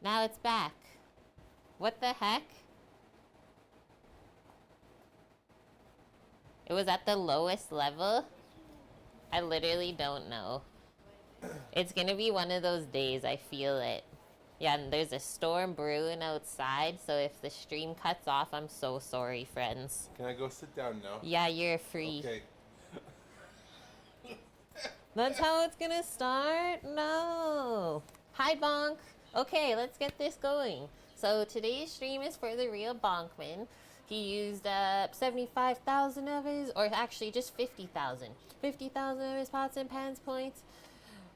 Now it's back. What the heck? It was at the lowest level? I literally don't know. It's gonna be one of those days, I feel it. Yeah, and there's a storm brewing outside, so if the stream cuts off, I'm so sorry, friends. Can I go sit down now? Yeah, you're free. Okay. That's how it's gonna start? No. Hi, Bonk. Okay, let's get this going. So today's stream is for the real Bonkman. He used up 75,000 of his, or actually just 50,000. 50,000 of his pots and pans points.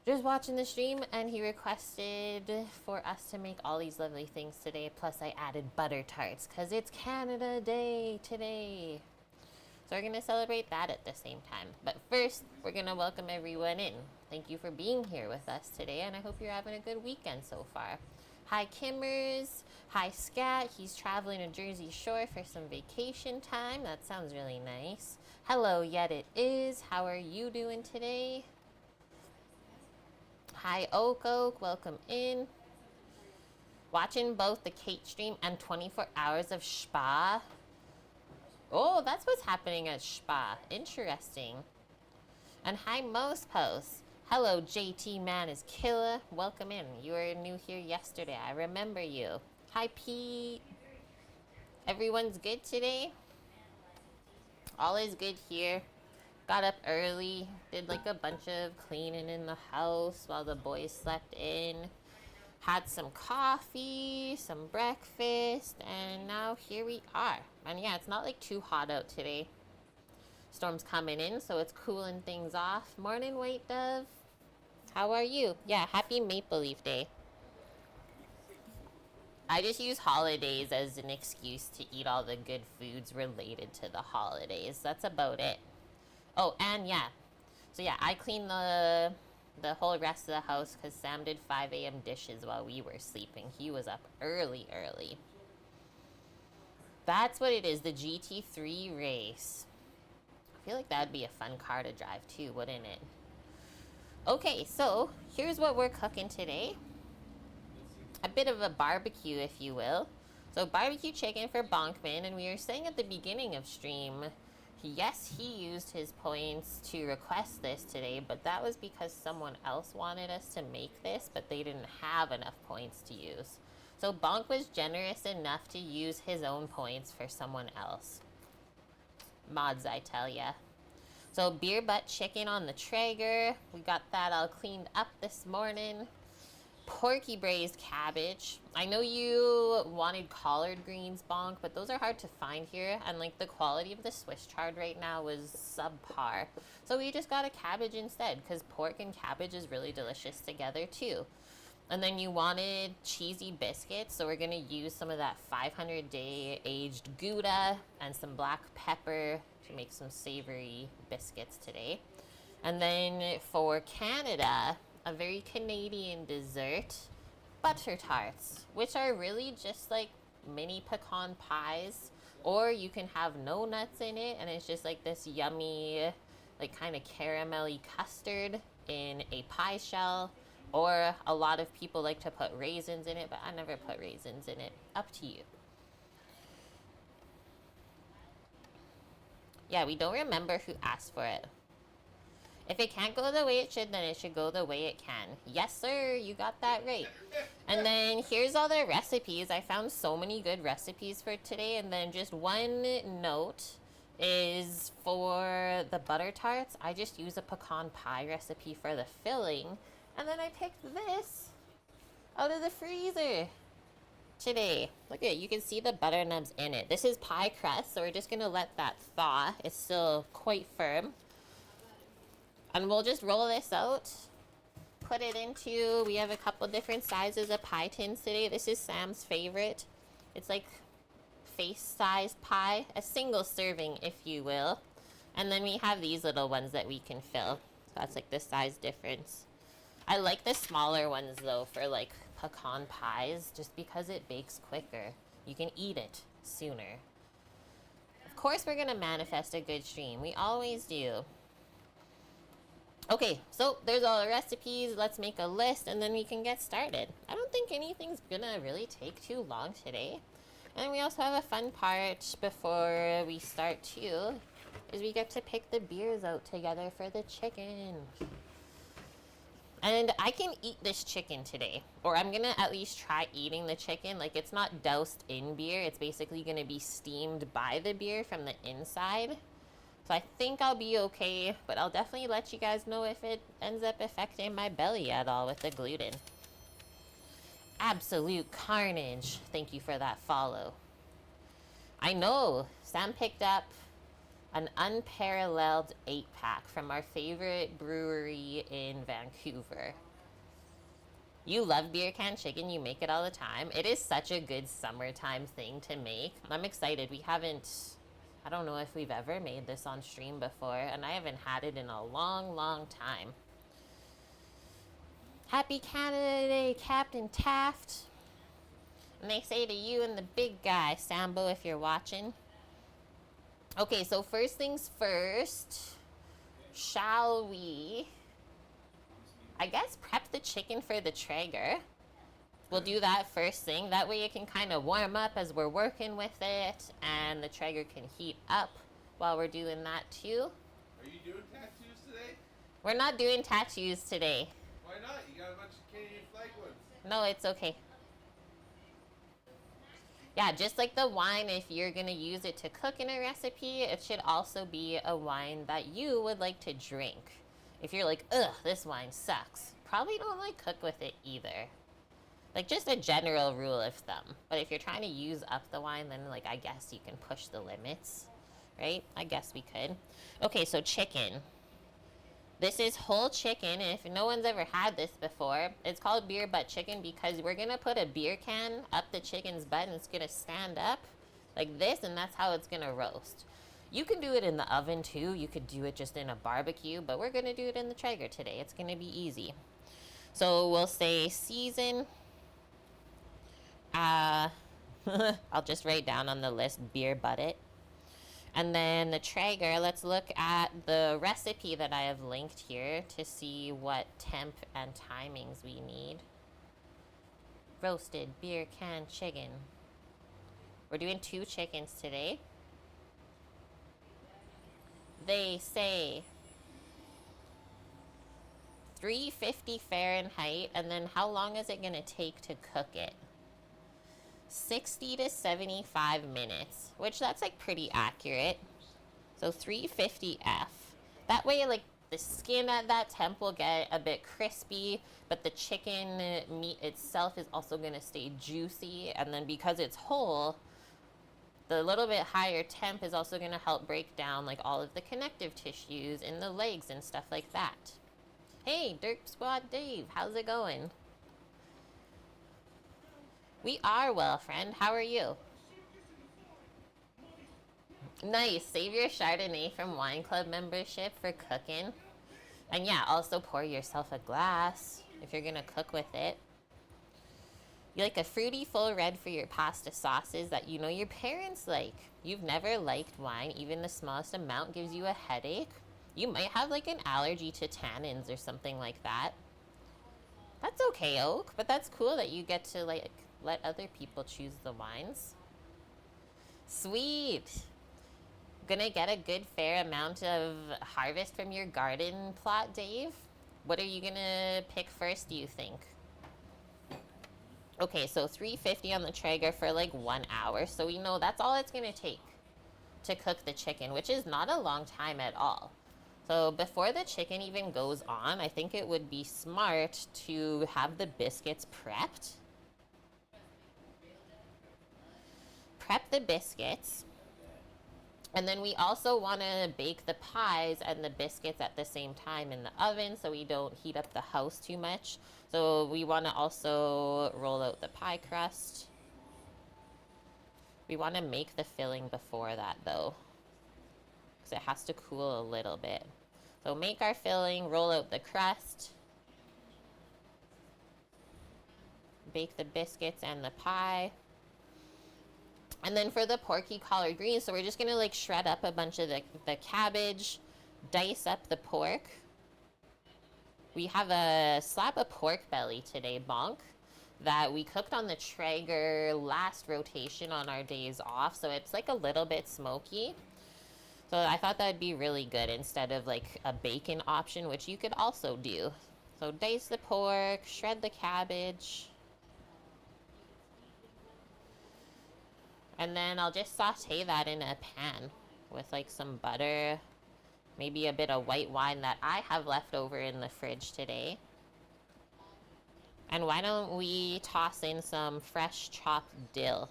Just watching the stream, and he requested for us to make all these lovely things today. Plus I added butter tarts, because it's Canada Day today. So we're going to celebrate that at the same time. But first, we're going to welcome everyone in. Thank you for being here with us today, and I hope you're having a good weekend so far. Hi, Kimmers. Hi, Scat. He's traveling to Jersey Shore for some vacation time. That sounds really nice. Hello, Yet It Is. How are you doing today? Hi, Oak. Welcome in. Watching both the Kate stream and 24 hours of Spa. Oh, that's what's happening at Spa. Interesting. And hi, Most Post. Hello, JT Man is Killer. Welcome in. You were new here yesterday. I remember you. Hi, Pete. Everyone's good today? All is good here. Got up early. Did like a bunch of cleaning in the house while the boys slept in. Had some coffee, some breakfast, and now here we are. And yeah, it's not like too hot out today. Storm's coming in, so it's cooling things off. Morning, White Dove. How are you? Yeah, happy Maple Leaf Day. I just use holidays as an excuse to eat all the good foods related to the holidays. That's about it. Oh, and yeah. So yeah, I cleaned the whole rest of the house because Sam did 5 a.m. dishes while we were sleeping. He was up early. That's what it is, the GT3 race. I feel like that'd be a fun car to drive too, wouldn't it? Okay, so here's what we're cooking today. A bit of a barbecue, if you will. So barbecue chicken for Bonkman, and we were saying at the beginning of stream, yes, he used his points to request this today, but that was because someone else wanted us to make this, but they didn't have enough points to use. So Bonk was generous enough to use his own points for someone else. Mods, I tell ya. So beer butt chicken on the Traeger. We got that all cleaned up this morning. Porky braised cabbage. I know you wanted collard greens, Bonk, but those are hard to find here, and like the quality of the Swiss chard right now was subpar. So we just got a cabbage instead, because pork and cabbage is really delicious together too. And then you wanted cheesy biscuits, so we're gonna use some of that 500-day aged Gouda and some black pepper to make some savory biscuits today. And then for Canada, a very Canadian dessert, butter tarts, which are really just like mini pecan pies, or you can have no nuts in it and it's just like this yummy, like kind of caramelly custard in a pie shell, or a lot of people like to put raisins in it, but I never put raisins in it. Up to you. Yeah, we don't remember who asked for it. If it can't go the way it should, then it should go the way it can. Yes, sir, you got that right. And then here's all the recipes. I found so many good recipes for today. And then just one note is for the butter tarts, I just use a pecan pie recipe for the filling. And then I picked this out of the freezer today. Look at it, you can see the butter nubs in it. This is pie crust, so we're just gonna let that thaw. It's still quite firm. And we'll just roll this out, put it into, we have a couple different sizes of pie tins today. This is Sam's favorite. It's like face-sized pie, a single serving, if you will. And then we have these little ones that we can fill. So that's like the size difference. I like the smaller ones though for like pecan pies, just because it bakes quicker. You can eat it sooner. Of course we're gonna manifest a good stream. We always do. Okay, so there's all the recipes. Let's make a list and then we can get started. I don't think anything's gonna really take too long today. And we also have a fun part before we start too, is we get to pick the beers out together for the chicken. And I can eat this chicken today, or I'm gonna at least try eating the chicken. Like, it's not doused in beer, it's basically gonna be steamed by the beer from the inside. So I think I'll be okay, but I'll definitely let you guys know if it ends up affecting my belly at all with the gluten. Absolute carnage. Thank you for that follow. I know, Sam picked up an unparalleled 8-pack from our favorite brewery in Vancouver. You love beer can chicken, you make it all the time. It is such a good summertime thing to make. I'm excited. I don't know if we've ever made this on stream before, and I haven't had it in a long, long time. Happy Canada Day, Captain Taft. And they say to you and the big guy, Sambo, if you're watching. Okay, so first things first, shall we, I guess, prep the chicken for the Traeger? We'll do that first thing. That way it can kind of warm up as we're working with it, and the Traeger can heat up while we're doing that too. Are you doing tattoos today? We're not doing tattoos today. Why not? You got a bunch of Canadian flag ones. No, it's okay. Yeah, just like the wine, if you're going to use it to cook in a recipe, it should also be a wine that you would like to drink. If you're like, ugh, this wine sucks, probably don't like cook with it either. Like, just a general rule of thumb. But if you're trying to use up the wine, then, like, I guess you can push the limits, right? I guess we could. Okay, so chicken. This is whole chicken. If no one's ever had this before, it's called beer butt chicken because we're going to put a beer can up the chicken's butt and it's going to stand up like this, and that's how it's going to roast. You can do it in the oven too. You could do it just in a barbecue, but we're going to do it in the Traeger today. It's going to be easy. So we'll say season. I'll just write down on the list, beer butt it. And then the Traeger, let's look at the recipe that I have linked here to see what temp and timings we need. Roasted beer can chicken. We're doing 2 chickens today. They say 350 Fahrenheit, and then how long is it going to take to cook it? 60 to 75 minutes, which that's like pretty accurate. So 350 F. That way, like, the skin at that temp will get a bit crispy, but the chicken meat itself is also going to stay juicy. And then because it's whole, the little bit higher temp is also going to help break down like all of the connective tissues in the legs and stuff like that. Hey, Derp Squad Dave, how's it going? We are well, friend. How are you? Nice. Save your Chardonnay from Wine Club membership for cooking. And yeah, also pour yourself a glass if you're going to cook with it. You like a fruity full red for your pasta sauces that you know your parents like. You've never liked wine. Even the smallest amount gives you a headache. You might have like an allergy to tannins or something like that. That's okay, Oak, but that's cool that you get to like let other people choose the wines. Sweet. Gonna get a good fair amount of harvest from your garden plot, Dave? What are you gonna pick first, do you think? Okay, so 350 on the Traeger for like 1 hour. So we know that's all it's gonna take to cook the chicken, which is not a long time at all. So before the chicken even goes on, I think it would be smart to have the biscuits prepped. Prep the biscuits. And then we also want to bake the pies and the biscuits at the same time in the oven so we don't heat up the house too much. So we want to also roll out the pie crust. We want to make the filling before that though, because it has to cool a little bit. So make our filling, roll out the crust, bake the biscuits and the pie. And then for the porky collard greens, so we're just gonna like shred up a bunch of the cabbage, dice up the pork, We have a slab of pork belly today, bonk, that we cooked on the Traeger last rotation on our days off, so it's like a little bit smoky. So I thought that'd be really good instead of like a bacon option, which you could also do. So dice the pork, shred the cabbage, and then I'll just saute that in a pan with like some butter, maybe a bit of white wine that I have left over in the fridge today. And why don't we toss in some fresh chopped dill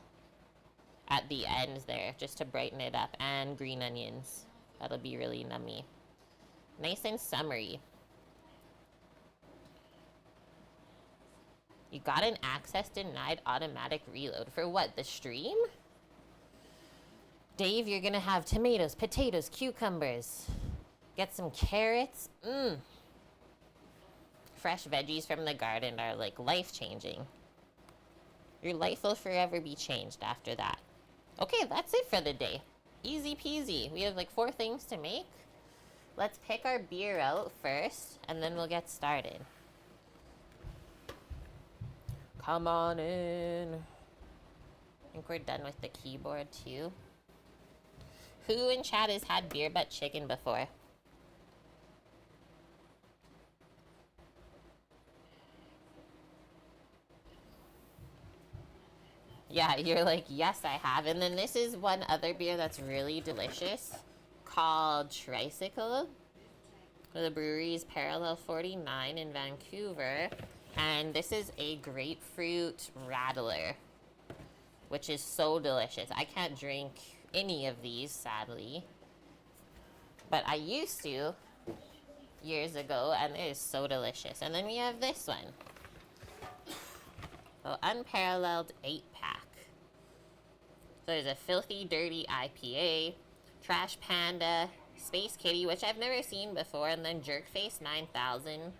at the end there, just to brighten it up, and green onions. That'll be really nummy. Nice and summery. You got an access denied automatic reload. For what, the stream? Dave, you're gonna have tomatoes, potatoes, cucumbers. Get some carrots. Fresh veggies from the garden are like life-changing. Your life will forever be changed after that. Okay, that's it for the day. Easy peasy. We have like 4 things to make. Let's pick our beer out first, and then we'll get started. Come on in. I think we're done with the keyboard too. Who in chat has had beer butt chicken before? Yeah, you're like, yes, I have. And then this is one other beer that's really delicious called Tricycle. The brewery is Parallel 49 in Vancouver. And this is a grapefruit rattler, which is so delicious. I can't drink any of these, sadly. But I used to years ago, and it is so delicious. And then we have this one. So unparalleled 8-pack. So there's a Filthy Dirty IPA, Trash Panda, Space Kitty, which I've never seen before, and then Jerkface 9000.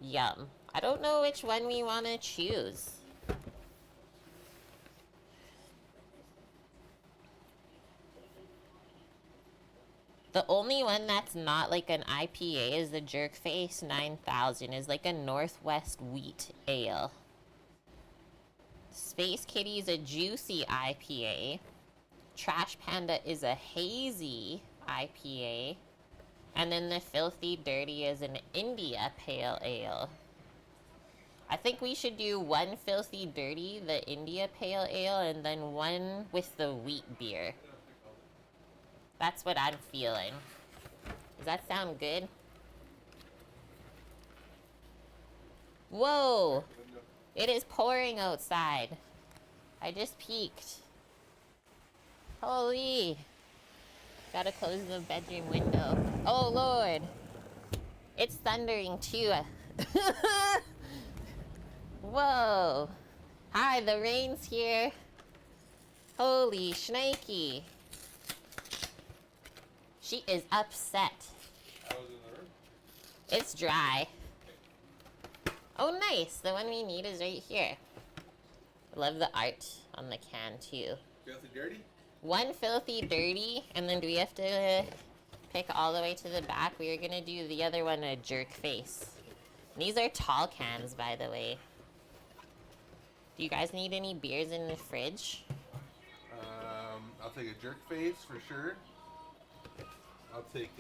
Yum. I don't know which one we want to choose. The only one that's not like an IPA is the Jerkface 9000. Is like a Northwest wheat ale. Space Kitty is a juicy IPA. Trash Panda is a hazy IPA. And then the Filthy Dirty is an India Pale Ale. I think we should do one Filthy Dirty, the India Pale Ale, and then one with the wheat beer. That's what I'm feeling. Does that sound good? Whoa! It is pouring outside. I just peeked. Holy! Gotta close the bedroom window. Oh Lord! It's thundering too. Whoa! Hi, the rain's here. Holy shnikey. She is upset. I was in the room. It's dry. Oh, nice. The one we need is right here. I love the art on the can, too. Filthy Dirty? One Filthy Dirty, and then do we have to pick all the way to the back? We are going to do the other one a Jerkface. These are tall cans, by the way. Do you guys need any beers in the fridge? I'll take a Jerkface for sure. I'll take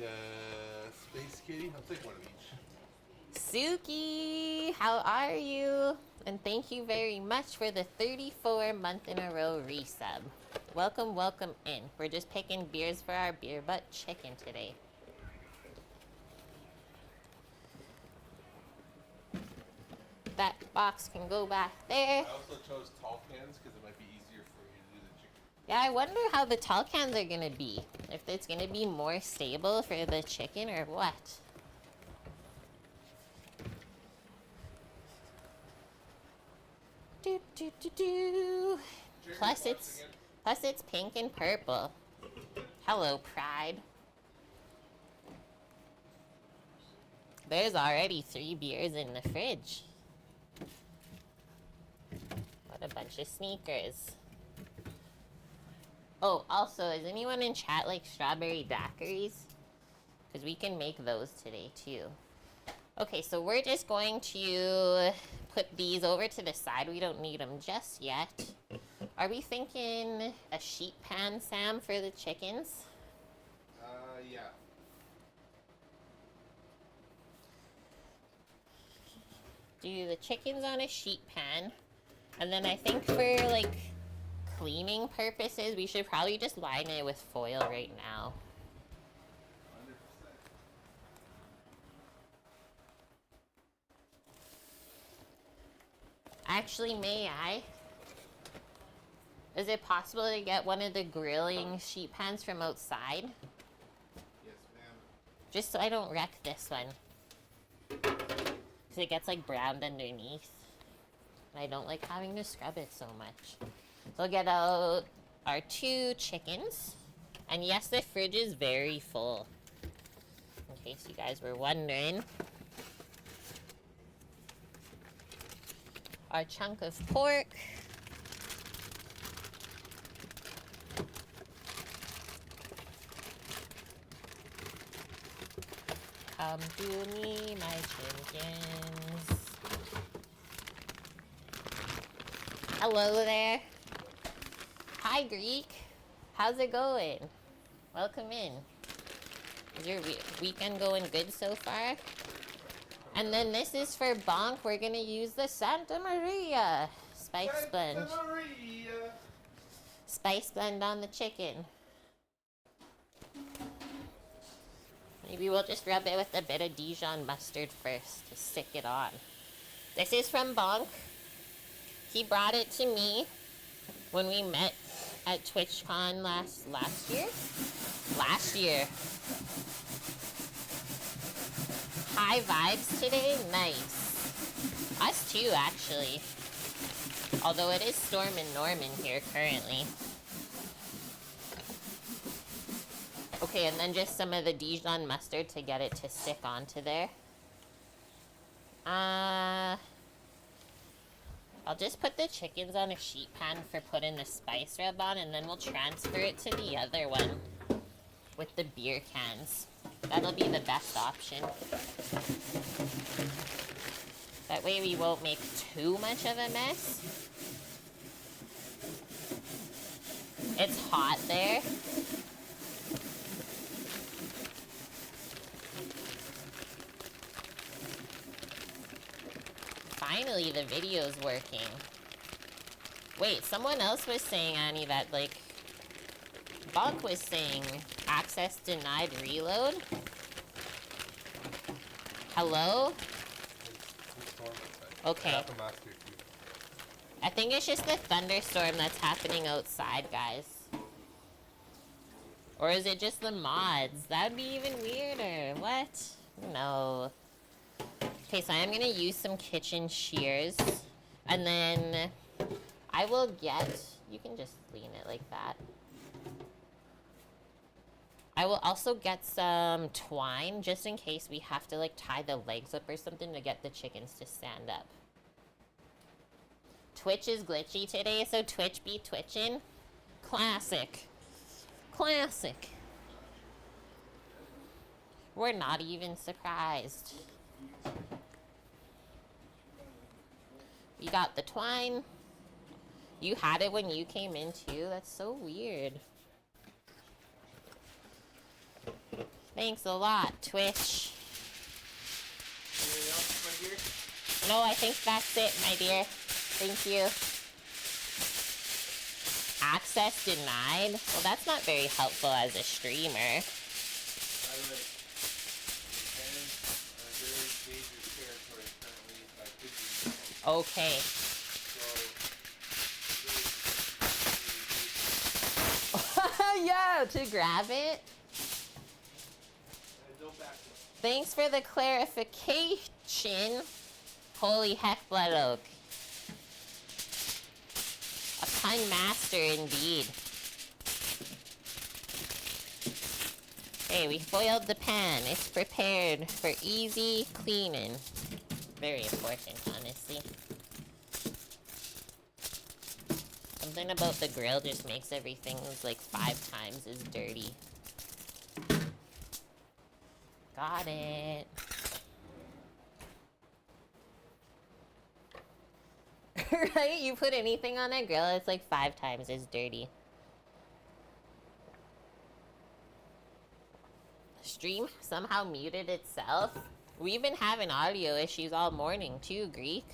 Space Kitty. I'll take one of each. Suki, how are you? And thank you very much for the 34-month-in-a-row resub. Welcome, welcome in. We're just picking beers for our beer butt chicken today. That box can go back there. I also chose tall cans because it might be easier for you to do the chicken. Yeah, I wonder how the tall cans are gonna be. If it's gonna be more stable for the chicken or what. Do, do, do, do. Plus it's pink and purple. Hello, Pride. There's already 3 beers in the fridge. What a bunch of sneakers. Oh, also, is anyone in chat like strawberry daiquiris? because we can make those today too. Okay, so we're just going to put these over to the side. We don't need them just yet. Are we thinking a sheet pan, Sam, for the chickens? Yeah. Do the chickens on a sheet pan. And then I think for like cleaning purposes, we should probably just line it with foil right now. 100%. Actually, may I? Is it possible to get one of the grilling sheet pans from outside? Yes, ma'am. Just so I don't wreck this one. Because it gets like browned underneath. And I don't like having to scrub it so much. So we'll get out our 2 chickens. And yes, the fridge is very full. In case you guys were wondering. Our chunk of pork. Come to me, my chickens. Hello there. Hi, Greek. How's it going? Welcome in. Is your weekend going good so far? And then this is for Bonk. We're going to use the Santa Maria spice blend. Santa Maria. Spice blend on the chicken. Maybe we'll just rub it with a bit of Dijon mustard first to stick it on. This is from Bonk. He brought it to me when we met at TwitchCon last year? Last year. High vibes today? Nice. Us too, actually. Although it is storming Norman here currently. Okay, and then just some of the Dijon mustard to get it to stick onto there. I'll just put the chickens on a sheet pan for putting the spice rub on, and then we'll transfer it to the other one with the beer cans. That'll be the best option. That way we won't make too much of a mess. It's hot there. Finally, the video's working. Wait, someone else was saying, Annie, that, like, Bonk was saying access denied reload? Hello? Okay. I think it's just the thunderstorm that's happening outside, guys. Or is it just the mods? That'd be even weirder. What? No. Okay, so I'm gonna use some kitchen shears, and then I will get, you can just lean it like that. I will also get some twine, just in case we have to like tie the legs up or something to get the chickens to stand up. Twitch is glitchy today, so Twitch be twitching. Classic. Classic. We're not even surprised. You got the twine. You had it when you came in too. That's so weird. Thanks a lot, Twitch. Anything else, my dear? No, I think that's it, my dear. Thank you. Access denied? Well, that's not very helpful as a streamer. By the way, Japan, very dangerous territory currently by pigeons. Okay. So, Yeah, to grab it. don't back up. Thanks for the clarification. Holy heck, Blood Oak. A pun master indeed. Hey, we foiled the pan. It's prepared for easy cleaning. Very important, honestly. Something about the grill just makes everything like 5 times as dirty. Got it. Right? You put anything on a grill, it's like 5 times as dirty. Stream somehow muted itself. We've been having audio issues all morning too, Greek.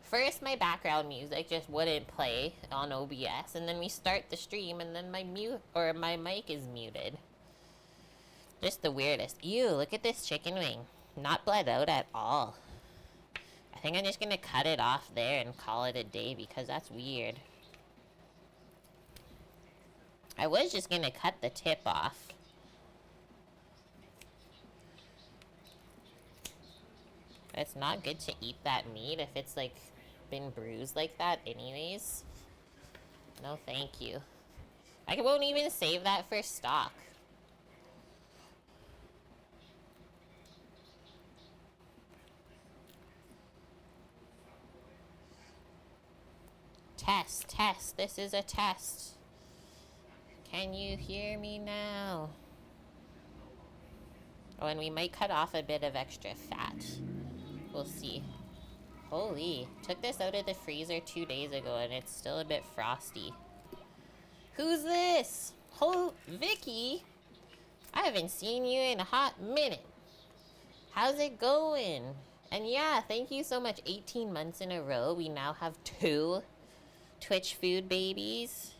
First, my background music just wouldn't play on OBS, and then we start the stream, and then my mic is muted. Just the weirdest. Ew, look at this chicken wing. Not bled out at all. I think I'm just gonna cut it off there and call it a day because that's weird. I was just gonna cut the tip off. It's not good to eat that meat if it's like been bruised like that anyways. No thank you. I won't even save that for stock. Test, this is a test. Can you hear me now? Oh, and we might cut off a bit of extra fat. We'll see. Holy, took this out of the freezer 2 days ago and it's still a bit frosty. Who's this? Oh, Vicky? I haven't seen you in a hot minute. How's it going? And yeah, thank you so much. 18 months in a row, we now have 2 Twitch food babies.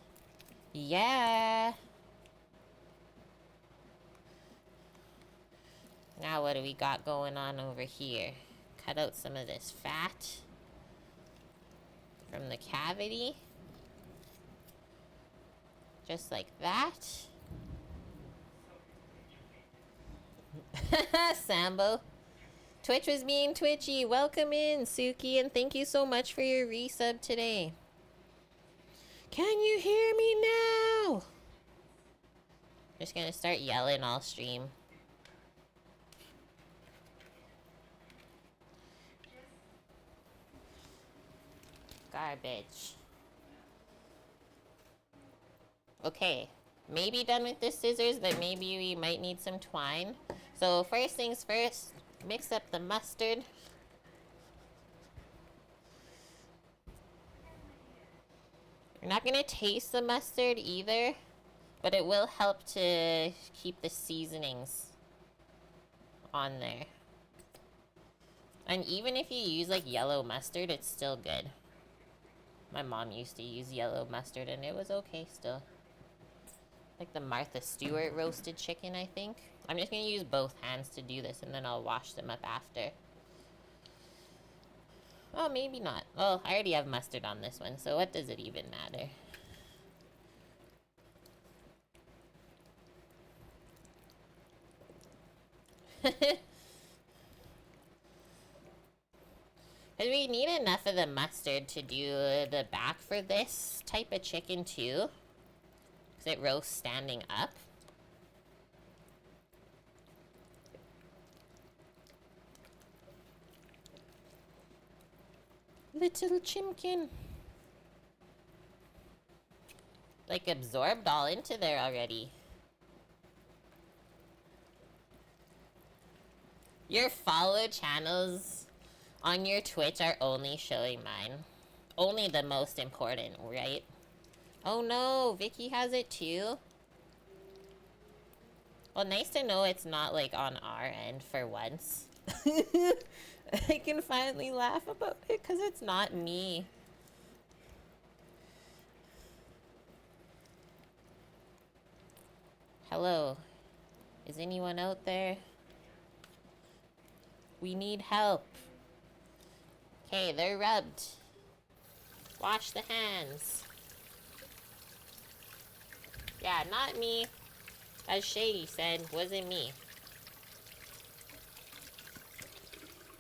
Yeah. Now what do we got going on over here? Cut out some of this fat from the cavity. Just like that. Sambo. Twitch was being twitchy. Welcome in, Suki, and thank you so much for your resub today. Can you hear me now? Just gonna start yelling all stream. Garbage. Okay, maybe done with the scissors, but maybe we might need some twine. So first things first, mix up the mustard. You're not gonna taste the mustard either, but it will help to keep the seasonings on there. And even if you use like yellow mustard, it's still good. My mom used to use yellow mustard and it was okay still. Like the Martha Stewart roasted chicken, I think. I'm just gonna use both hands to do this and then I'll wash them up after. Oh, maybe not. Oh, I already have mustard on this one, so what does it even matter? Because we need enough of the mustard to do the back for this type of chicken too. Because it roasts standing up. Little chimkin. Like absorbed all into there already. Your follow channels on your Twitch are only showing mine. Only the most important, right? Oh no, Vicky has it too. Well, nice to know it's not like on our end for once. I can finally laugh about it because it's not me. Hello. Is anyone out there? We need help. Okay, they're rubbed. Wash the hands. Yeah, not me. As Shady said, wasn't me.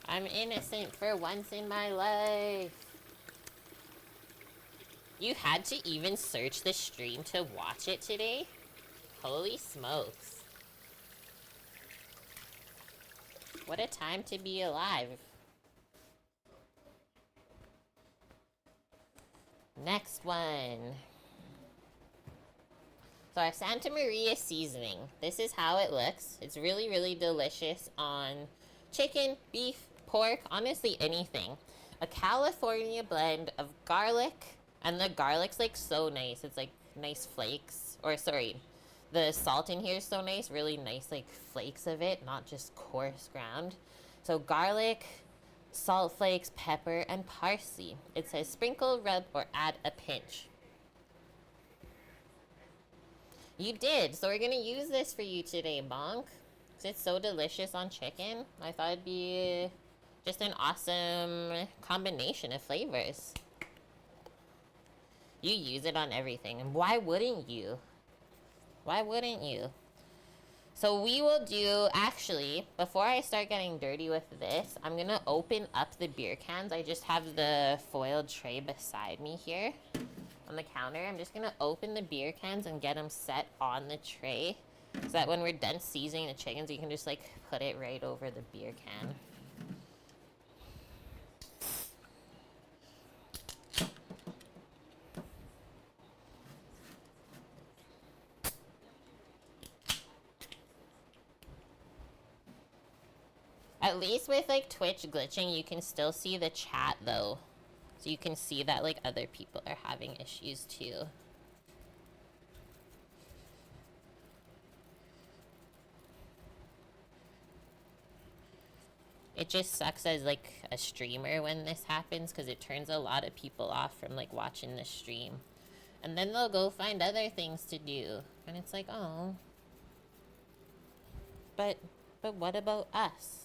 I'm innocent for once in my life. You had to even search the stream to watch it today? Holy smokes. What a time to be alive. Next one. So our Santa Maria seasoning. This is how it looks. It's really, really delicious on chicken, beef, pork, honestly anything. A California blend of garlic, and the garlic's like so nice. It's like nice flakes, or sorry, the salt in here is so nice, really nice like flakes of it, not just coarse ground. So garlic, salt flakes, pepper, and parsley. It says sprinkle, rub, or add a pinch. You did, so we're gonna use this for you today, Bonk. It's so delicious on chicken. I thought it'd be just an awesome combination of flavors. You use it on everything, and why wouldn't you? Why wouldn't you? So we will do, actually, before I start getting dirty with this, I'm gonna open up the beer cans. I just have the foiled tray beside me here on the counter. I'm just gonna open the beer cans and get them set on the tray so that when we're done seasoning the chickens, you can just like put it right over the beer can. At least with like Twitch glitching, you can still see the chat though. So you can see that like other people are having issues too. It just sucks as like a streamer when this happens because it turns a lot of people off from like watching the stream. And then they'll go find other things to do. And it's like, oh. But what about us?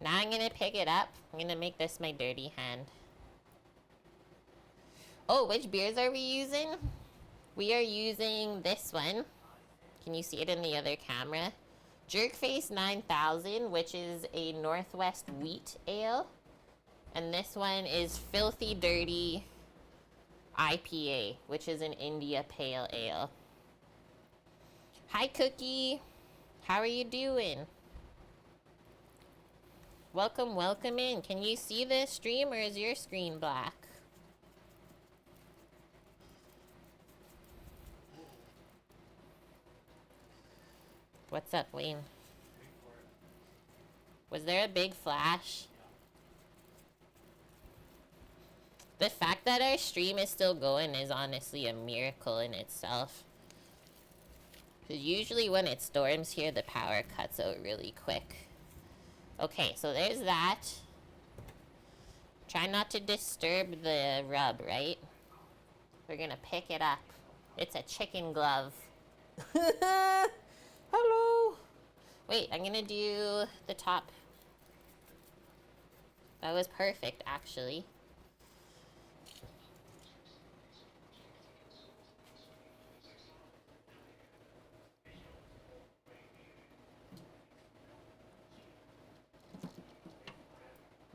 Now I'm gonna pick it up. I'm gonna make this my dirty hand. Oh, which beers are we using? We are using this one. Can you see it in the other camera? Jerkface 9000, which is a Northwest Wheat Ale. And this one is Filthy Dirty IPA, which is an India Pale Ale. Hi, Cookie. How are you doing? Welcome, welcome in. Can you see the stream or is your screen black? What's up, Wayne? Was there a big flash? The fact that our stream is still going is honestly a miracle in itself. Because usually when it storms here, the power cuts out really quick. Okay, so there's that. Try not to disturb the rub, right? We're gonna pick it up. It's a chicken glove. Hello! Wait, I'm gonna do the top. That was perfect, actually.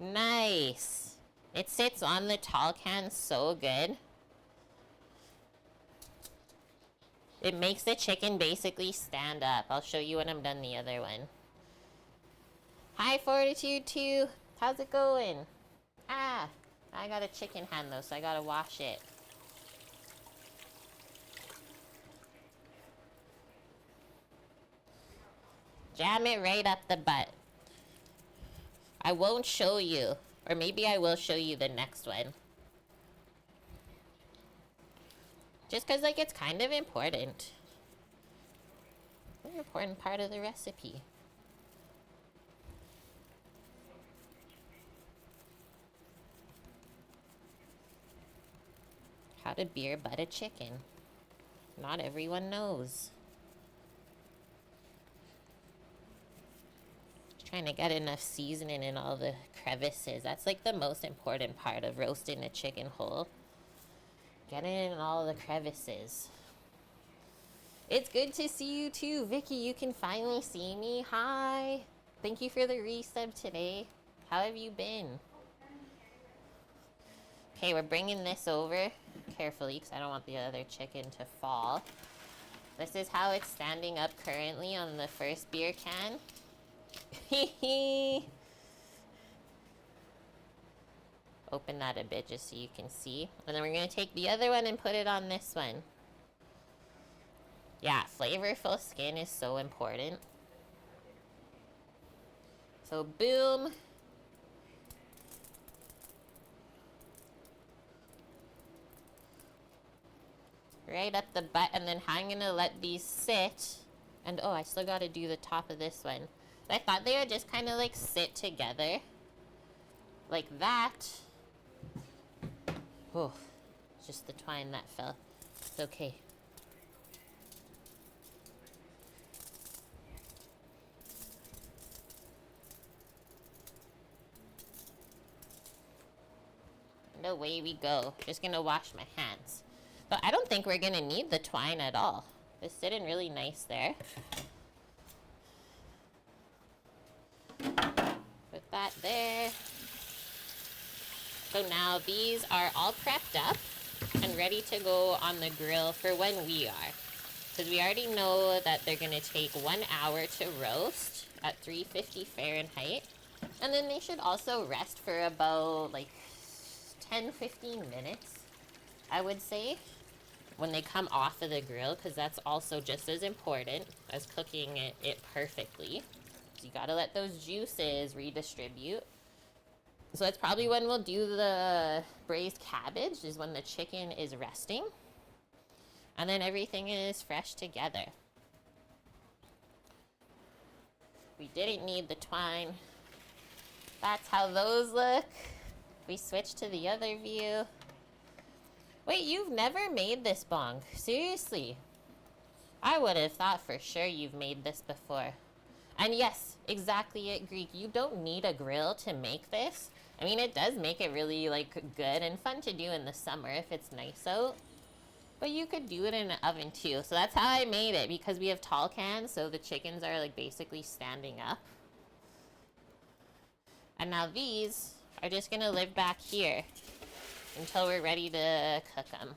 Nice. It sits on the tall can so good. It makes the chicken basically stand up. I'll show you when I'm done the other one. Hi, Fortitude 2. How's it going? Ah, I got a chicken hand though, so I gotta wash it. Jam it right up the butt. I won't show you. Or maybe I will show you the next one. Just because, like, it's kind of important. An important part of the recipe. How to beer butt a chicken. Not everyone knows. Trying to get enough seasoning in all the crevices. That's like the most important part of roasting a chicken whole. Get it in all the crevices. It's good to see you too, Vicky. You can finally see me. Hi. Thank you for the resub today. How have you been? Okay, we're bringing this over carefully because I don't want the other chicken to fall. This is how it's standing up currently on the first beer can. Open that a bit just so you can see. And then we're going to take the other one and put it on this one. Yeah, flavorful skin is so important. So boom. Right up the butt, and then I'm gonna let these sit. And oh, I still gotta do the top of this one. I thought they would just kind of like sit together. Like that. Oh, it's just the twine that fell. It's okay. And away we go. Just gonna wash my hands. But I don't think we're gonna need the twine at all. It's sitting really nice there. Put that there. So now these are all prepped up and ready to go on the grill for when we are. Because we already know that they're gonna take 1 hour to roast at 350 Fahrenheit. And then they should also rest for about like 10-15 minutes, I would say, when they come off of the grill, because that's also just as important as cooking it perfectly. So you gotta let those juices redistribute. So that's probably when we'll do the braised cabbage, is when the chicken is resting. And then everything is fresh together. We didn't need the twine. That's how those look. We switch to the other view. Wait, you've never made this bong? Seriously? I would have thought for sure you've made this before. And yes, exactly it, Greek. You don't need a grill to make this. I mean, it does make it really, like, good and fun to do in the summer if it's nice out. But you could do it in an oven, too. So that's how I made it, because we have tall cans, so the chickens are, like, basically standing up. And now these are just gonna live back here until we're ready to cook them.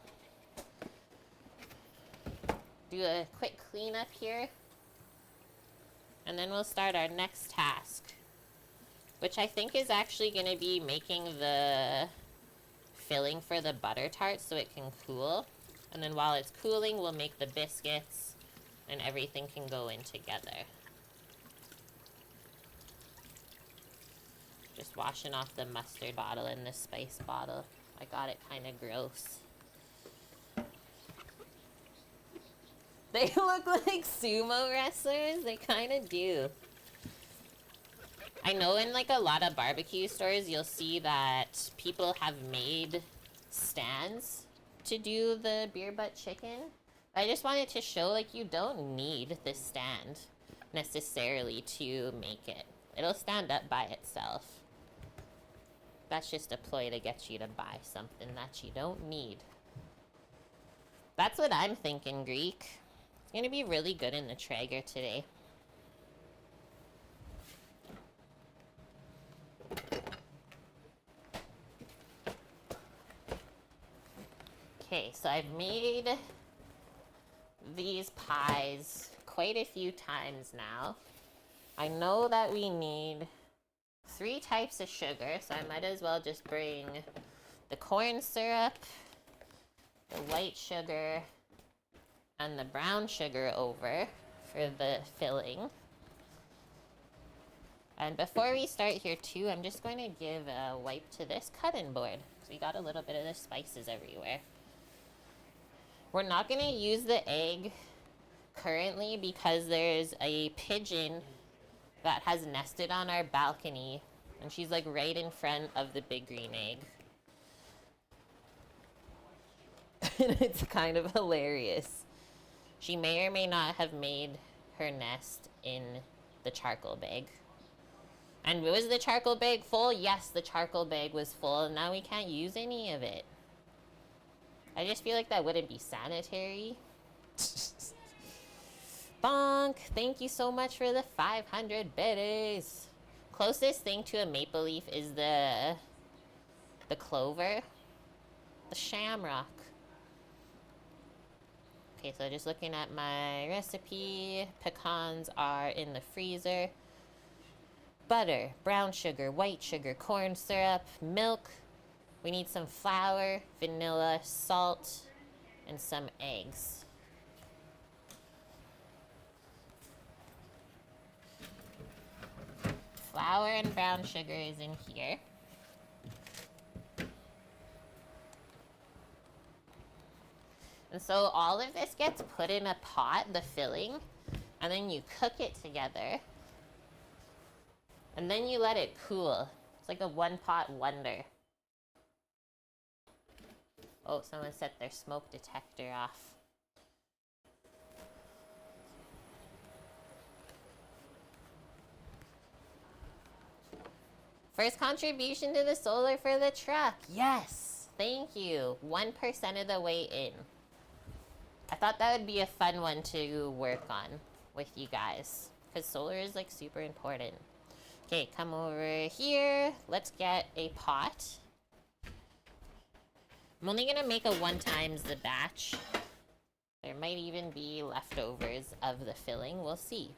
Do a quick cleanup here. And then we'll start our next task, which I think is actually going to be making the filling for the butter tarts so it can cool. And then while it's cooling, we'll make the biscuits and everything can go in together. Just washing off the mustard bottle and the spice bottle. I got it kind of gross. They look like sumo wrestlers. They kind of do. I know in like a lot of barbecue stores, you'll see that people have made stands to do the beer butt chicken. I just wanted to show like you don't need this stand necessarily to make it. It'll stand up by itself. That's just a ploy to get you to buy something that you don't need. That's what I'm thinking, Greek. It's gonna be really good in the Traeger today. Okay, so I've made these pies quite a few times now. I know that we need 3 types of sugar, so I might as well just bring the corn syrup, the white sugar, and the brown sugar over for the filling. And before we start here too, I'm just going to give a wipe to this cutting board. So we got a little bit of the spices everywhere. We're not going to use the egg currently because there's a pigeon that has nested on our balcony. And she's like right in front of the big green egg. And it's kind of hilarious. She may or may not have made her nest in the charcoal bag. And was the charcoal bag full? Yes, the charcoal bag was full. And now we can't use any of it. I just feel like that wouldn't be sanitary. Bonk! Thank you so much for the 500 biddies. Closest thing to a maple leaf is the clover. The shamrock. Okay, so just looking at my recipe, pecans are in the freezer. Butter, brown sugar, white sugar, corn syrup, milk. We need some flour, vanilla, salt, and some eggs. flour and brown sugar is in here. And so all of this gets put in a pot, the filling, and then you cook it together. And then you let it cool. It's like a one-pot wonder. Oh, someone set their smoke detector off. First contribution to the solar for the truck. Yes, thank you. 1% of the way in. I thought that would be a fun one to work on with you guys, because solar is like super important. Okay, come over here. Let's get a pot. I'm only gonna make a 1 times the batch. There might even be leftovers of the filling. We'll see.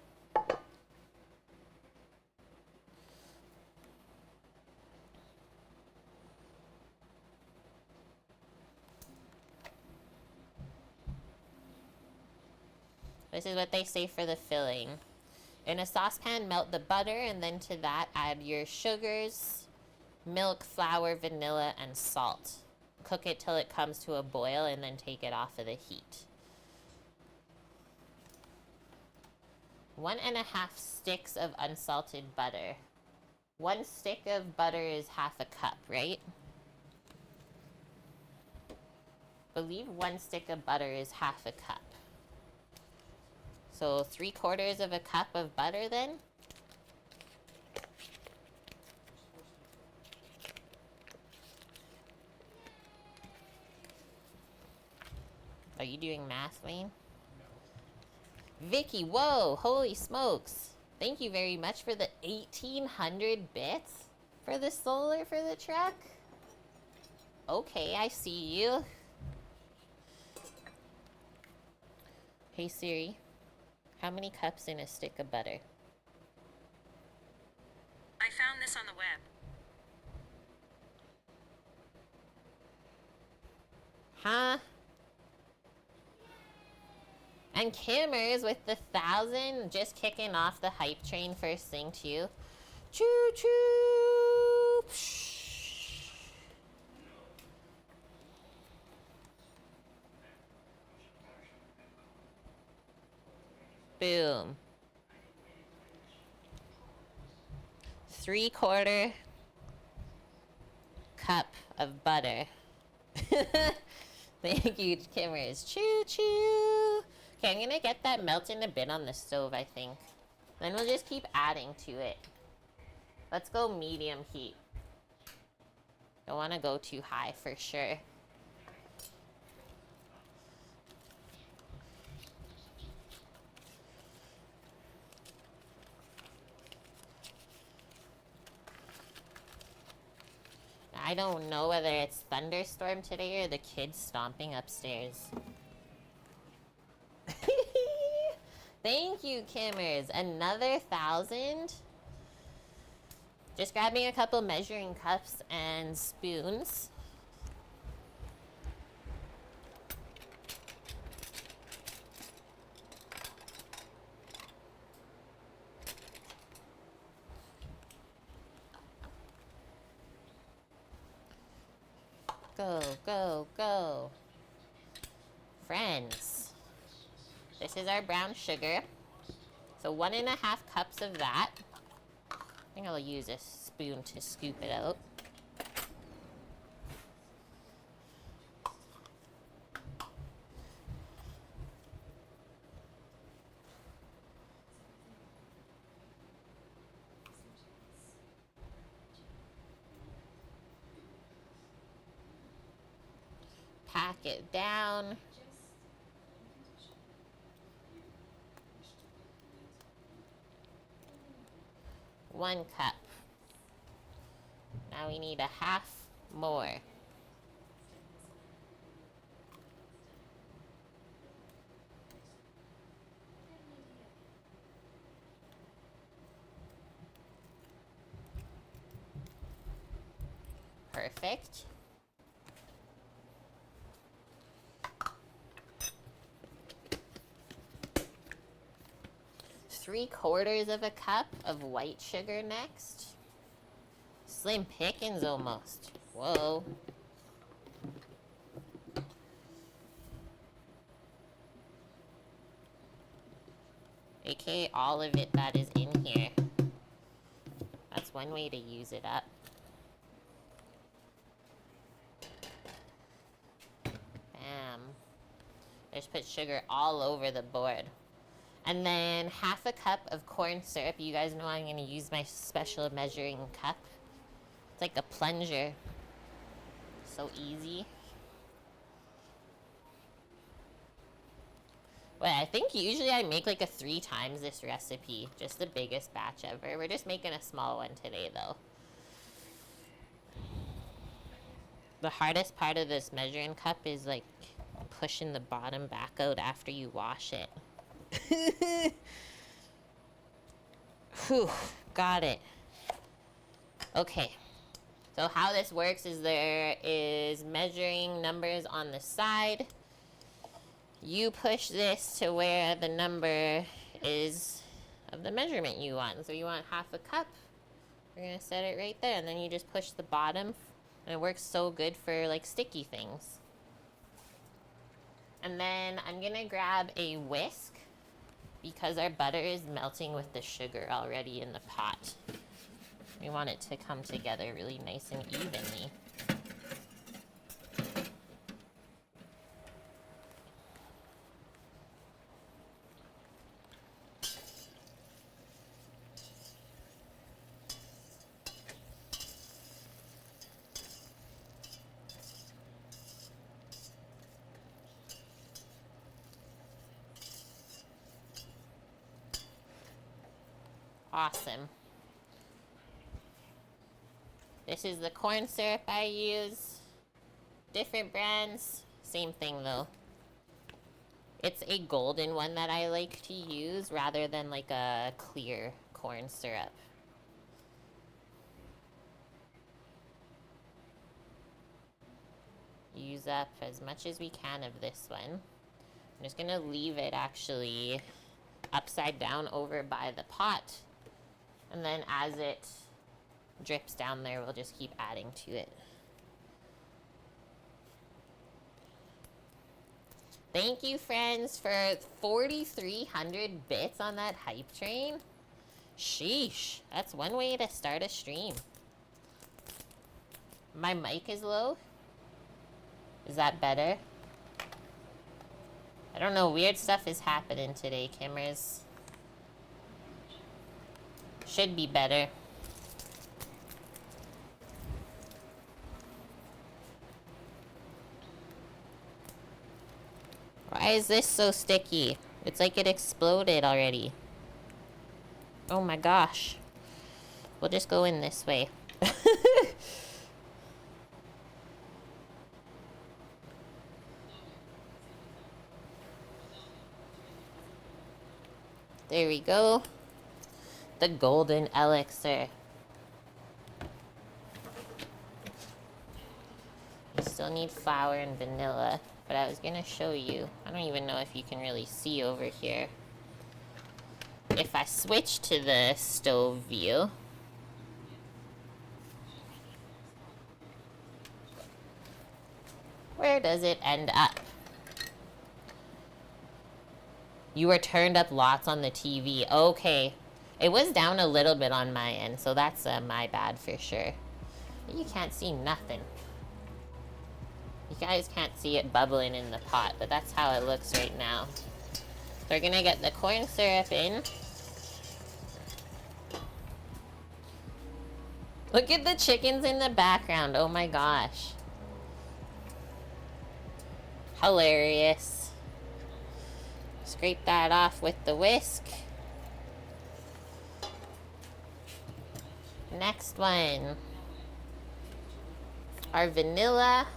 This is what they say for the filling. In a saucepan, melt the butter, and then to that, add your sugars, milk, flour, vanilla, and salt. Cook it till it comes to a boil, and then take it off of the heat. 1.5 sticks of unsalted butter. 1 stick of butter is half a cup, right? I believe 1 stick of butter is half a cup. So 3/4 of a cup of butter then. Are you doing math, Wayne? No. Vicky, whoa, holy smokes. Thank you very much for the 1,800 bits for the solar for the truck. Okay, I see you. Hey Siri, how many cups in a stick of butter? I found this on the web. Huh? And Kimmers with the 1,000, just kicking off the hype train first thing too. Choo choo! Psh. Boom. 3/4 cup of butter. Thank you, Kimmers. Choo choo! Okay, I'm gonna get that melting a bit on the stove, I think. Then we'll just keep adding to it. Let's go medium heat. Don't want to go too high for sure. I don't know whether it's thunderstorm today or the kids stomping upstairs. Thank you, Kimmers. Another 1,000. Just grabbing a couple measuring cups and spoons. Go, go, go. Friends. This is our brown sugar. So 1.5 cups of that. I think I'll use a spoon to scoop it out. Pack it down. One cup. Now we need a half more. Perfect. Three-quarters of a cup of white sugar next. Slim pickings almost. Whoa. AKA all of it that is in here. That's one way to use it up. Bam. I just put sugar all over the board. And then half a cup of corn syrup. You guys know I'm going to use my special measuring cup. It's like a plunger. So easy. Well, I think usually I make like a 3 times this recipe. Just the biggest batch ever. We're just making a small one today though. The hardest part of this measuring cup is like pushing the bottom back out after you wash it. Whew, got it. Okay. So how this works is there is measuring numbers on the side. You push this to where the number is of the measurement you want. So you want half a cup. We're going to set it right there. And then you just push the bottom. And it works so good for like sticky things. And then I'm going to grab a whisk because our butter is melting with the sugar already in the pot. We want it to come together really nice and evenly. Awesome. This is the corn syrup I use. Different brands, same thing though. It's a golden one that I like to use rather than like a clear corn syrup. Use up as much as we can of this one. I'm just gonna leave it actually upside down over by the pot. And then as it drips down there, we'll just keep adding to it. Thank you, friends, for 4,300 bits on that hype train. Sheesh, that's one way to start a stream. My mic is low. Is that better? I don't know, weird stuff is happening today, Kimmers. Should be better. Why is this so sticky? It's like it exploded already. Oh my gosh. We'll just go in this way. There we go. The golden elixir. You still need flour and vanilla, but I was gonna show you. I don't even know if you can really see over here. If I switch to the stove view, where does it end up? You were turned up lots on the TV. Okay. It was down a little bit on my end, so that's my bad for sure. You can't see nothing. You guys can't see it bubbling in the pot, but that's how it looks right now. So we're gonna get the corn syrup in. Look at the chickens in the background. Oh my gosh. Hilarious. Scrape that off with the whisk. Next one. Our vanilla.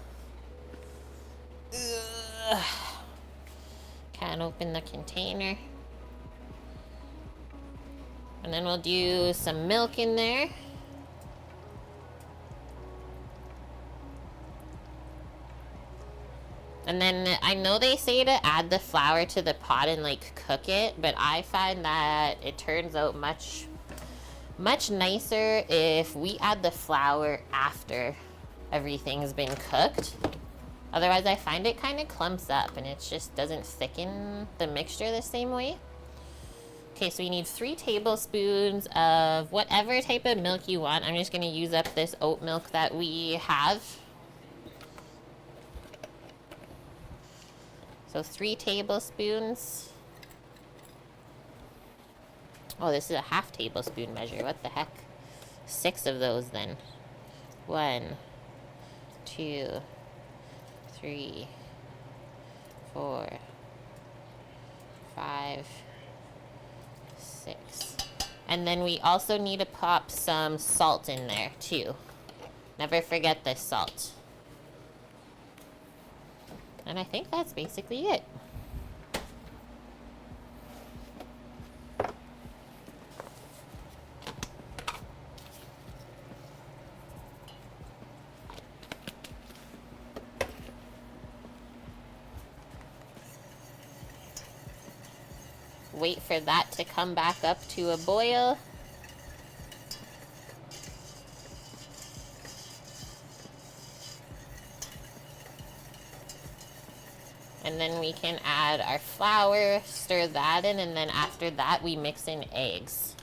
Ugh. Can't open the container. And then we'll do some milk in there. And then I know they say to add the flour to the pot and like cook it, but I find that it turns out much Much nicer if we add the flour after everything's been cooked. Otherwise, I find it kind of clumps up and it just doesn't thicken the mixture the same way. Okay, so we need 3 tablespoons of whatever type of milk you want. I'm just going to use up this oat milk that we have. So 3 tablespoons. Oh, this is a half tablespoon measure. What the heck? 6 of those then. 1, 2, 3, 4, 5, 6. And then we also need to pop some salt in there too. Never forget this salt. And I think that's basically it. Wait for that to come back up to a boil. And then we can add our flour, stir that in, and then after that we mix in eggs.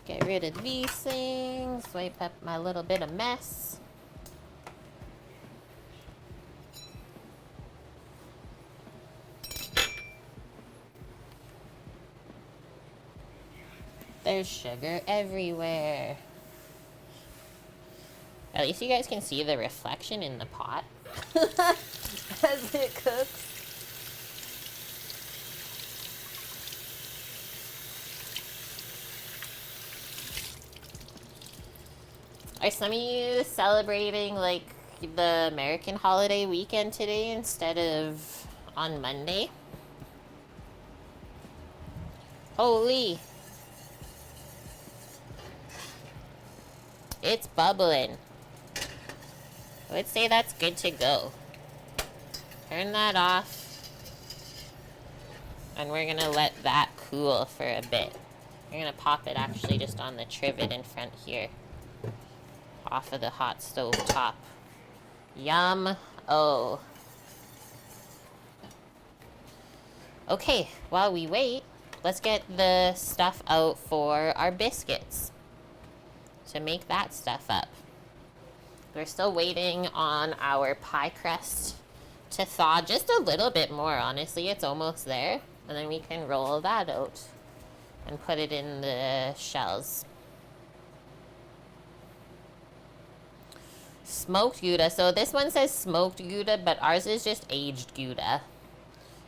Get rid of these things, wipe up my little bit of mess. There's sugar everywhere. At least you guys can see the reflection in the pot as it cooks. Are some of you celebrating like the American holiday weekend today instead of on Monday? Holy! It's bubbling. I would say that's good to go. Turn that off. And we're gonna let that cool for a bit. We're gonna pop it actually just on the trivet in front here. Off of the hot stove top. Yum. Oh. Okay, while we wait, let's get the stuff out for our biscuits. To make that stuff up. We're still waiting on our pie crust to thaw just a little bit more, honestly. It's almost there. And then we can roll that out and put it in the shells. Smoked Gouda. So this one says smoked Gouda, but ours is just aged Gouda.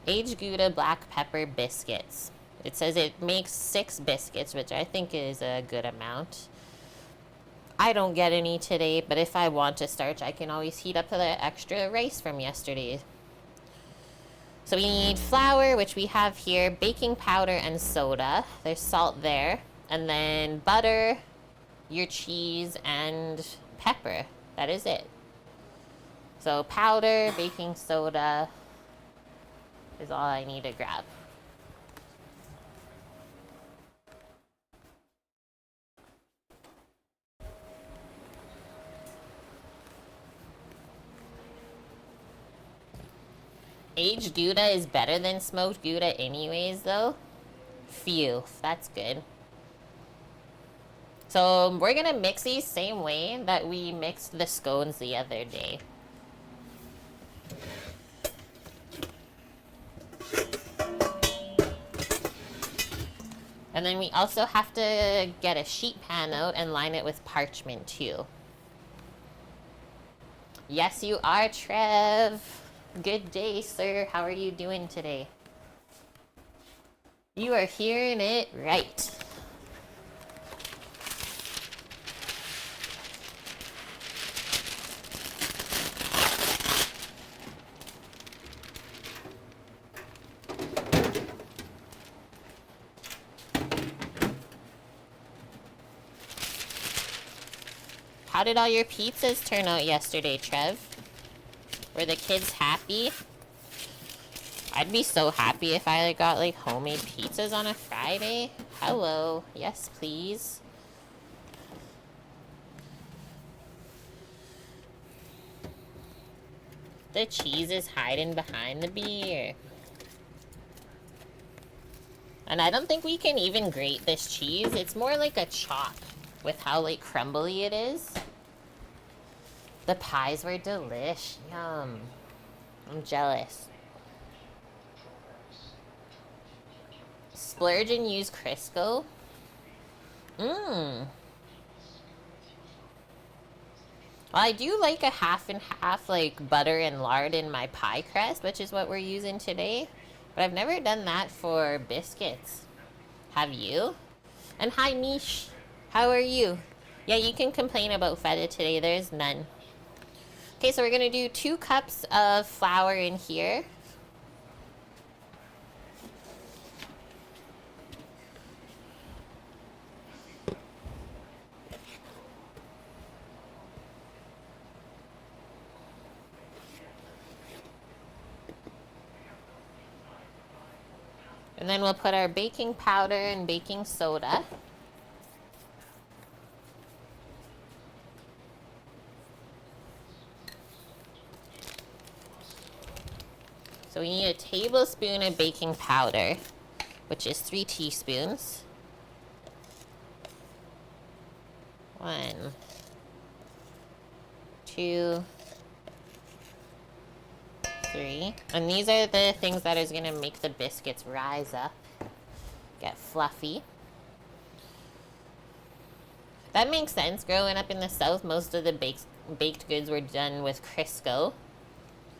Aged Gouda black pepper biscuits. It says it makes 6 biscuits, which I think is a good amount. I don't get any today, but if I want to starch, I can always heat up the extra rice from yesterday. So we need flour, which we have here, baking powder and soda. There's salt there. And then butter, your cheese, and pepper. That is it. So powder, baking soda is all I need to grab. Aged Gouda is better than smoked Gouda anyways, though. Phew, that's good. So we're gonna mix these same way that we mixed the scones the other day. And then we also have to get a sheet pan out and line it with parchment too. Yes, you are, Trev. Good day, sir. How are you doing today? You are hearing it right. How did all your pizzas turn out yesterday, Trev? Were the kids happy? I'd be so happy if I like got like homemade pizzas on a Friday. Hello. Yes, please. The cheese is hiding behind the beer. And I don't think we can even grate this cheese. It's more like a chop with how like crumbly it is. The pies were delish. Yum. I'm jealous. Splurge and use Crisco. Well, I do like a half and half, like butter and lard in my pie crust, which is what we're using today. But I've never done that for biscuits. Have you? And hi, Mish. How are you? Yeah, you can complain about feta today. There's none. Okay, so we're going to do 2 cups of flour in here. And then we'll put our baking powder and baking soda. So we need a tablespoon of baking powder, which is 3 teaspoons. 1, 2, 3. And these are the things that is going to make the biscuits rise up, get fluffy. That makes sense. Growing up in the South, most of the baked goods were done with Crisco.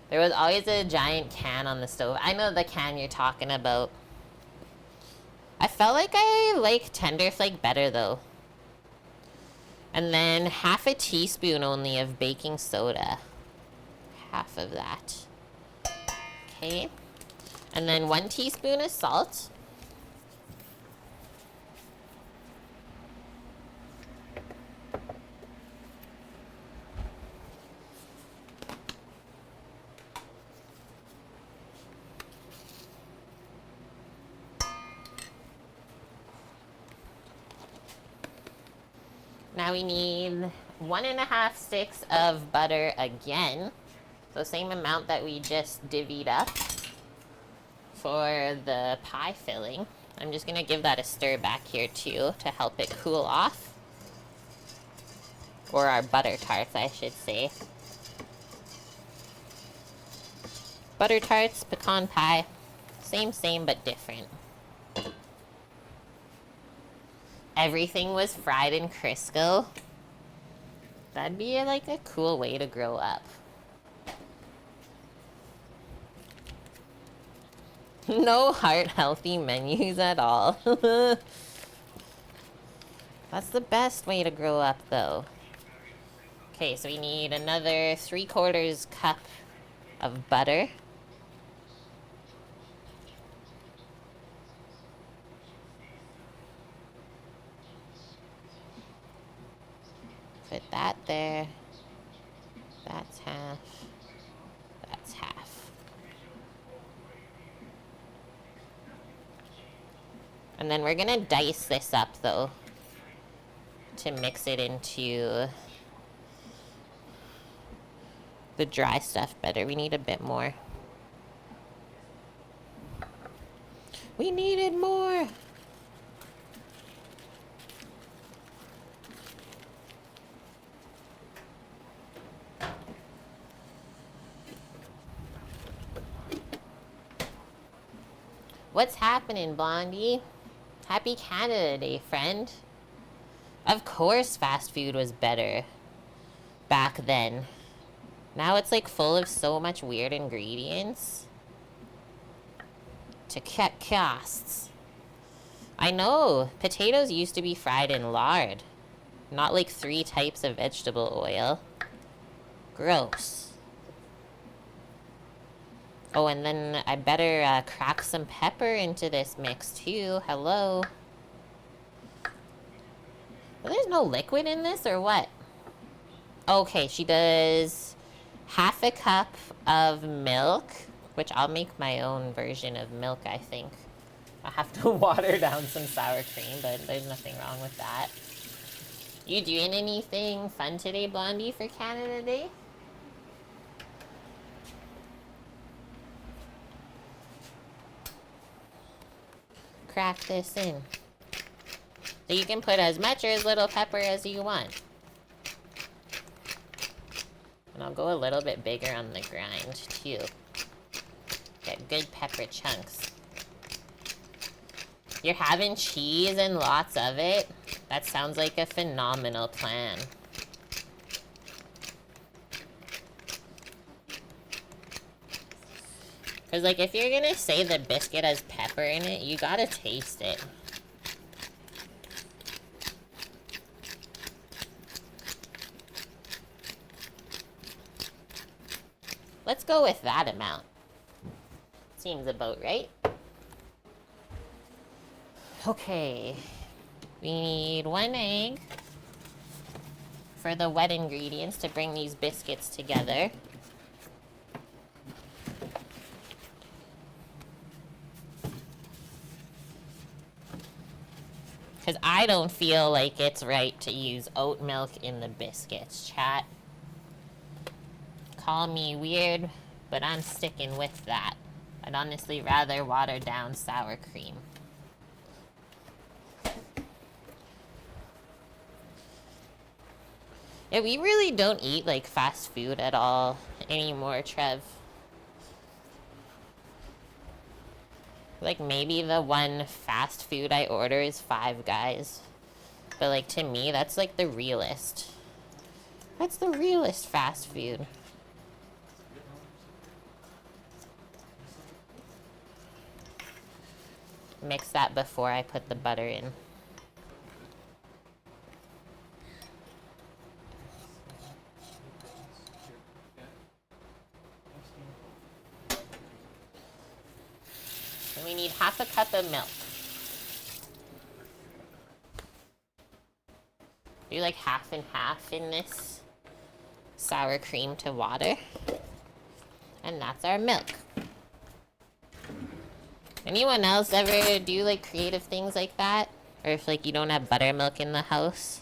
There was always a giant can on the stove. I know the can you're talking about. I felt like I like Tender Flake better though. And then half a teaspoon only of baking soda. Half of that. Okay. And then 1 teaspoon of salt. Now we need 1.5 sticks of butter again. So same amount that we just divvied up for the pie filling. I'm just gonna give that a stir back here too to help it cool off. Or our butter tarts, I should say. Butter tarts, pecan pie, same but different. Everything was fried in Crisco. That'd be like a cool way to grow up. No heart-healthy menus at all. That's the best way to grow up, though. Okay, so we need another 3/4 cup of butter. Put that there. That's half. That's half. And then we're gonna dice this up though to mix it into the dry stuff better. We need a bit more. We needed more. What's happening, Blondie? Happy Canada Day, friend. Of course fast food was better back then. Now it's like full of so much weird ingredients to cut costs. I know, potatoes used to be fried in lard, not like 3 types of vegetable oil. Gross. Oh, and then I better crack some pepper into this mix too. Hello. Well, there's no liquid in this or what? Okay, she does half a cup of milk Which I'll make my own version of milk, I think. I'll have to water down some sour cream, but there's nothing wrong with that. You doing anything fun today, Blondie, for Canada Day? Crack this in. So you can put as much or as little pepper as you want. And I'll go a little bit bigger on the grind, too. Get good pepper chunks. You're having cheese and lots of it? That sounds like a phenomenal plan. Because, like, if you're gonna say the biscuit has pepper in it, you gotta taste it. Let's go with that amount. Seems about right. Okay. We need 1 egg for the wet ingredients to bring these biscuits together. Because I don't feel like it's right to use oat milk in the biscuits, chat. Call me weird, but I'm sticking with that. I'd honestly rather water down sour cream. Yeah, we really don't eat, like, fast food at all anymore, Trev. Like, maybe the one fast food I order is Five Guys. But, like, to me, that's, like, the realest. That's the realest fast food. Mix that before I put the butter in. And we need half a cup of milk. Do like half and half in this sour cream to water. And that's our milk. Anyone else ever do like creative things like that? Or if like you don't have buttermilk in the house,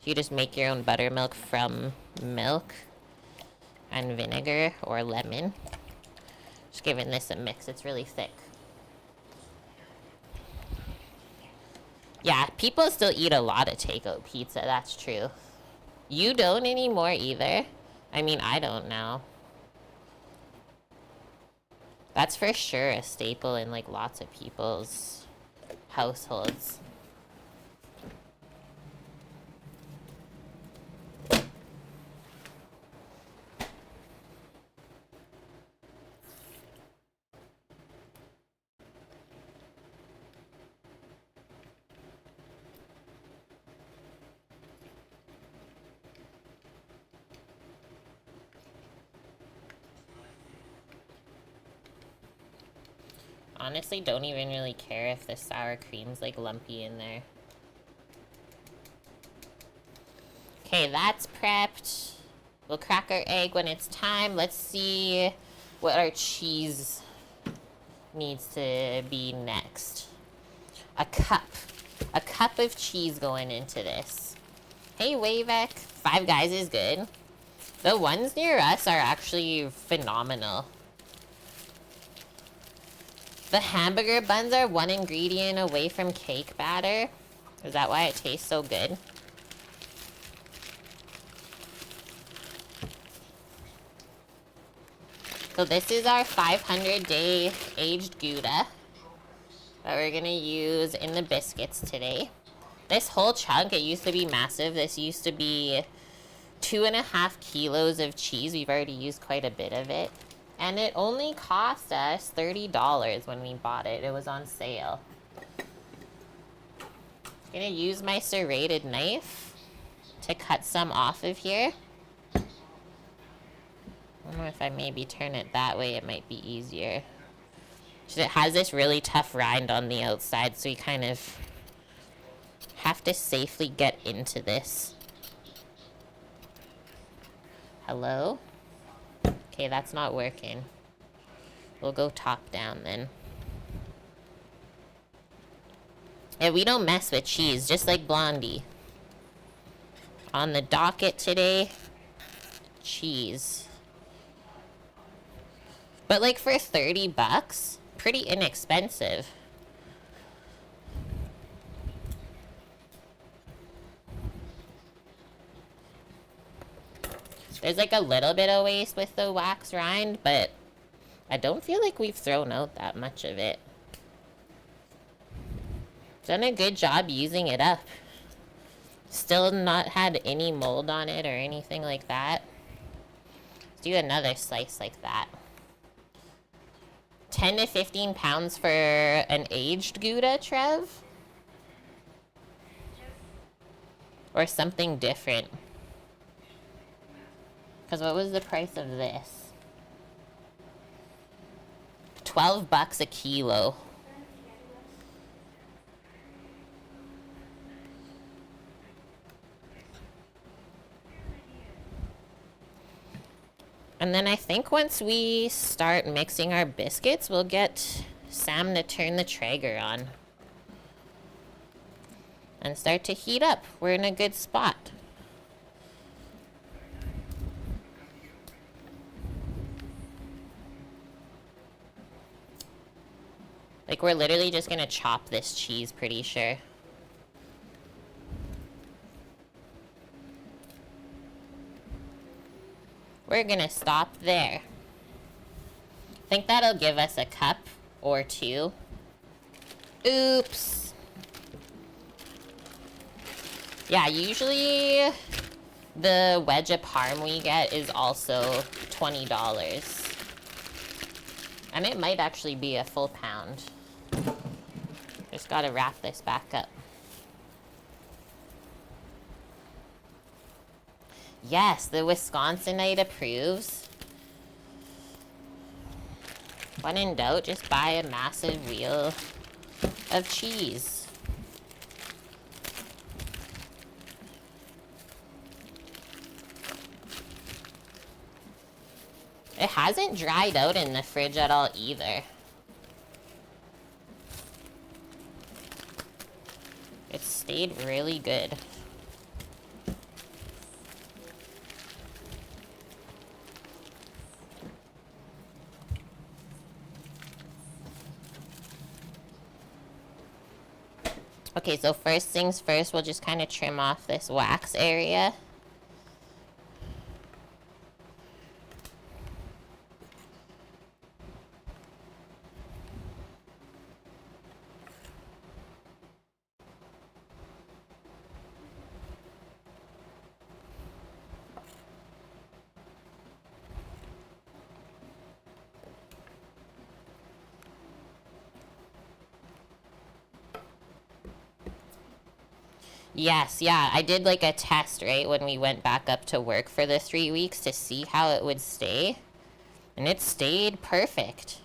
you just make your own buttermilk from milk and vinegar or lemon. Just giving this a mix, it's really thick. Yeah, people still eat a lot of takeout pizza, that's true. You don't anymore either. I mean, I don't now. That's for sure a staple in like lots of people's households. Honestly, don't even really care if the sour cream's like lumpy in there. Okay, that's prepped. We'll crack our egg when it's time. Let's see what our cheese needs to be next. A cup. A cup of cheese going into this. Hey, Wavek. Five Guys is good. The ones near us are actually phenomenal. The hamburger buns are one ingredient away from cake batter. Is that why it tastes so good? So this is our 500-day aged Gouda that we're gonna use in the biscuits today. This whole chunk, it used to be massive. This used to be 2.5 kilos of cheese. We've already used quite a bit of it. And it only cost us $30 when we bought it. It was on sale. I'm gonna use my serrated knife to cut some off of here. I don't know if I maybe turn it that way, it might be easier. So it has this really tough rind on the outside, so you kind of have to safely get into this. Hello? Okay, that's not working. We'll go top down then. And we don't mess with cheese, just like Blondie. On the docket today, cheese. But like for 30 bucks, pretty inexpensive. There's like a little bit of waste with the wax rind, but I don't feel like we've thrown out that much of it. Done a good job using it up. Still not had any mold on it or anything like that. Let's do another slice like that. 10 to 15 pounds for an aged Gouda, Trev? Or something different? Because what was the price of this? 12 bucks a kilo. And then I think once we start mixing our biscuits, we'll get Sam to turn the Traeger on. And start to heat up. We're in a good spot. Like, we're literally just gonna chop this cheese, pretty sure. We're gonna stop there. I think that'll give us a cup or two. Oops. Yeah, usually the wedge of parm we get is also $20. And it might actually be a full pound. Just gotta wrap this back up. Yes, the Wisconsinite approves. When in doubt, just buy a massive wheel of cheese. It hasn't dried out in the fridge at all either. It stayed really good. Okay, so first things first, we'll just kind of trim off this wax area. Yes, yeah, I did like a test, right, when we went back up to work for the 3 weeks to see how it would stay. And it stayed perfect.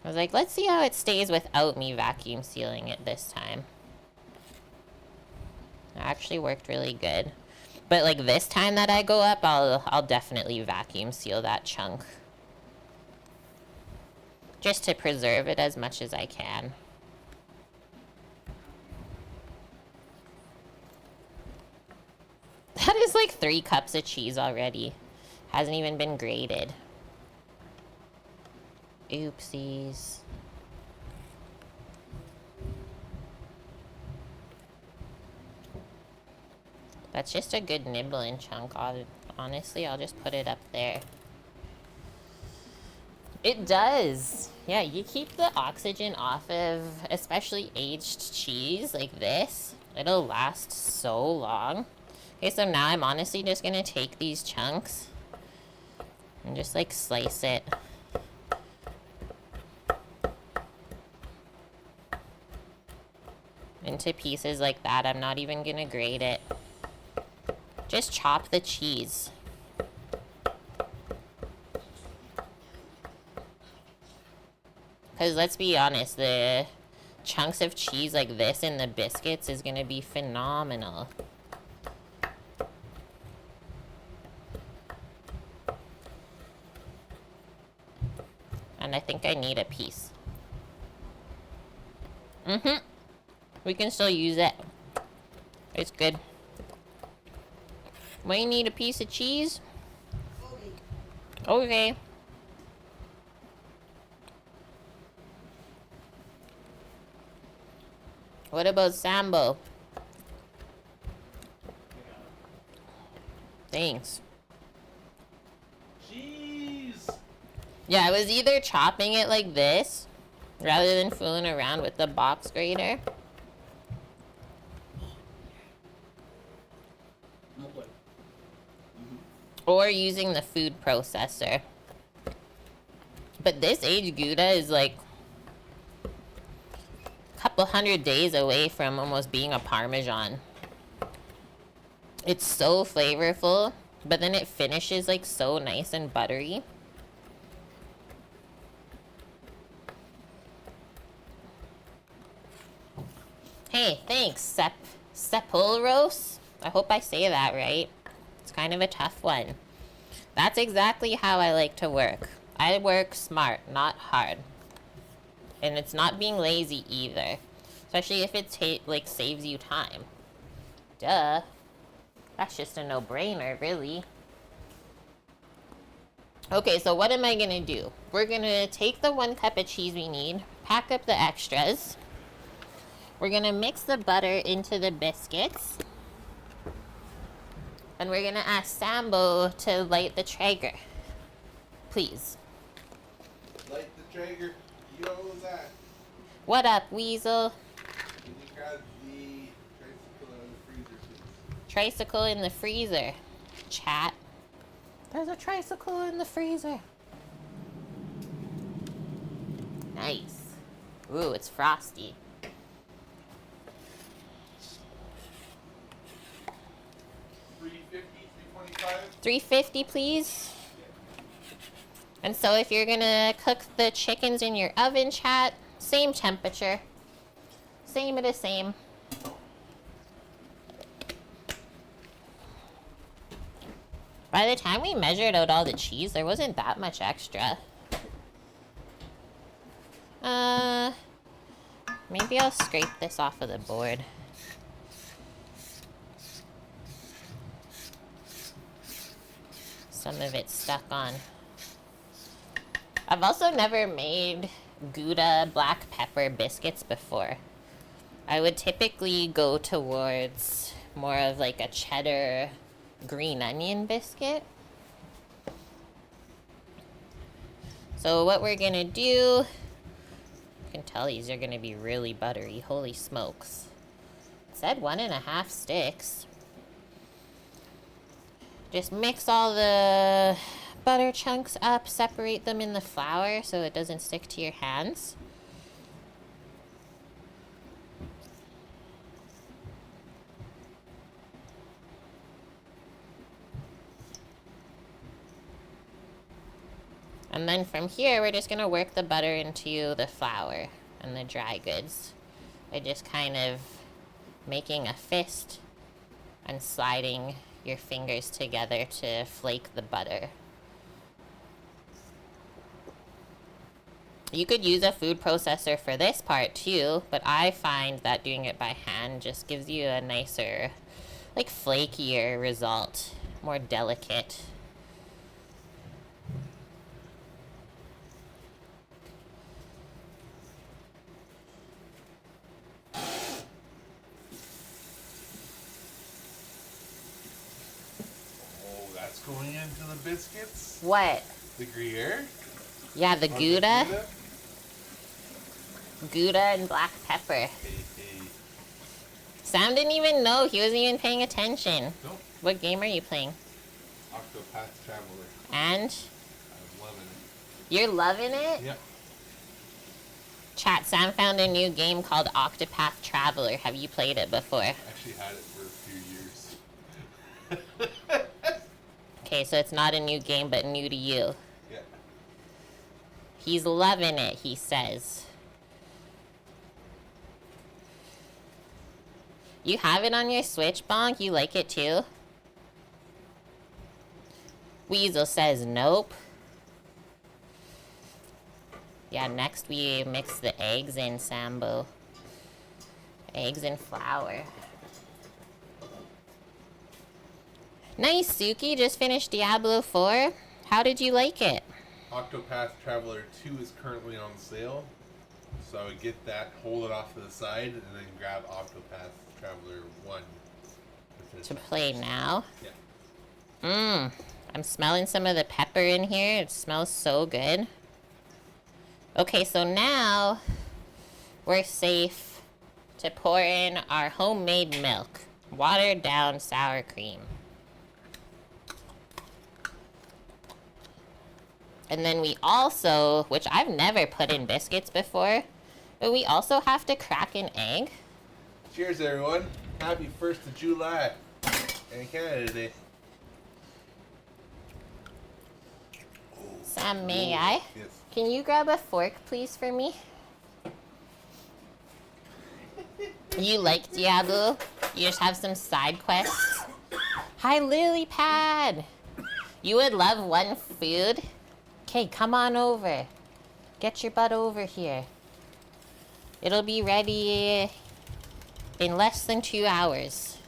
I was like, let's see how it stays without me vacuum sealing it this time. It actually worked really good. But like this time that I go up, I'll definitely vacuum seal that chunk. Just to preserve it as much as I can. That is like 3 cups of cheese already. Hasn't even been grated. Oopsies. That's just a good nibbling chunk. Honestly, I'll just put it up there. It does. Yeah, you keep the oxygen off of especially aged cheese like this. It'll last so long. Okay, so now I'm honestly just gonna take these chunks and just like slice it. Into pieces like that. I'm not even gonna grate it. Just chop the cheese. Because let's be honest, the chunks of cheese like this in the biscuits is gonna be phenomenal. think I need a piece. We can still use it. It's good. We need a piece of cheese? Okay. What about Sambo? Thanks. Cheese. Yeah, I was either chopping it like this, rather than fooling around with the box grater. Or using the food processor. But this aged Gouda is like a couple hundred days away from almost being a Parmesan. It's so flavorful, but then it finishes like so nice and buttery. Hey, thanks, Sepulros. I hope I say that right. It's kind of a tough one. That's exactly how I like to work. I work smart, not hard. And it's not being lazy either. Especially if it like saves you time. Duh. That's just a no-brainer, really. Okay, so what am I gonna do? We're gonna take the 1 cup of cheese we need, pack up the extras. We're gonna mix the butter into the biscuits. And we're gonna ask Sambo to light the Traeger. Please. Light the Traeger. You know that. What up, Weasel? Can you grab the tricycle out of the freezer, please? Tricycle in the freezer. Chat. There's a tricycle in the freezer. Nice. Ooh, it's frosty. $3.50, please. And so if you're gonna cook the chickens in your oven, chat, same temperature. Same to same. By the time we measured out all the cheese, there wasn't that much extra. Maybe I'll scrape this off of the board. Some of it's stuck on. I've also never made Gouda black pepper biscuits before. I would typically go towards more of like a cheddar green onion biscuit. So what we're gonna do, you can tell these are gonna be really buttery. Holy smokes. It said 1.5 sticks. Just mix all the butter chunks up, separate them in the flour so it doesn't stick to your hands. And then from here, we're just gonna work the butter into the flour and the dry goods by just kind of making a fist and sliding your fingers together to flake the butter. You could use a food processor for this part too, but I find that doing it by hand just gives you a nicer, like flakier result, more delicate. Going into the biscuits. What? The Gruyere? Yeah, the Gouda. Gouda and black pepper. Hey. Sam didn't even know. He wasn't even paying attention. Nope. What game are you playing? Octopath Traveler. And? I'm loving it. You're loving it? Yep. Chat, Sam found a new game called Octopath Traveler. Have you played it before? I actually had it for a few years. Okay, so it's not a new game, but new to you. Yeah. He's loving it, he says. You have it on your Switch, Bonk? You like it too? Weasel says nope. Yeah, next we mix the eggs in, Sambo. Eggs and flour. Nice, Suki. Just finished Diablo 4. How did you like it? Octopath Traveler 2 is currently on sale. So I would get that, hold it off to the side, and then grab Octopath Traveler 1. To play now? Yeah. I'm smelling some of the pepper in here. It smells so good. Okay, so now we're safe to pour in our homemade milk. Watered down sour cream. And then we also, which I've never put in biscuits before, but we also have to crack an egg. Cheers, everyone. Happy 1st of July in Canada Day. Sam, may I? Yes. Can you grab a fork, please, for me? You like Diablo? You just have some side quests? Hi, Lily Pad! You would love one food? Okay, come on over. Get your butt over here. It'll be ready in less than 2 hours.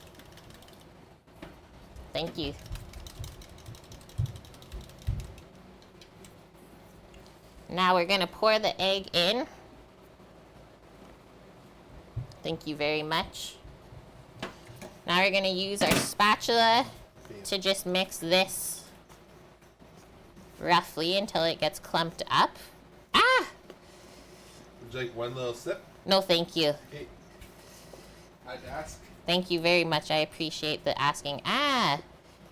Thank you. Now we're gonna pour the egg in. Thank you very much. Now we're gonna use our spatula to just mix this roughly until it gets clumped up. Ah! Would you like one little sip? No, thank you. Okay. I'd ask. Thank you very much. I appreciate the asking. Ah!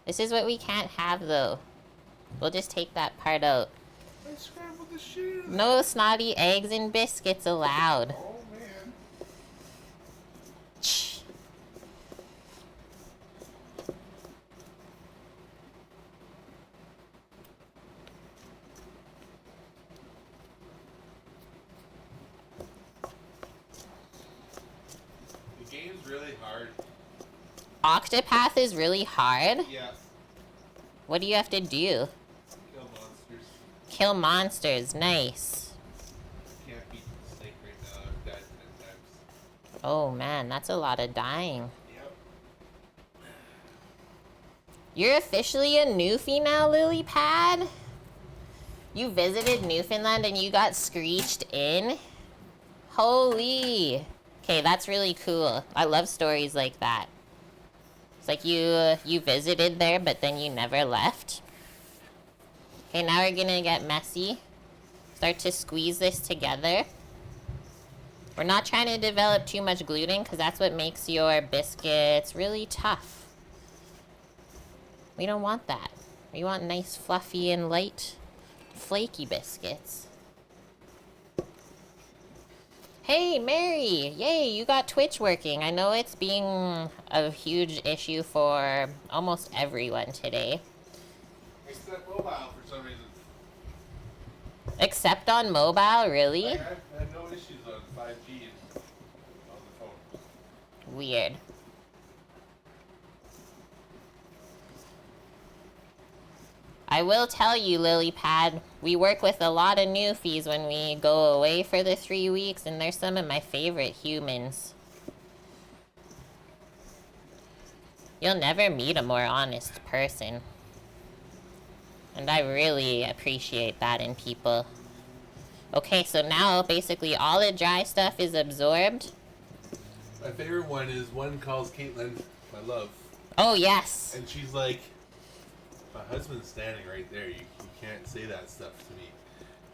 This is what we can't have, though. We'll just take that part out. I scrambled the shit. No snotty eggs and biscuits allowed. Oh, man. Shh. The game's really hard. Octopath is really hard. Yeah. What do you have to do? Kill monsters. Kill monsters. Nice. Can't beat the snake right now. I've died 10 times. Oh man, that's a lot of dying. Yep. You're officially a Newfie now, Lily Pad? You visited Newfoundland and you got screeched in? Holy. Okay, that's really cool. I love stories like that. It's like you visited there, but then you never left. Okay, now we're gonna get messy. Start to squeeze this together. We're not trying to develop too much gluten because that's what makes your biscuits really tough. We don't want that. We want nice, fluffy, and light, flaky biscuits. Hey, Mary! Yay, you got Twitch working. I know it's being a huge issue for almost everyone today. Except mobile for some reason. Except on mobile, really? I had no issues on 5G on the phone. Weird. I will tell you, Lily Pad, we work with a lot of newfies when we go away for the 3 weeks, and they're some of my favorite humans. You'll never meet a more honest person. And I really appreciate that in people. Okay, so now basically all the dry stuff is absorbed. My favorite one is one calls Caitlin my love. Oh, yes. And she's like, my husband's standing right there. You can't say that stuff to me.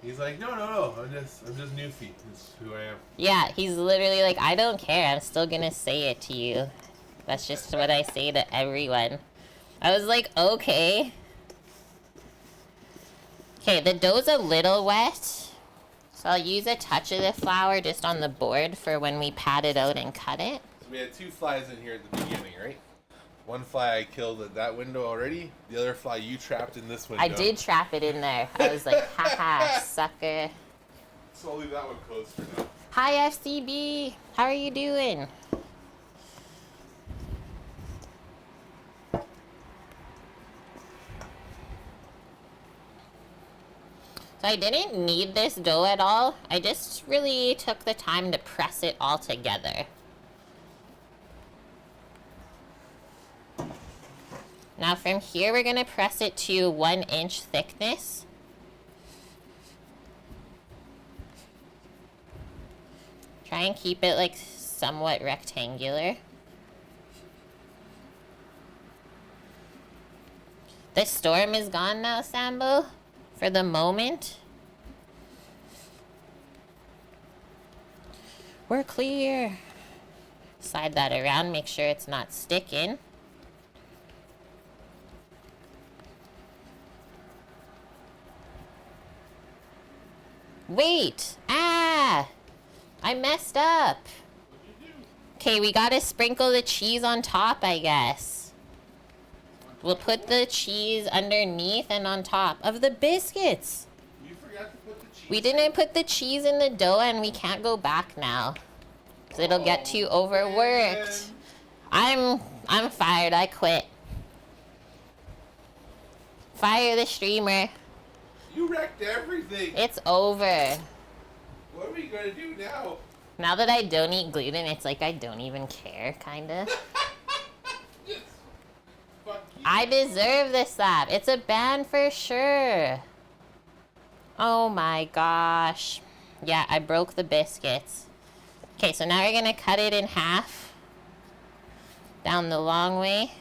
He's like, no. I'm just Newfie. That's who I am. Yeah, he's literally like, I don't care. I'm still gonna say it to you. That's just what I say to everyone. I was like, okay. Okay, the dough's a little wet. So I'll use a touch of the flour just on the board for when we pat it out and cut it. So we had 2 flies in here at the beginning, right? One fly I killed at that window already. The other fly you trapped in this window. I did trap it in there. I was like, haha, sucker. So I'll leave that one closed for now. Hi, FCB. How are you doing? So I didn't need this dough at all. I just really took the time to press it all together. Now from here, we're gonna press it to 1 inch thickness. Try and keep it like somewhat rectangular. The storm is gone now, Sambo, for the moment. We're clear. Slide that around, make sure it's not sticking. Wait! Ah! I messed up. Okay, we gotta sprinkle the cheese on top, I guess. We'll put the cheese underneath and on top of the biscuits. You forgot to put the cheese. We didn't put the cheese in the dough and we can't go back now. So it'll get too overworked. I'm fired, I quit. Fire the streamer. You wrecked everything. It's over. What are we gonna do now? Now that I don't eat gluten, it's like I don't even care, kinda. Just fuck you. I deserve this slap. It's a ban for sure. Oh my gosh. Yeah, I broke the biscuits. Okay, so now we're gonna cut it in half. Down the long way.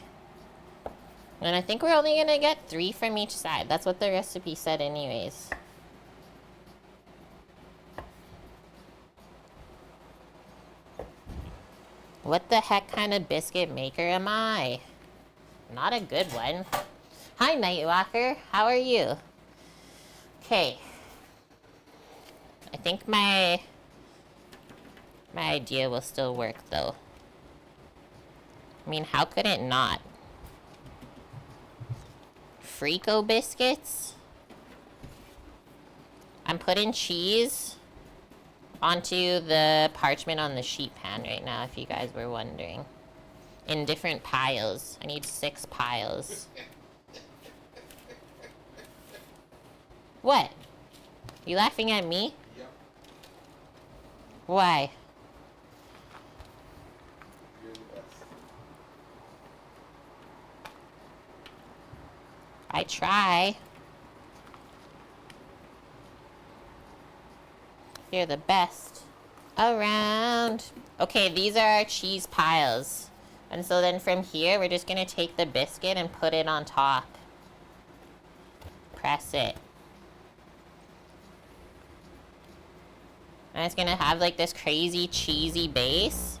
And I think we're only gonna get 3 from each side. That's what the recipe said anyways. What the heck kind of biscuit maker am I? Not a good one. Hi, Nightwalker. How are you? Okay. I think my idea will still work, though. I mean, how could it not? Frico biscuits? I'm putting cheese onto the parchment on the sheet pan right now, if you guys were wondering. In different piles. I need 6 piles. What? You laughing at me? Yep. Why? You're the best. I try. You're the best around. Okay, these are our cheese piles. And so then from here, we're just gonna take the biscuit and put it on top. Press it. And it's gonna have like this crazy cheesy base.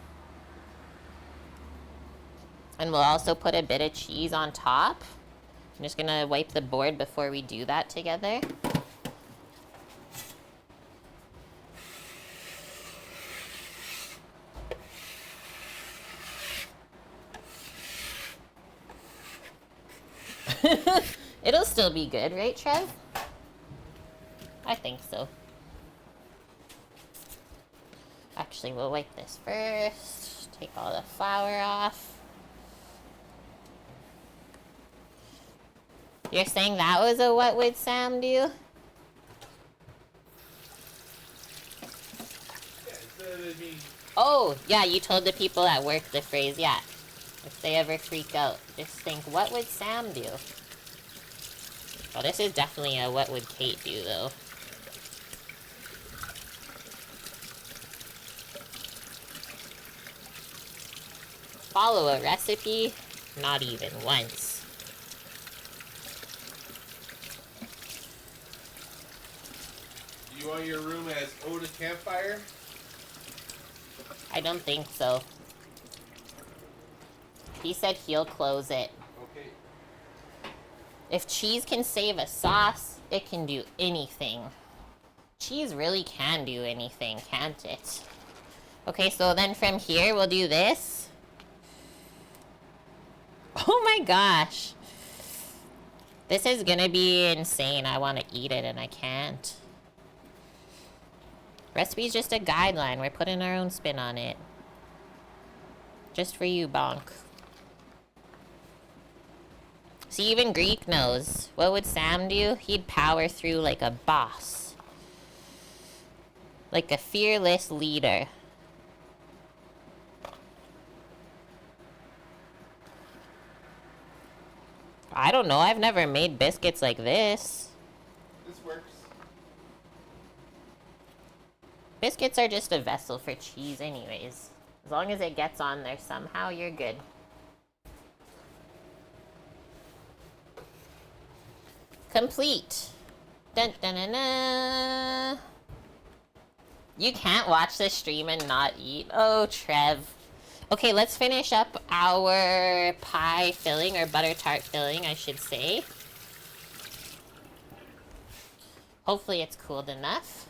And we'll also put a bit of cheese on top. I'm just gonna wipe the board before we do that together. It'll still be good, right, Trev? I think so. Actually, we'll wipe this first. Take all the flour off. You're saying that was a what would Sam do? Yeah, instead of me. Oh, yeah, you told the people at work the phrase, yeah. If they ever freak out, just think, what would Sam do? Well, this is definitely a what would Kate do, though. Follow a recipe? Not even once. You want your room as Oda Campfire? I don't think so. He said he'll close it. Okay. If cheese can save a sauce, it can do anything. Cheese really can do anything, can't it? Okay, so then from here, we'll do this. Oh my gosh. This is gonna be insane. I want to eat it and I can't. Recipe's just a guideline. We're putting our own spin on it. Just for you, Bonk. See, even Greek knows. What would Sam do? He'd power through like a boss. Like a fearless leader. I don't know. I've never made biscuits like this. This works. Biscuits are just a vessel for cheese anyways. As long as it gets on there somehow, you're good. Complete. Dun dun dun dun. You can't watch the stream and not eat. Oh, Trev. Okay, let's finish up our pie filling, or butter tart filling, I should say. Hopefully it's cooled enough.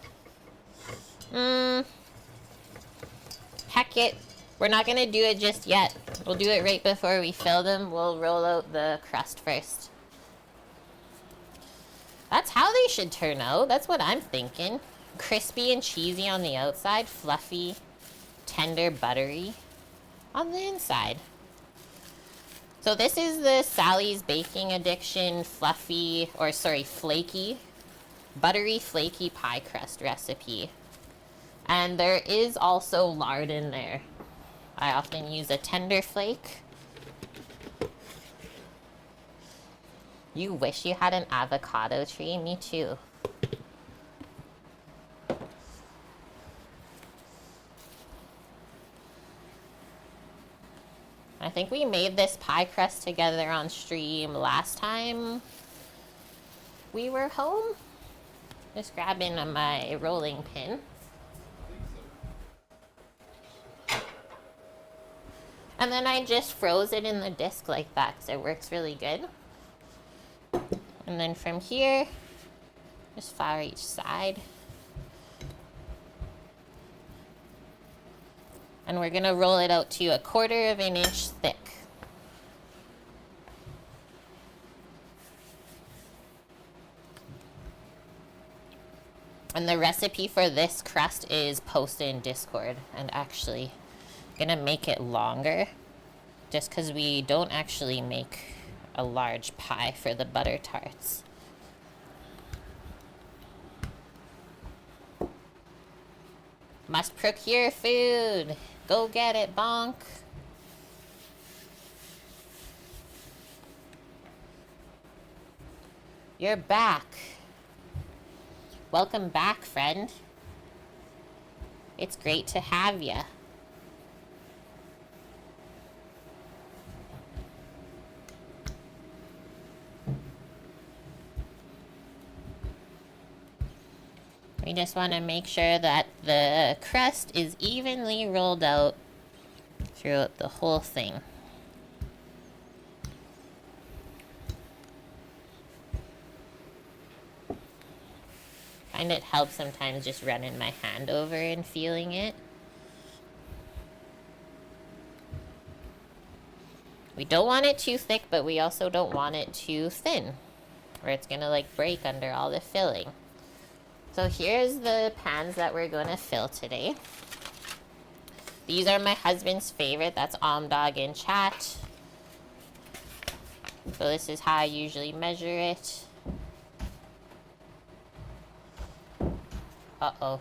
Heck it. We're not gonna do it just yet. We'll do it right before we fill them. We'll roll out the crust first. That's how they should turn out. That's what I'm thinking. Crispy and cheesy on the outside. Fluffy, tender, buttery on the inside. So this is the Sally's Baking Addiction fluffy, or sorry, flaky, buttery flaky pie crust recipe. And there is also lard in there. I often use a tender flake. You wish you had an avocado tree? Me too. I think we made this pie crust together on stream last time we were home. Just grabbing my rolling pin. And then I just froze it in the disc like that because it works really good. And then from here, just flour each side. And we're gonna roll it out to 1/4 of an inch thick. And the recipe for this crust is posted in Discord, and actually gonna make it longer just because we don't actually make a large pie for the butter tarts. Must procure food. Go get it, bonk. You're back. Welcome back, friend. It's great to have ya. We just want to make sure that the crust is evenly rolled out throughout the whole thing. Find it helps sometimes just running my hand over and feeling it. We don't want it too thick, but we also don't want it too thin, where it's gonna like break under all the filling. So here's the pans that we're going to fill today. These are my husband's favorite. That's Dog in chat. So this is how I usually measure it. Uh-oh.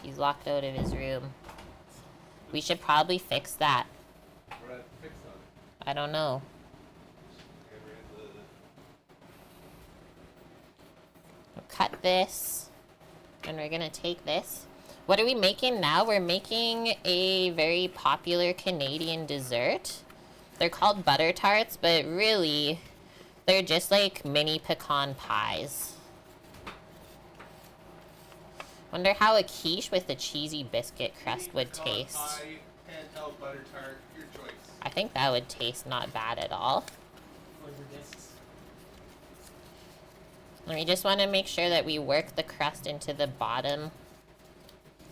He's locked out of his room. We should probably fix that. What did I fix on it? I don't know. We'll cut this. And we're gonna take this. What are we making now? We're making a very popular Canadian dessert. They're called butter tarts, but really, they're just like mini pecan pies. Wonder how a quiche with a cheesy biscuit crust would taste. Pie, handheld butter tart, your choice. I think that would taste not bad at all. And we just want to make sure that we work the crust into the bottom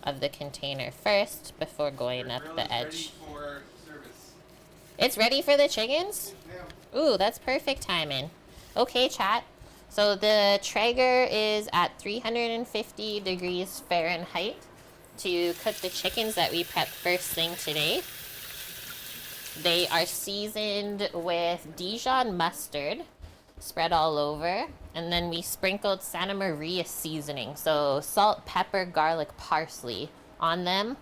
of the container first before going up the edge. Ready for service. It's ready for the chickens? Yeah. Ooh, that's perfect timing. Okay, chat. So the Traeger is at 350 degrees Fahrenheit to cook the chickens that we prepped first thing today. They are seasoned with Dijon mustard, spread all over. And then we sprinkled Santa Maria seasoning. So salt, pepper, garlic, parsley on them.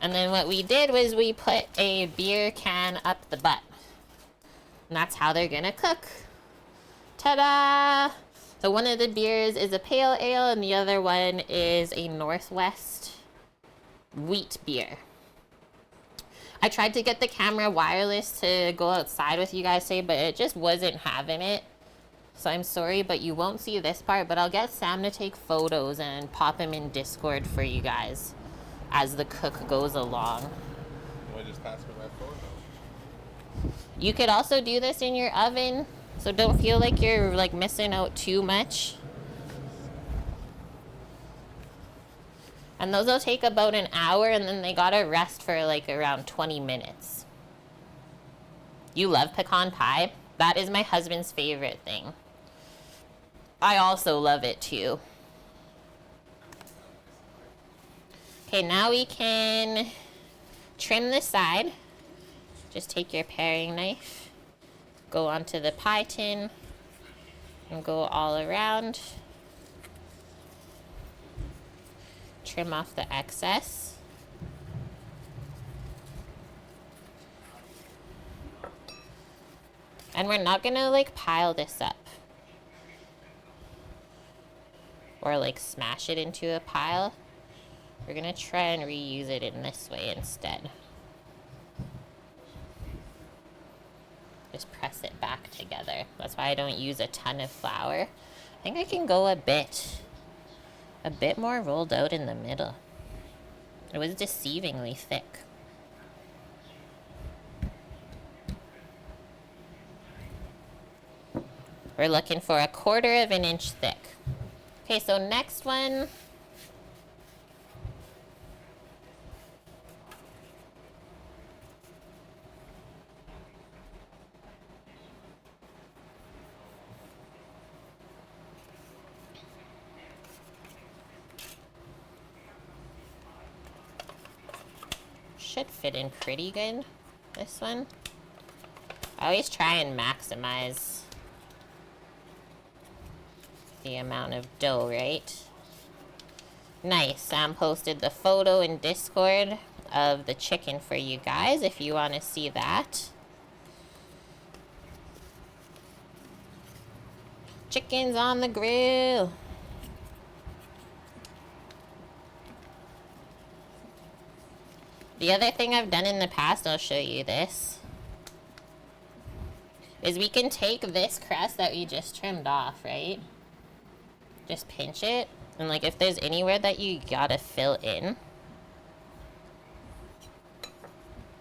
And then what we did was we put a beer can up the butt. And that's how they're gonna cook. Ta-da! So one of the beers is a pale ale and the other one is a Northwest wheat beer. I tried to get the camera wireless to go outside with you guys today, but it just wasn't having it. So I'm sorry, but you won't see this part, but I'll get Sam to take photos and pop them in Discord for you guys as the cook goes along. You just pass me my phone though. You could also do this in your oven, so don't feel like you're like missing out too much. And those will take about an hour, and then they gotta rest for like around 20 minutes. You love pecan pie? That is my husband's favorite thing. I also love it too. Okay, now we can trim the side. Just take your paring knife, go onto the pie tin, and go all around. Trim off the excess. And we're not gonna like pile this up or like smash it into a pile. We're gonna try and reuse it in this way instead. Just press it back together. That's why I don't use a ton of flour. I think I can go a bit more rolled out in the middle. It was deceivingly thick. We're looking for 1/4 of an inch thick. Okay, so next one. Should fit in pretty good, this one. I always try and maximize the amount of dough, right? Nice. Sam posted the photo in Discord of the chicken for you guys if you want to see that. Chicken's on the grill. The other thing I've done in the past, I'll show you this, is we can take this crust that we just trimmed off, right? Just pinch it, and like if there's anywhere that you gotta fill in,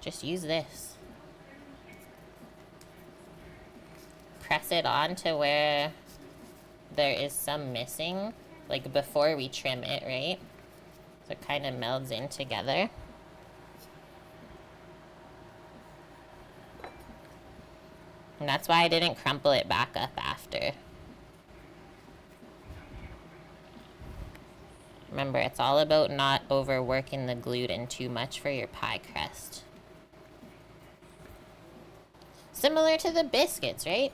just use this. Press it on to where there is some missing, like before we trim it, right? So it kind of melds in together. And that's why I didn't crumple it back up after. Remember, it's all about not overworking the gluten too much for your pie crust. Similar to the biscuits, right?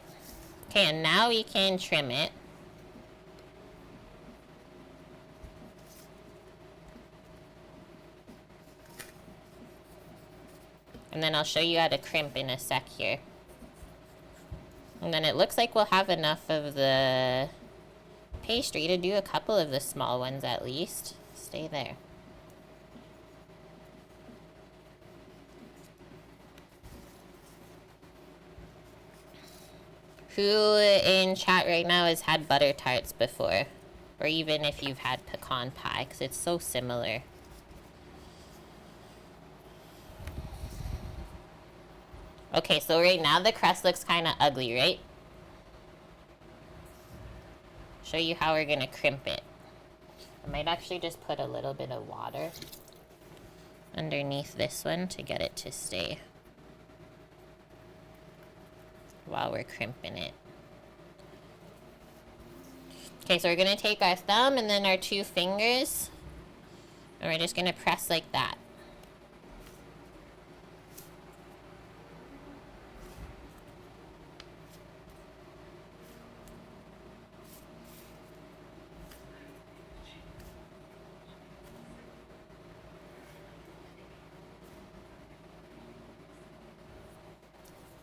Okay, and now we can trim it. And then I'll show you how to crimp in a sec here. And then it looks like we'll have enough of the pastry to do a couple of the small ones at least. Stay there. Who in chat right now has had butter tarts before? Or even if you've had pecan pie, because it's so similar. Okay, so right now the crust looks kind of ugly, right? Show you how we're gonna crimp it. I might actually just put a little bit of water underneath this one to get it to stay while we're crimping it. Okay, so we're gonna take our thumb and then our 2 fingers, and we're just gonna press like that.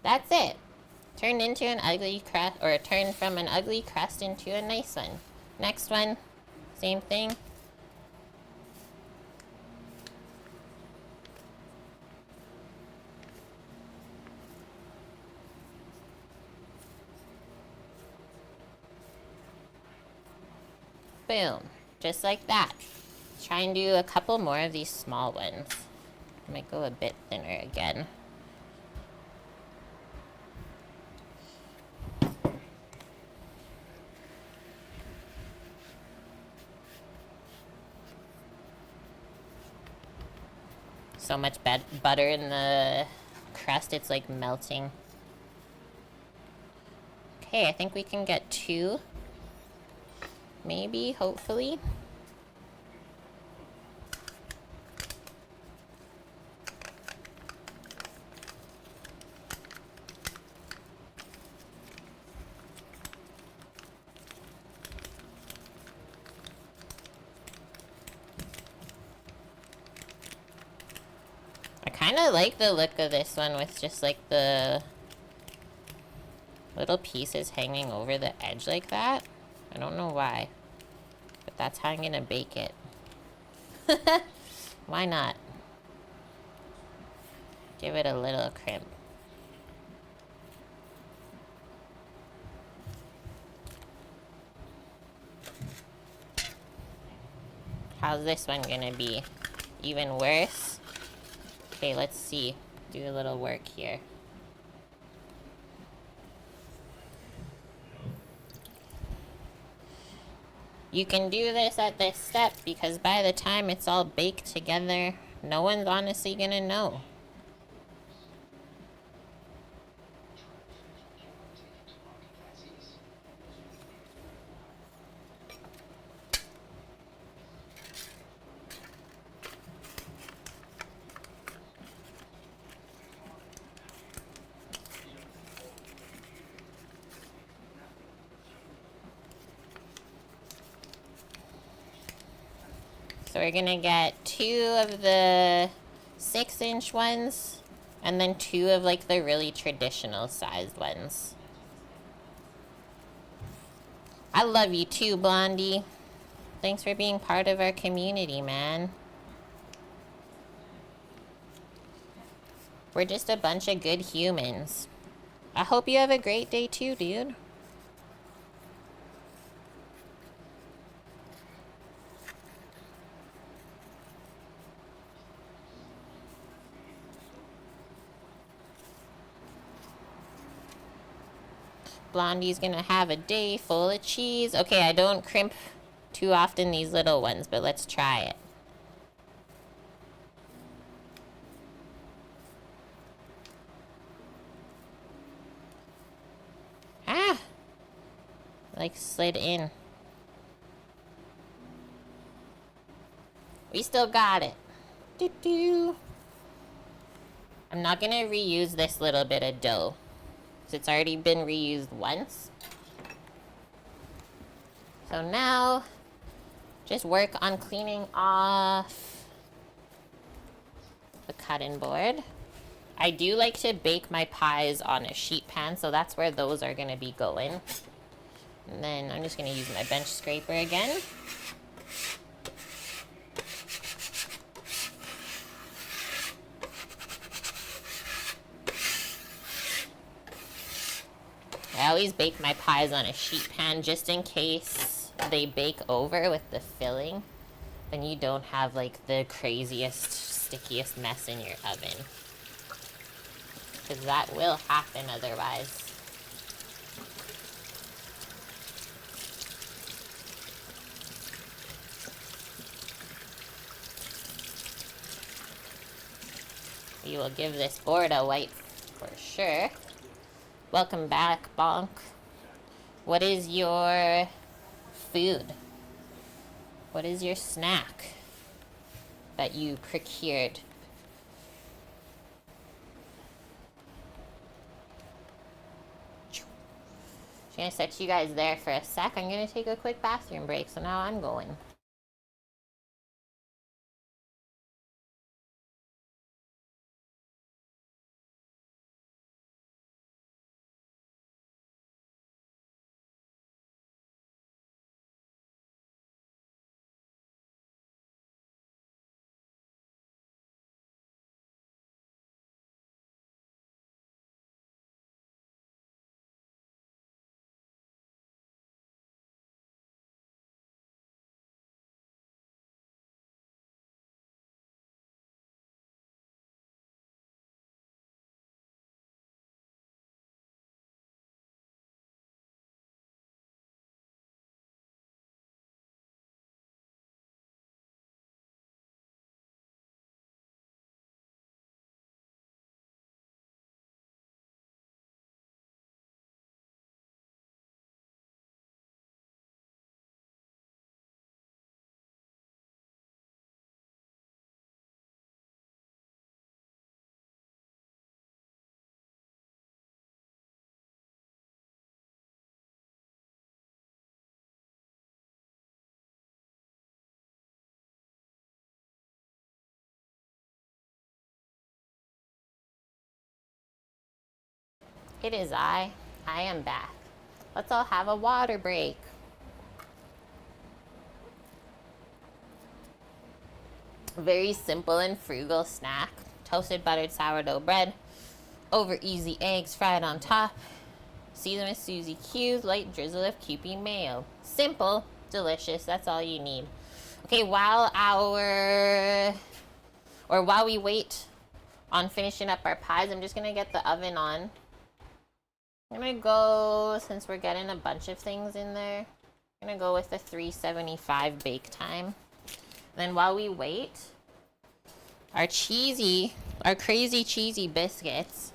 That's it. Turned into an ugly crust, or turned from an ugly crust into a nice one. Next one, same thing. Boom. Just like that. Try and do a couple more of these small ones. Might go a bit thinner again. So much butter in the crust, it's like melting. Okay, I think we can get 2. Maybe, hopefully. I kind of like the look of this one with just like the little pieces hanging over the edge like that. I don't know why, but that's how I'm gonna bake it. Why not? Give it a little crimp. How's this one gonna be? Even worse? Okay, let's see. Do a little work here. You can do this at this step because by the time it's all baked together, no one's honestly gonna know. So we're gonna get 2 of the 6-inch ones, and then 2 of like the really traditional sized ones. I love you too, Blondie. Thanks for being part of our community, man. We're just a bunch of good humans. I hope you have a great day too, dude. Blondie's gonna have a day full of cheese. Okay, I don't crimp too often these little ones, but let's try it. Ah! Like slid in. We still got it. Doo-doo. I'm not gonna reuse this little bit of dough, because it's already been reused once. So now, just work on cleaning off the cutting board. I do like to bake my pies on a sheet pan, so that's where those are gonna be going. And then I'm just gonna use my bench scraper again. I always bake my pies on a sheet pan just in case they bake over with the filling. Then you don't have like the craziest, stickiest mess in your oven. Because that will happen otherwise. We will give this board a wipe for sure. Welcome back, Bonk. What is your food? What is your snack that you procured? Just gonna set you guys there for a sec. I'm gonna take a quick bathroom break, so now I'm going. It is I. I am back. Let's all have a water break. Very simple and frugal snack. Toasted buttered sourdough bread. Over easy eggs fried on top. Seasoned with Suzy Q's, light drizzle of Kewpie mayo. Simple, delicious. That's all you need. Okay, while we wait on finishing up our pies, I'm just gonna get the oven on. I'm gonna go, since we're getting a bunch of things in there, I'm gonna go with the 375 bake time. Then while we wait, our crazy cheesy biscuits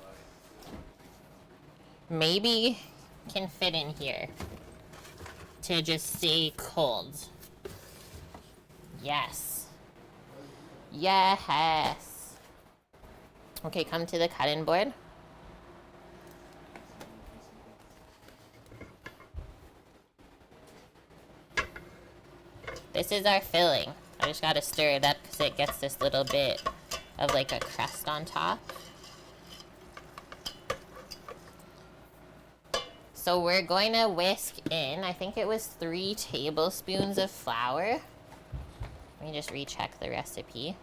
maybe can fit in here to just stay cold. Yes. Yes. Okay, come to the cutting board. This is our filling. I just gotta stir it up because it gets this little bit of like a crust on top. So we're going to whisk in, I think it was 3 tablespoons of flour. Let me just recheck the recipe.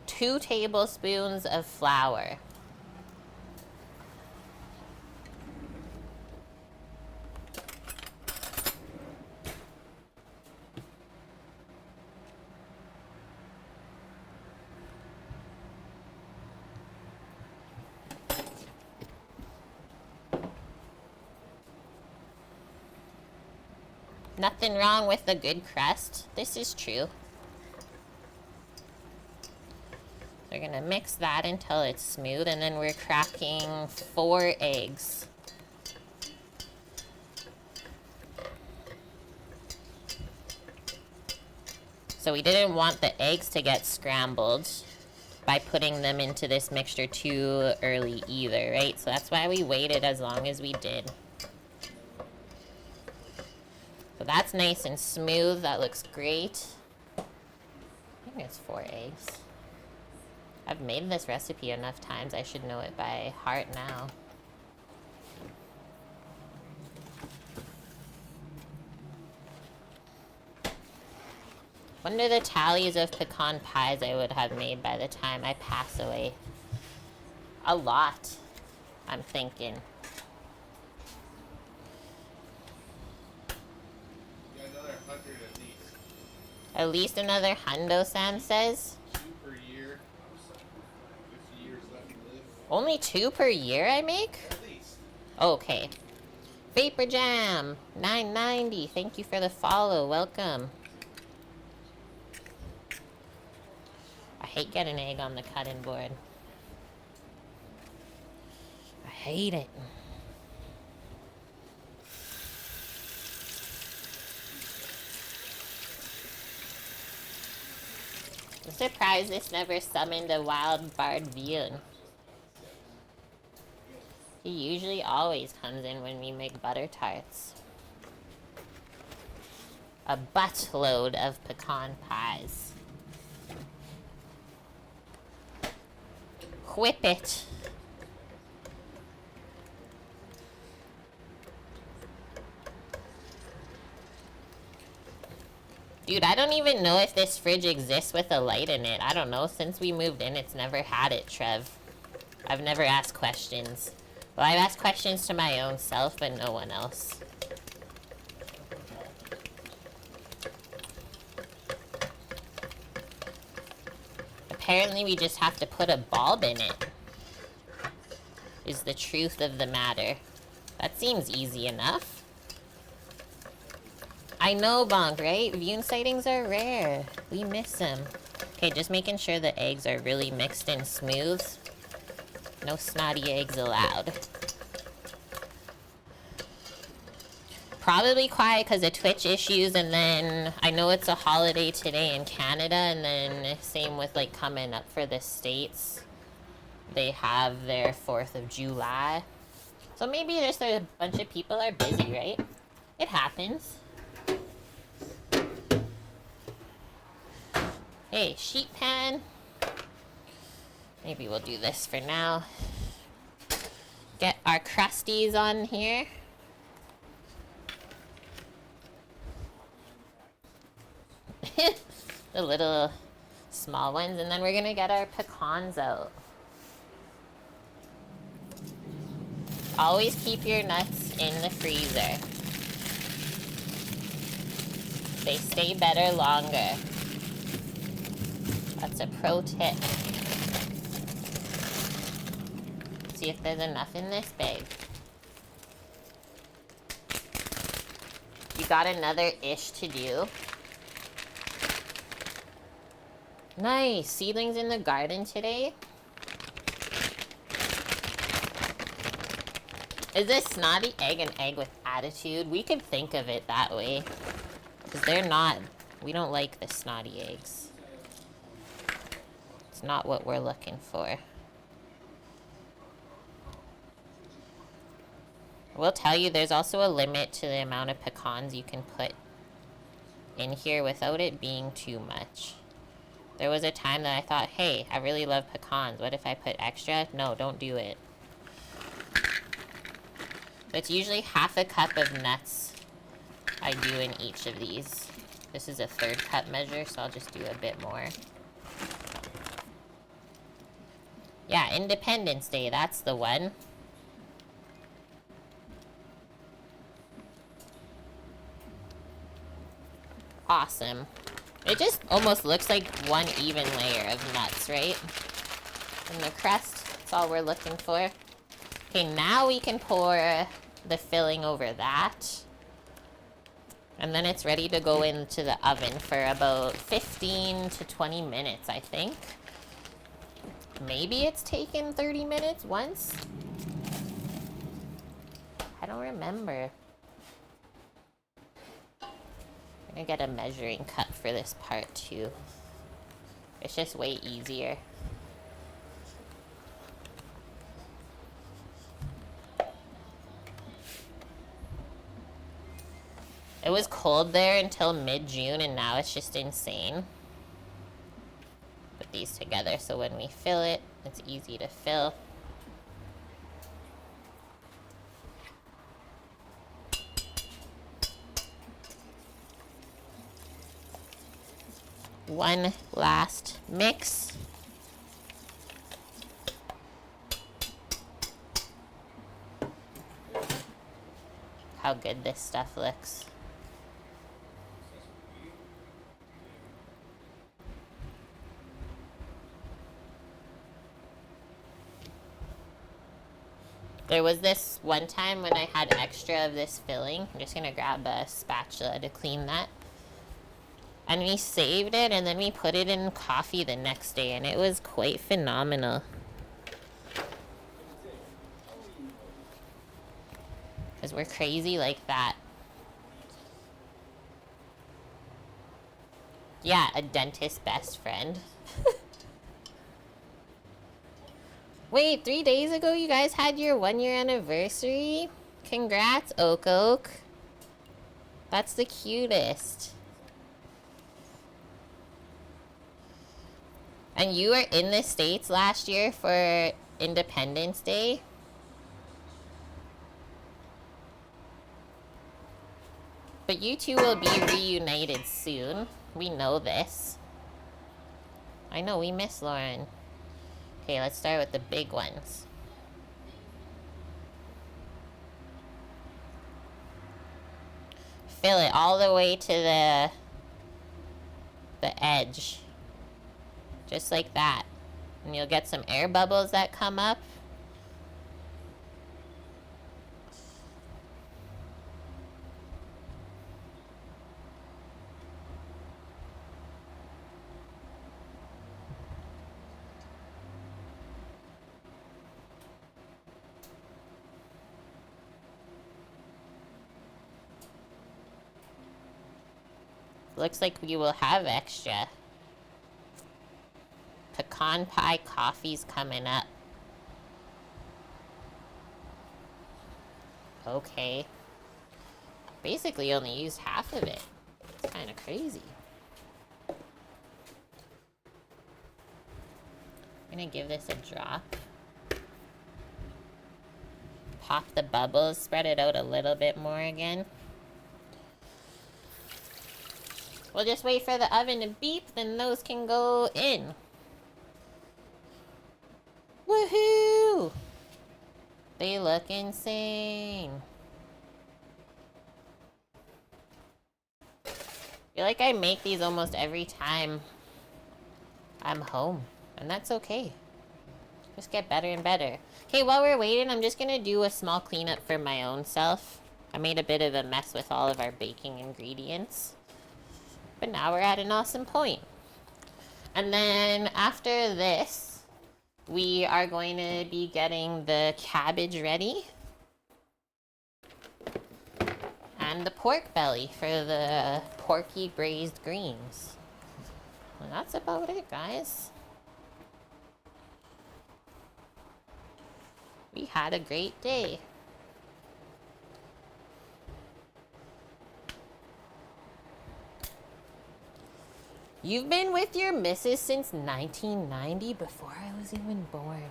Two tablespoons of flour. Nothing wrong with a good crust. This is true. We're gonna mix that until it's smooth, and then we're cracking 4 eggs. So we didn't want the eggs to get scrambled by putting them into this mixture too early either, right? So that's why we waited as long as we did. So that's nice and smooth. That looks great. I think it's 4 eggs. I've made this recipe enough times. I should know it by heart now. Wonder the tallies of pecan pies I would have made by the time I pass away. A lot, I'm thinking. At least another hundo, Sam says. 2 per year. 50 years left to live. Only 2 per year I make? At least. Okay. Vapor Jam, $9.90. Thank you for the follow. Welcome. I hate getting egg on the cutting board. I hate it. I'm surprised this never summoned a wild barred veal. He usually always comes in when we make butter tarts. A buttload of pecan pies. Whip it. Dude, I don't even know if this fridge exists with a light in it. I don't know. Since we moved in, it's never had it, Trev. I've never asked questions. Well, I've asked questions to my own self, but no one else. Apparently, we just have to put a bulb in it. Is the truth of the matter. That seems easy enough. I know, Bonk, right? Vune sightings are rare. We miss them. Okay, just making sure the eggs are really mixed and smooth. No snotty eggs allowed. Probably quiet because of Twitch issues, and then I know it's a holiday today in Canada, and then same with like coming up for the States. They have their 4th of July. So maybe just a bunch of people are busy, right? It happens. Okay, sheet pan. Maybe we'll do this for now. Get our crusties on here. The little small ones, and then we're gonna get our pecans out. Always keep your nuts in the freezer. They stay better longer. That's a pro tip. See if there's enough in this bag. You got another ish to do. Nice. Seedlings in the garden today. Is this snotty egg an egg with attitude? We could think of it that way. Because they're not. We don't like the snotty eggs. It's not what we're looking for. I will tell you, there's also a limit to the amount of pecans you can put in here without it being too much. There was a time that I thought, hey, I really love pecans. What if I put extra? No, don't do it. So it's usually half a cup of nuts I do in each of these. This is a 1/3 cup measure, so I'll just do a bit more. Yeah, Independence Day, that's the one. Awesome. It just almost looks like one even layer of nuts, right? And the crust, that's all we're looking for. Okay, now we can pour the filling over that. And then it's ready to go into the oven for about 15 to 20 minutes, I think. Maybe it's taken 30 minutes once. I don't remember. I'm gonna get a measuring cup for this part too. It's just way easier. It was cold there until mid-June, and now it's just insane. Put these together so when we fill it, it's easy to fill. One last mix. How good this stuff looks. There was this one time when I had extra of this filling. I'm just gonna grab a spatula to clean that. And we saved it, and then we put it in coffee the next day, and it was quite phenomenal. Because we're crazy like that. Yeah, a dentist best friend. Wait, 3 days ago you guys had your 1-year anniversary? Congrats, Oak Oak. That's the cutest. And you were in the States last year for Independence Day? But you two will be reunited soon. We know this. I know, we miss Lauren. Okay, let's start with the big ones. Fill it all the way to the edge. Just like that. And you'll get some air bubbles that come up. Looks like we will have extra. Pecan pie coffee's coming up. Okay. Basically only used half of it. It's kind of crazy. gonna give this a drop. Pop the bubbles, spread it out a little bit more again. We'll just wait for the oven to beep, then those can go in. Woohoo! They look insane. I feel like I make these almost every time I'm home, and that's okay. Just get better and better. Okay, while we're waiting, I'm just gonna do a small cleanup for my own self. I made a bit of a mess with all of our baking ingredients. But now we're at an awesome point. And then after this, we are going to be getting the cabbage ready. And the pork belly for the porky braised greens. And that's about it, guys. We had a great day. You've been with your missus since 1990, before I was even born.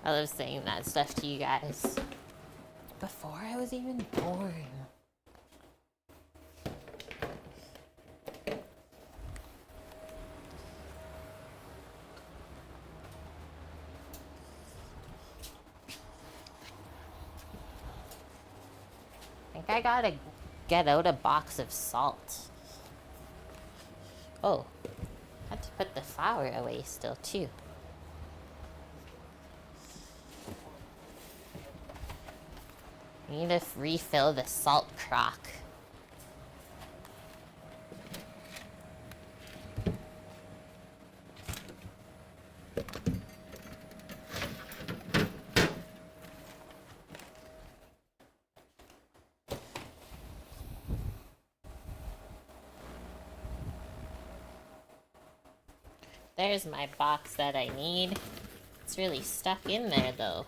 I love saying that stuff to you guys. Before I was even born. I think I gotta get out a box of salt. Oh, I had to put the flour away still too. I need to refill the salt crock. There's my box that I need. It's really stuck in there though.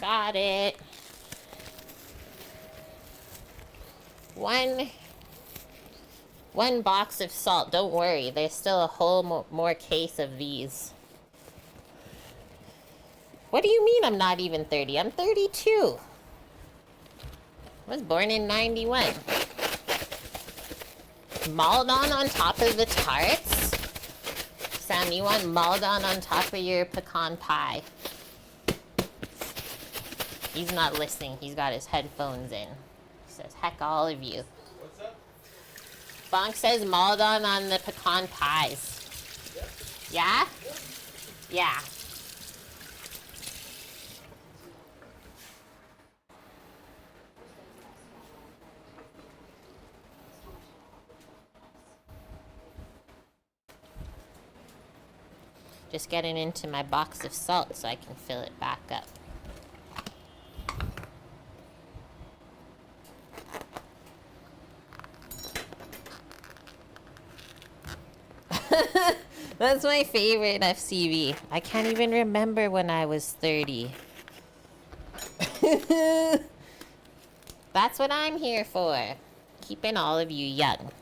Got it. One box of salt. Don't worry, there's still a whole more case of these. What do you mean I'm not even 30? I'm 32. I was born in 91. Maldon on top of the tarts? Sam, you want Maldon on top of your pecan pie? He's not listening. He's got his headphones in. He says, heck all of you. What's up? Bonk says Maldon on the pecan pies. Yeah? Yeah. Just getting into my box of salt so I can fill it back up. That's my favorite FCV. I can't even remember when I was 30. That's what I'm here for. Keeping all of you young.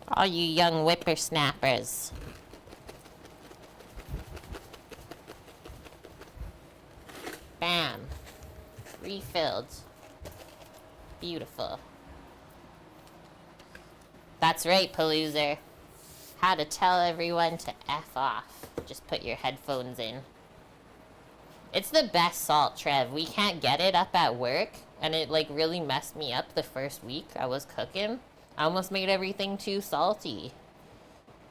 All you young whippersnappers. Bam. Refilled. Beautiful. That's right, Paloozer. How to tell everyone to F off. Just put your headphones in. It's the best salt, Trev. We can't get it up at work, and it like really messed me up the first week I was cooking. I almost made everything too salty.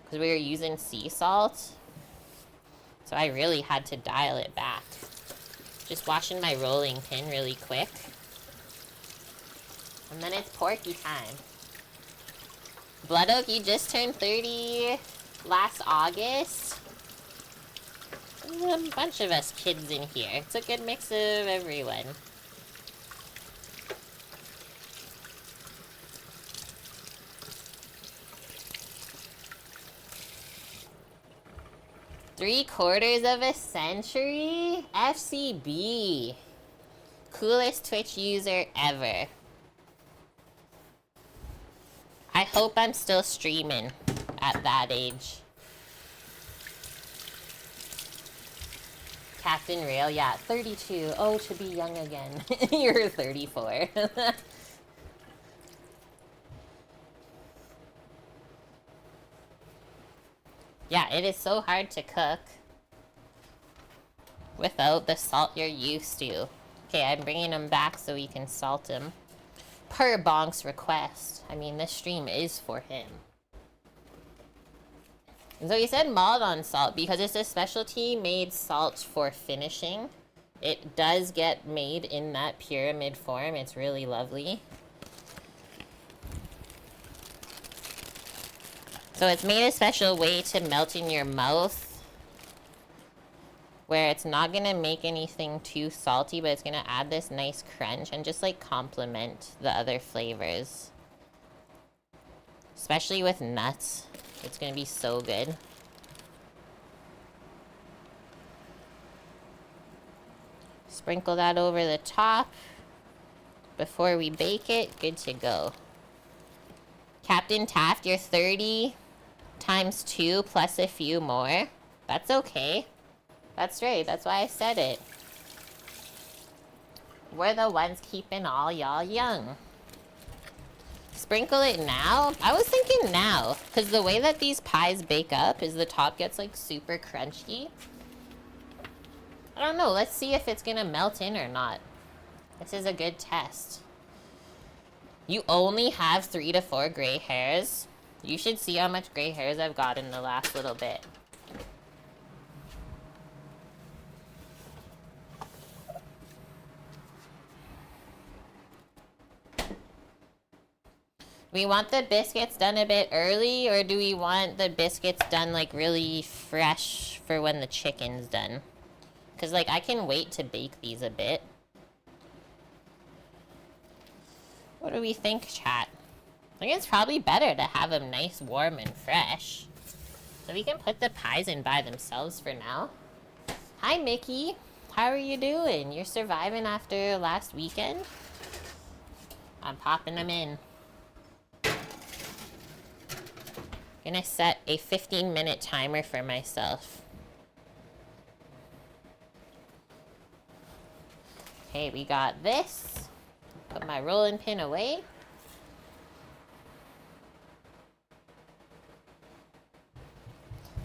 Because we were using sea salt. So I really had to dial it back. Just washing my rolling pin really quick. And then it's porky time. Blood Oak, you just turned 30 last August. There's a bunch of us kids in here. It's a good mix of everyone. 3/4 of a century? FCB. Coolest Twitch user ever. I hope I'm still streaming at that age. Captain Rail, yeah, 32. Oh, to be young again. You're 34. Yeah, it is so hard to cook without the salt you're used to. Okay, I'm bringing them back so we can salt them. Per Bonk's request. I mean, this stream is for him. And so he said Maldon salt because it's a specialty made salt for finishing. It does get made in that pyramid form. It's really lovely. So it's made a special way to melt in your mouth where it's not gonna make anything too salty, but it's gonna add this nice crunch and just like complement the other flavors. Especially with nuts. It's gonna be so good. Sprinkle that over the top before we bake it. Good to go. Captain Taft, you're 30 times 2 plus a few more. That's okay. That's right. That's why I said it. We're the ones keeping all y'all young. Sprinkle it now? I was thinking now, because the way that these pies bake up is the top gets like super crunchy. I don't know. Let's see if it's gonna melt in or not. This is a good test. You only have 3 to 4 gray hairs. You should see how much gray hairs I've got in the last little bit. We want the biscuits done a bit early, or do we want the biscuits done like really fresh for when the chicken's done? Because like I can wait to bake these a bit. What do we think, chat? I think it's probably better to have them nice, warm, and fresh. So we can put the pies in by themselves for now. Hi, Mickey. How are you doing? You're surviving after last weekend? I'm popping them in. Gonna set a 15-minute timer for myself. Okay, we got this. Put my rolling pin away.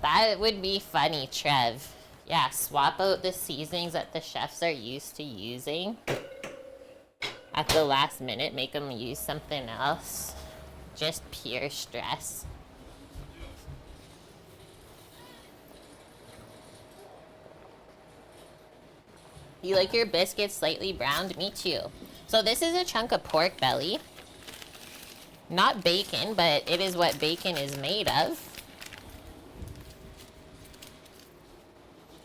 That would be funny, Trev. Yeah, swap out the seasonings that the chefs are used to using. At the last minute, make them use something else. Just pure stress. You like your biscuits slightly browned? Me too. So this is a chunk of pork belly. Not bacon, but it is what bacon is made of.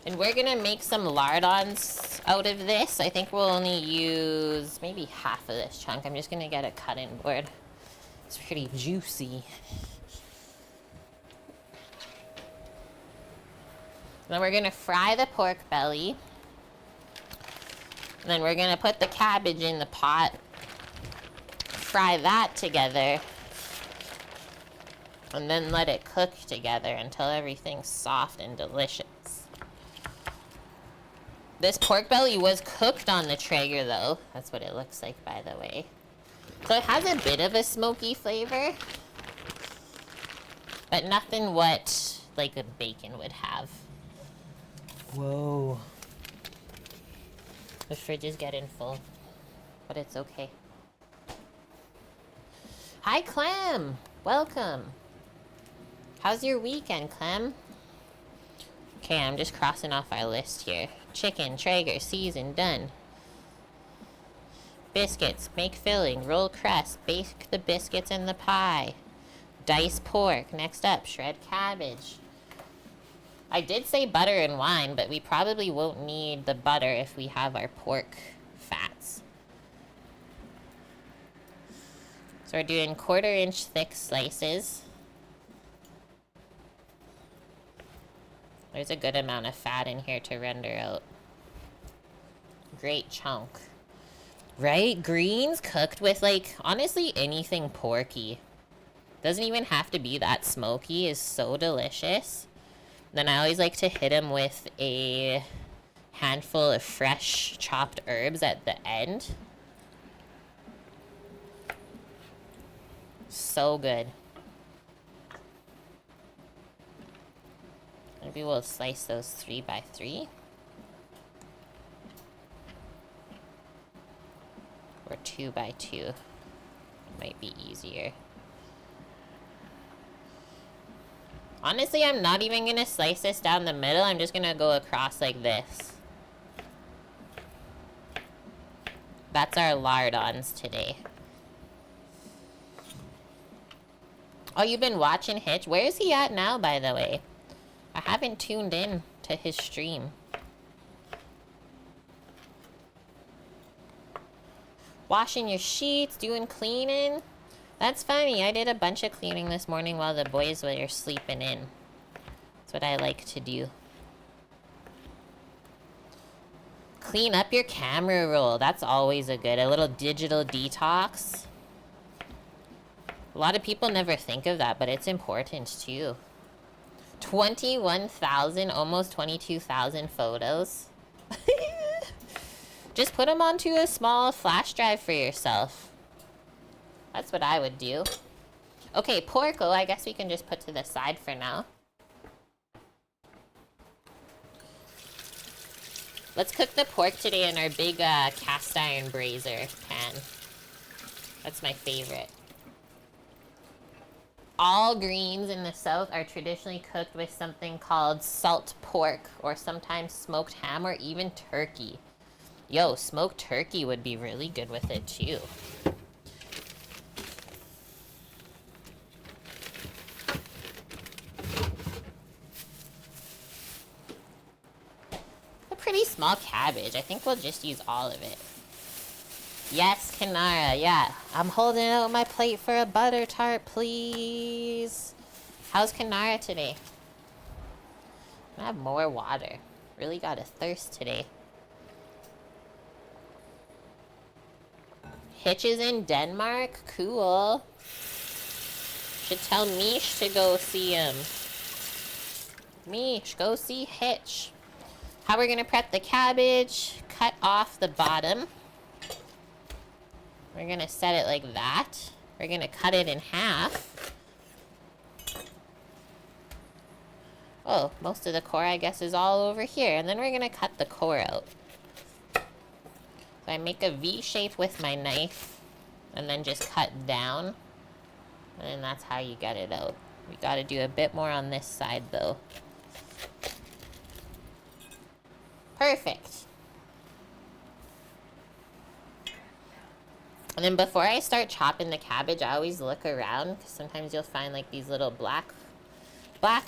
And we're gonna make some lardons out of this. I think we'll only use maybe half of this chunk. I'm just gonna get a cutting board. It's pretty juicy. Then we're gonna fry the pork belly. And then we're gonna put the cabbage in the pot. Fry that together. And then let it cook together until everything's soft and delicious. This pork belly was cooked on the Traeger though. That's what it looks like, by the way. So it has a bit of a smoky flavor. But nothing what like a bacon would have. Whoa. The fridge is getting full. But it's okay. Hi, Clem! Welcome! How's your weekend, Clem? Okay, I'm just crossing off our list here. Chicken, Traeger, seasoned, done. Biscuits, make filling, roll crust, bake the biscuits in the pie. Dice pork, next up, shred cabbage. I did say butter and wine, but we probably won't need the butter if we have our pork fats. So we're doing 1/4 inch thick slices. There's a good amount of fat in here to render out. Great chunk. Right? Greens cooked with, like, honestly, anything porky. Doesn't even have to be that smoky. Is so delicious. Then I always like to hit them with a handful of fresh chopped herbs at the end. So good. Maybe we'll slice those 3 by 3. Or 2 by 2. Might be easier. Honestly, I'm not even gonna slice this down the middle. I'm just gonna go across like this. That's our lardons today. Oh, you've been watching Hitch? Where is he at now, by the way? I haven't tuned in to his stream. Washing your sheets, doing cleaning. That's funny. I did a bunch of cleaning this morning while the boys were sleeping in. That's what I like to do. Clean up your camera roll. That's always a little digital detox. A lot of people never think of that, but it's important too. 21,000, almost 22,000 photos. Just put them onto a small flash drive for yourself. That's what I would do. Okay, porco, I guess we can just put to the side for now. Let's cook the pork today in our big cast iron brazier pan. That's my favorite. All greens in the South are traditionally cooked with something called salt pork, or sometimes smoked ham, or even turkey. Yo, smoked turkey would be really good with it too. A pretty small cabbage. I think we'll just use all of it. Yes, Kanara, yeah. I'm holding out my plate for a butter tart, please. How's Kanara today? I have more water. Really got a thirst today. Hitch is in Denmark? Cool. Should tell Mish to go see him. Mish, go see Hitch. How we're gonna prep the cabbage. Cut off the bottom. We're gonna set it like that. We're gonna cut it in half. Oh, most of the core, I guess, is all over here. And then we're gonna cut the core out. So I make a V shape with my knife, and then just cut down. And then that's how you get it out. We gotta do a bit more on this side, though. Perfect. And then before I start chopping the cabbage, I always look around, because sometimes you'll find like these little black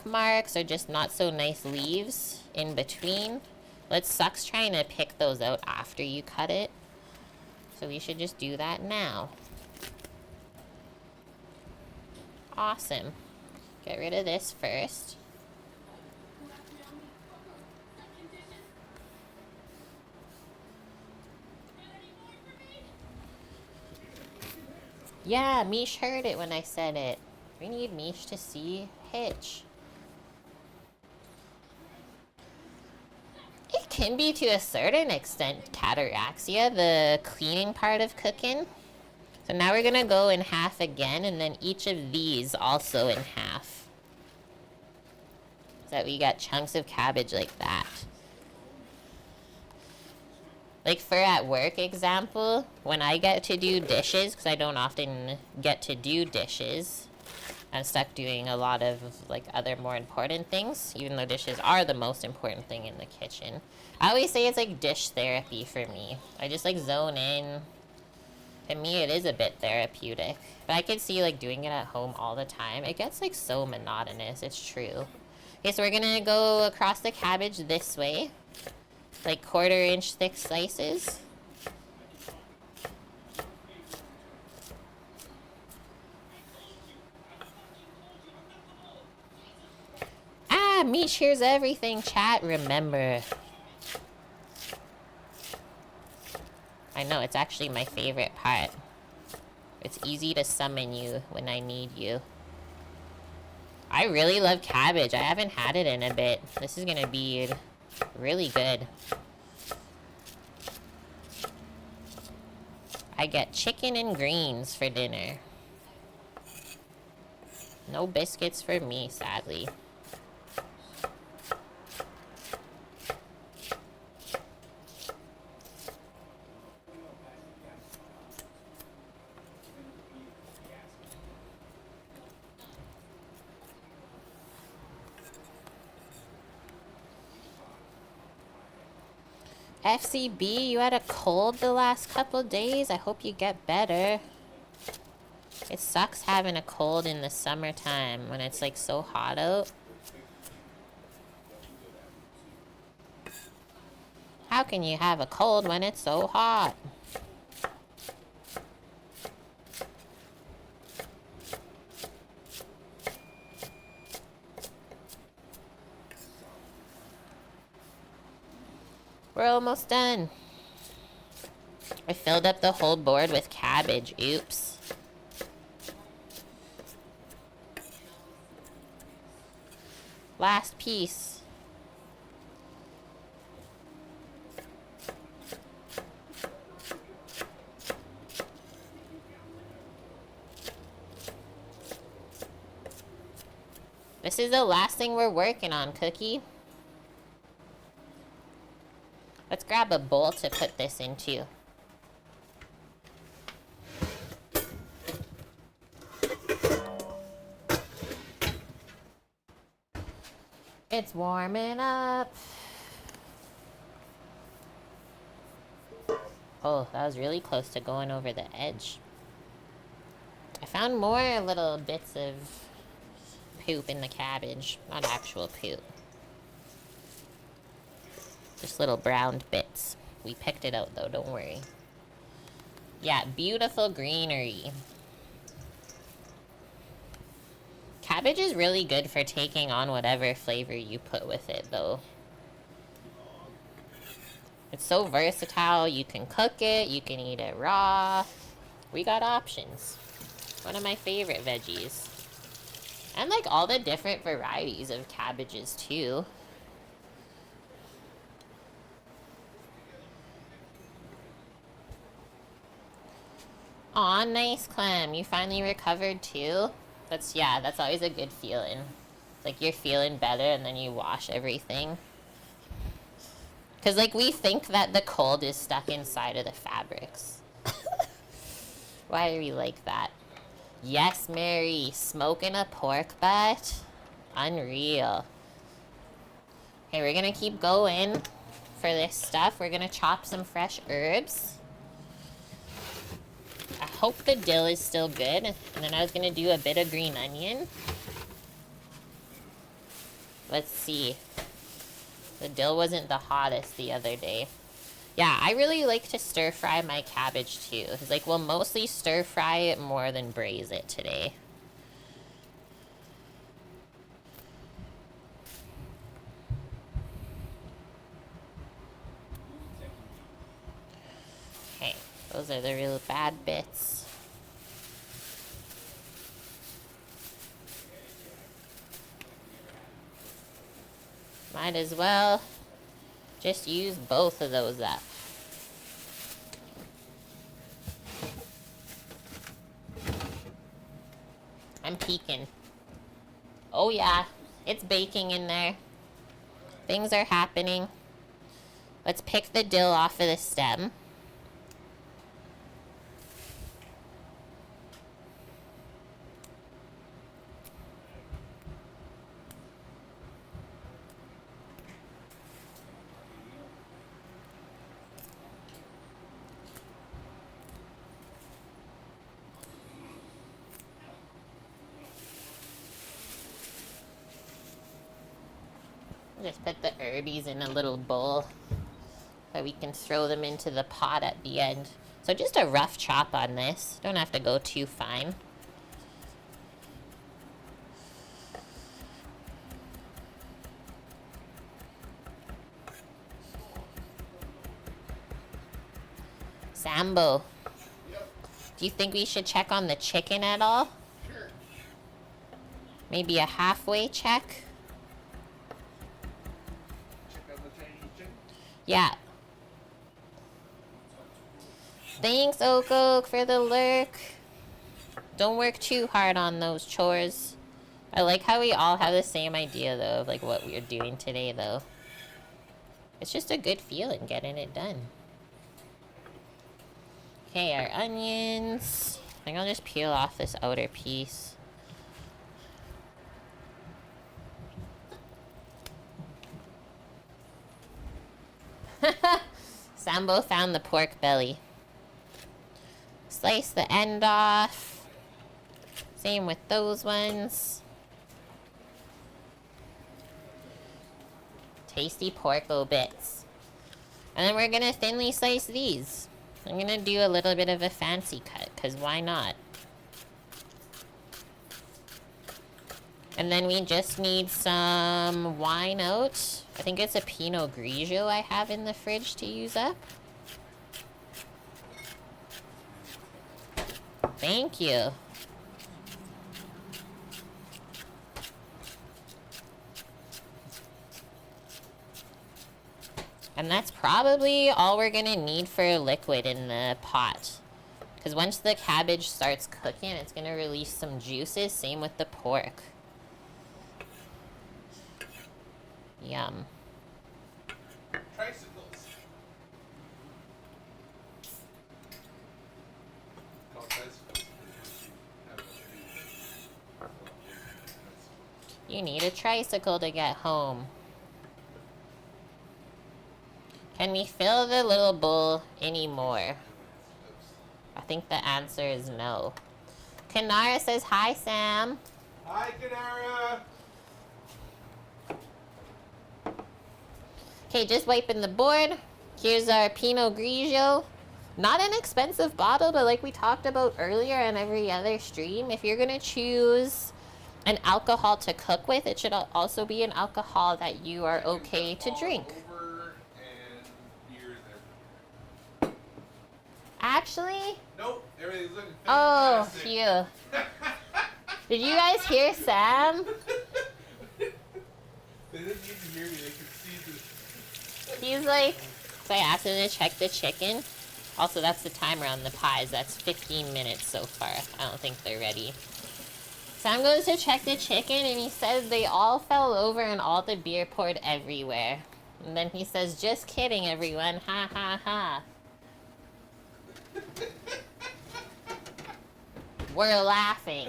marks or just not so nice leaves in between. Well, it sucks trying to pick those out after you cut it. So we should just do that now. Awesome. Get rid of this first. Yeah, Mish heard it when I said it. We need Mish to see Hitch. It can be, to a certain extent, cataraxia, the cleaning part of cooking. So now we're gonna go in half again, and then each of these also in half. So that we got chunks of cabbage like that. Like for at work example, when I get to do dishes, because I don't often get to do dishes, I'm stuck doing a lot of like other more important things, even though dishes are the most important thing in the kitchen. I always say it's like dish therapy for me. I just like zone in. To me, it is a bit therapeutic. But I could see like doing it at home all the time. It gets like so monotonous, it's true. Okay, so we're gonna go across the cabbage this way. Like 1/4 inch thick slices. meat shears everything, chat. Remember. I know, it's actually my favorite part. It's easy to summon you when I need you. I really love cabbage. I haven't had it in a bit. This is gonna be really good. I get chicken and greens for dinner. No biscuits for me, sadly. FCB, you had a cold the last couple days. I hope you get better. It sucks having a cold in the summertime when it's like so hot out. How can you have a cold when it's so hot? We're almost done. I filled up the whole board with cabbage. Oops. Last piece. This is the last thing we're working on, Cookie. Let's grab a bowl to put this into. It's warming up. Oh, that was really close to going over the edge. I found more little bits of poop in the cabbage. Not actual poop. Just little browned bits. We picked it out though, don't worry. Yeah, beautiful greenery. Cabbage is really good for taking on whatever flavor you put with it though. It's so versatile. You can cook it, you can eat it raw. We got options. One of my favorite veggies. And like all the different varieties of cabbages too. Aw, nice, Clem. You finally recovered too? That's always a good feeling. It's like you're feeling better and then you wash everything. Because like we think that the cold is stuck inside of the fabrics. Why are we like that? Yes, Mary. Smoking a pork butt? Unreal. Okay, we're gonna keep going for this stuff. We're gonna chop some fresh herbs. I hope the dill is still good. And then I was gonna do a bit of green onion. Let's see. The dill wasn't the hottest the other day. Yeah, I really like to stir fry my cabbage too. It's like we'll mostly stir fry it more than braise it today. Okay, those are the real bad bits. Might as well just use both of those up. I'm peeking. Oh yeah, it's baking in there. Things are happening. Let's pick the dill off of the stem. Just put the herbies in a little bowl so we can throw them into the pot at the end. So just a rough chop on this. Don't have to go too fine. Sambo, Yep. do you think we should check on the chicken at all? Sure. Maybe a halfway check? Check out the Chinese chicken. Yeah. Thanks, Oak Oak, for the lurk. Don't work too hard on those chores. I like how we all have the same idea, though, of like what we're doing today, though. It's just a good feeling getting it done. Okay, our onions. I think I'll just peel off this outer piece. Sambo found the pork belly. Slice the end off. Same with those ones. Tasty porco bits. And then we're gonna thinly slice these. I'm gonna do a little bit of a fancy cut, because why not? And then we just need some wine out. I think it's a Pinot Grigio I have in the fridge to use up. Thank you. And that's probably all we're gonna need for liquid in the pot. Because once the cabbage starts cooking, it's gonna release some juices. Same with the pork. Yum. Tricycles. Called tricycles. You need a tricycle to get home. Can we fill the little bowl anymore? I think the answer is no. Kanara says, hi, Sam. Hi, Kanara. Okay, just wiping the board. Here's our Pinot Grigio. Not an expensive bottle, but like we talked about earlier on every other stream, if you're gonna choose an alcohol to cook with, it should also be an alcohol that you are okay to drink. Actually? Nope, everything's looking Oh, fantastic. phew. Did you guys hear Sam? They didn't even hear me, they could see this. He's like, so I asked him to check the chicken. Also, that's the timer on the pies. That's 15 minutes so far. I don't think they're ready. Sam goes to check the chicken and he says they all fell over and all the beer poured everywhere. And then he says, just kidding, everyone. Ha ha ha. We're laughing.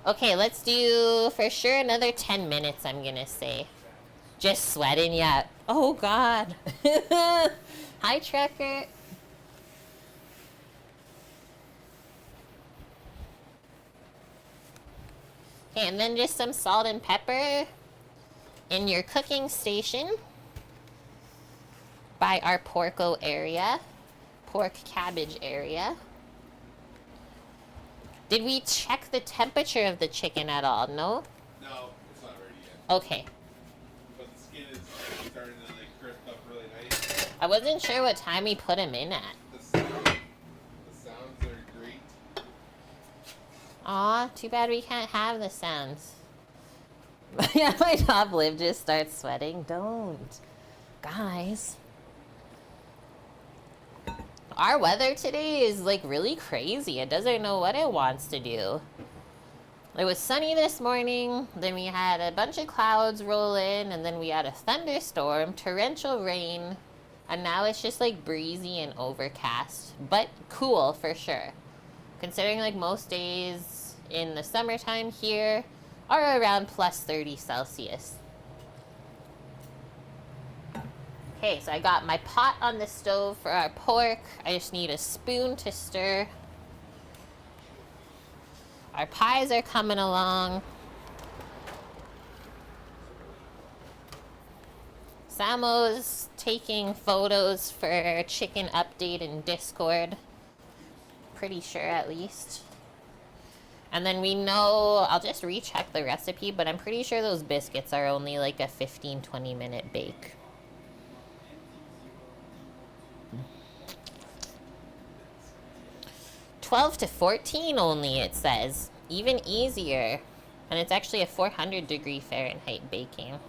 Okay, let's do for sure another 10 minutes, I'm gonna say. Just sweating yet. Oh, God. Hi, Trucker. Okay, and then just some salt and pepper in your cooking station by our porco area. Pork cabbage area. Did we check the temperature of the chicken at all? No? No, it's not ready yet. Okay. But the skin is starting to like crisp up really nice. I wasn't sure what time we put him in at. The sounds are great. Aw, too bad we can't have the sounds. Yeah, my top lip just starts sweating. Don't. Guys. Our weather today is like really crazy. It doesn't know what it wants to do. It was sunny this morning, then we had a bunch of clouds roll in, and then we had a thunderstorm, torrential rain, and now it's just like breezy and overcast, but cool for sure. Considering like most days in the summertime here are around plus 30 Celsius. Okay, so I got my pot on the stove for our pork. I just need a spoon to stir. Our pies are coming along. Samo's taking photos for chicken update in Discord. Pretty sure at least. And then we know, I'll just recheck the recipe, but I'm pretty sure those biscuits are only like a 15-20 minute bake. 12 to 14 only, it says. Even easier. And it's actually a 400 degree Fahrenheit baking.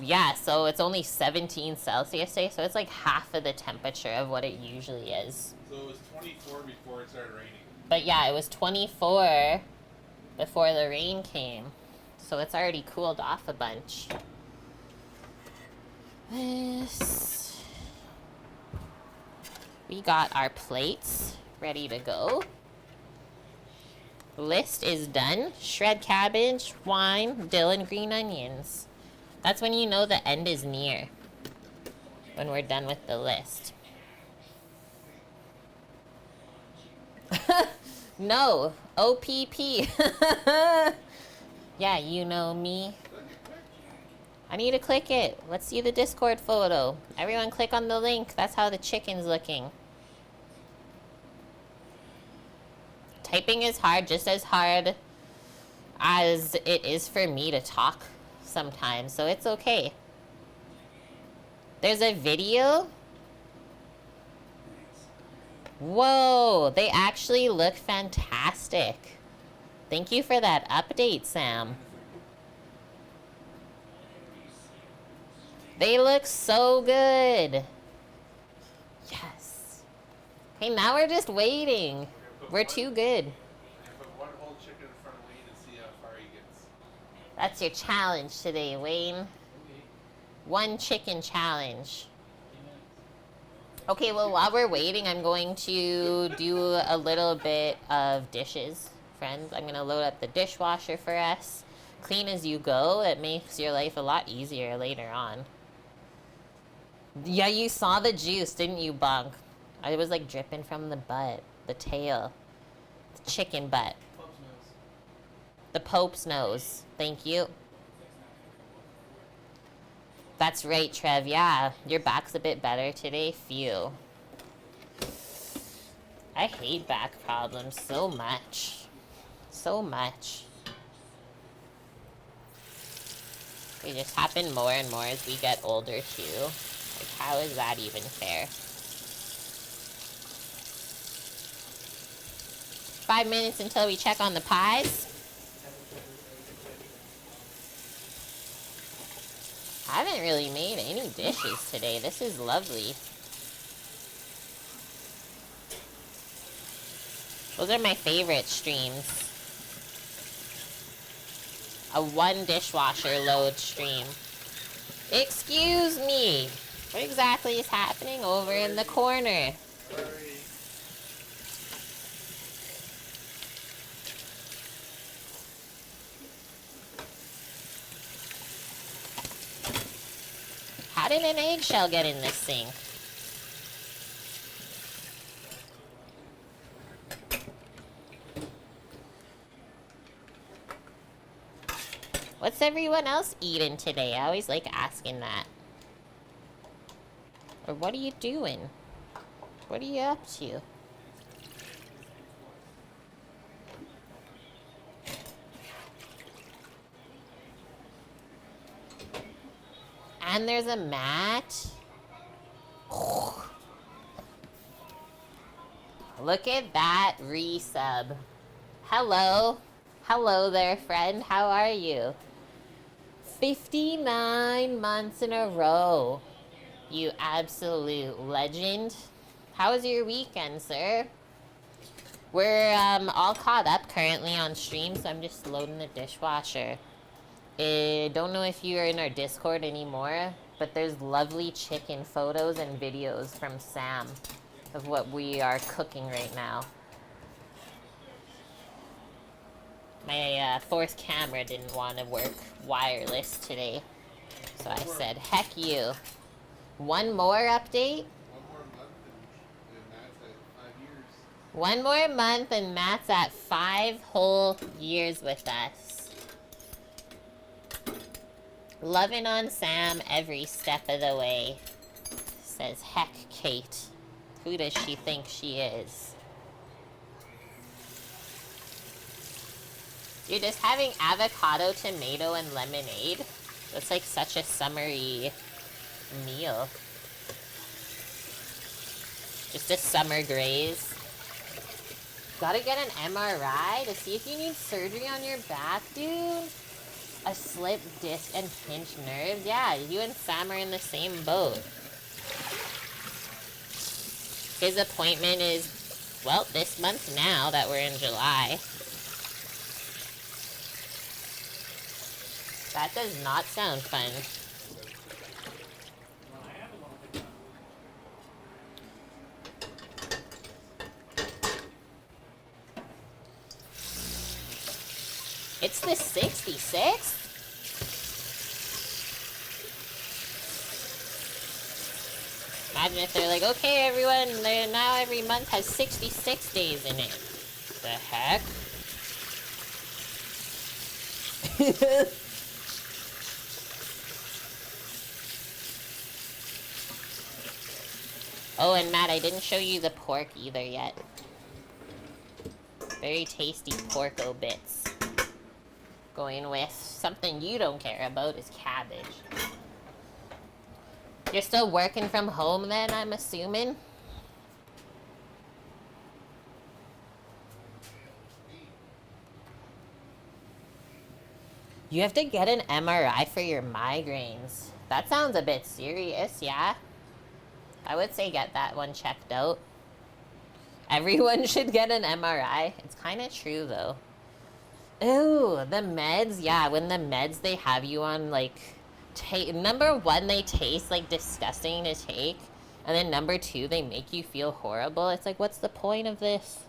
Yeah, so it's only 17 Celsius today, so it's like half of the temperature of what it usually is. So it was 24 before it started raining. But yeah, it was 24 before the rain came. So it's already cooled off a bunch. This. We got our plates ready to go. List is done. Shred cabbage, wine, dill, and green onions. That's when you know the end is near. When we're done with the list. No. OPP. Yeah, you know me. I need to click it. Let's see the Discord photo. Everyone click on the link. That's how the chicken's looking. Typing is hard, just as hard as it is for me to talk sometimes, so it's okay. There's a video. Whoa, they actually look fantastic. Thank you for that update, Sam. They look so good. Yes. Okay, now we're just waiting. We're too good. Put one whole chicken in front of Wayne and see how far he gets. That's your challenge today, Wayne. One chicken challenge. Okay, well, while we're waiting, I'm going to do a little bit of dishes, friends. I'm going to load up the dishwasher for us. Clean as you go. It makes your life a lot easier later on. Yeah, you saw the juice, didn't you, Bunk? It was like dripping from the butt, the tail, the chicken butt. Pope's nose. The Pope's nose. Thank you. That's right, Trev. Yeah, your back's a bit better today. Phew. I hate back problems so much. So much. They just happen more and more as we get older, too. Like, how is that even fair? 5 minutes until we check on the pies. I haven't really made any dishes today. This is lovely. Those are my favorite streams. A one dishwasher load stream. Excuse me. What exactly is happening over in the corner? How did an eggshell get in this sink? What's everyone else eating today? I always like asking that. Or what are you doing? What are you up to? And there's a mat. Look at that resub. Hello. Hello there, friend. How are you? 59 months in a row. You absolute legend. How was your weekend, sir? We're all caught up currently on stream, so I'm just loading the dishwasher. Don't know if you're in our Discord anymore, but there's lovely chicken photos and videos from Sam of what we are cooking right now. My fourth camera didn't want to work wireless today, so I said, heck you. One more update? One more month and Matt's at 5 One more month and Matt's at years. 5 whole years with us. Loving on Sam every step of the way. Says, heck, Kate. Who does she think she is? You're just having avocado, tomato, and lemonade? That's like such a summery meal. Just a summer graze. Gotta get an MRI to see if you need surgery on your back, dude. A slip disc and pinched nerves. Yeah, you and Sam are in the same boat. His appointment is, well, this month now that we're in July. That does not sound fun. It's the 66th? Imagine if they're like, okay, everyone, now every month has 66 days in it. The heck? Oh, and Matt, I didn't show you the pork either yet. Very tasty porco bits. Going with something you don't care about is cabbage. You're still working from home then, I'm assuming? You have to get an MRI for your migraines. That sounds a bit serious, yeah? I would say get that one checked out. Everyone should get an MRI. It's kind of true, though. Ooh, the meds. Yeah, when the meds they have you on, like, number one, they taste, like, disgusting to take. And then number two, they make you feel horrible. It's like, what's the point of this?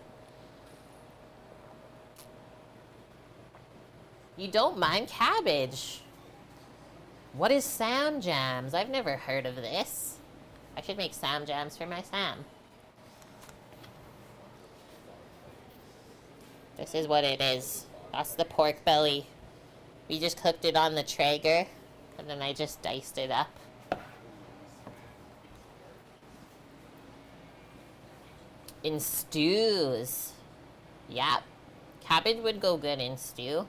You don't mind cabbage. What is Sam Jams? I've never heard of this. I should make Sam Jams for my Sam. This is what it is. That's the pork belly. We just cooked it on the Traeger, and then I just diced it up. In stews. Yep. Cabbage would go good in stew.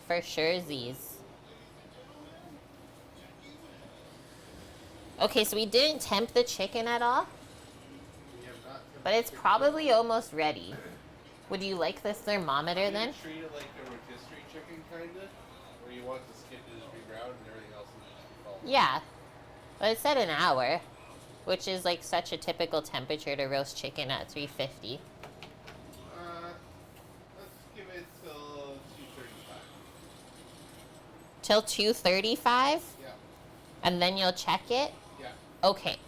For sure, these. Okay, so we didn't tempt the chicken at all, but it's probably almost ready. Would you like this thermometer then? Do you treat it like a rotisserie chicken, kinda? Or you want the skin to just be brown and everything else to just be falling? Yeah. But it said an hour, which is like such a typical temperature to roast chicken at 350. Let's give it till 2:35. Till 2:35? Yeah. And then you'll check it? Yeah. Okay. I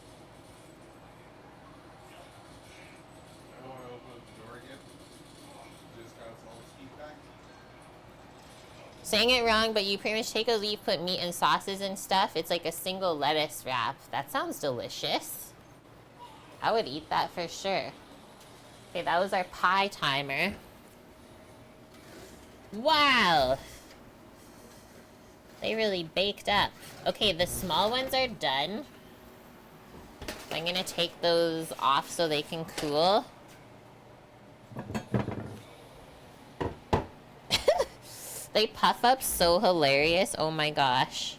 don't want to open up the door again. Just got all the heat back. Saying it wrong, but you pretty much take a leaf, put meat and sauces and stuff. It's like a single lettuce wrap. That sounds delicious. I would eat that for sure. Okay, that was our pie timer. Wow. They really baked up. Okay, the small ones are done. I'm gonna take those off so they can cool. They puff up so hilarious. Oh my gosh.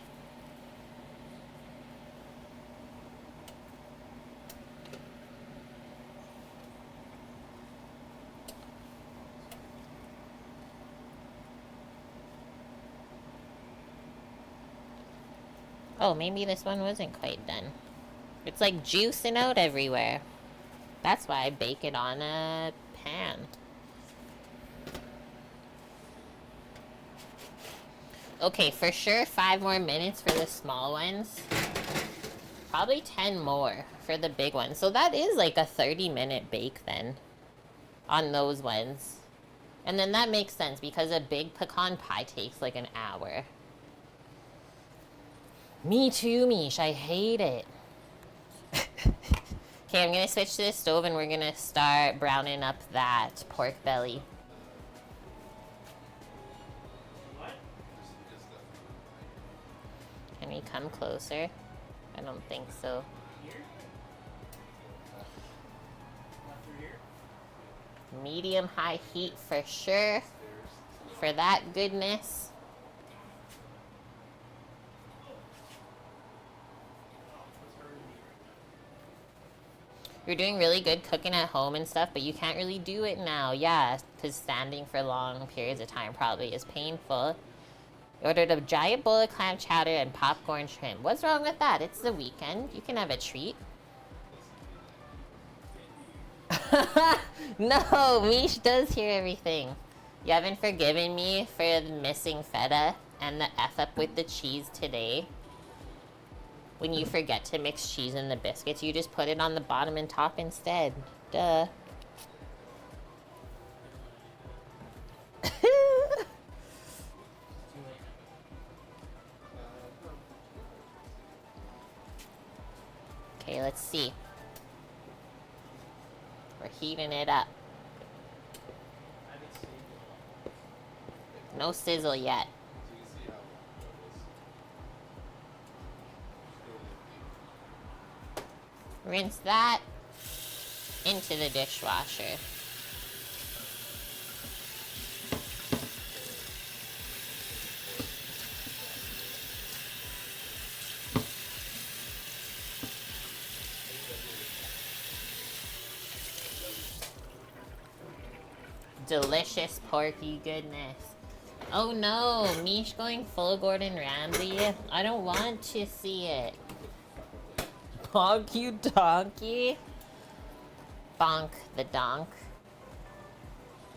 Oh, maybe this one wasn't quite done. It's like juicing out everywhere. That's why I bake it on a pan. Okay, for sure 5 more minutes for the small ones. Probably 10 more for the big ones. So that is like a 30-minute bake then on those ones. And then that makes sense because a big pecan pie takes like an hour. Me too, Mish. I hate it. Okay, I'm going to switch to the stove and we're going to start browning up that pork belly. Can we come closer? I don't think so. Medium-high heat for sure. For that goodness. You're doing really good cooking at home and stuff, but you can't really do it now. Yeah, because standing for long periods of time probably is painful. You ordered a giant bowl of clam chowder and popcorn shrimp. What's wrong with that? It's the weekend. You can have a treat. No, Mish does hear everything. You haven't forgiven me for the missing feta and the F up with the cheese today. When you forget to mix cheese in the biscuits, you just put it on the bottom and top instead. Duh. Okay, let's see. We're heating it up. No sizzle yet. Rinse that into the dishwasher. Delicious porky goodness. Oh no, Mish going full Gordon Ramsay. I don't want to see it. Bonk you donkey. Bonk the donk.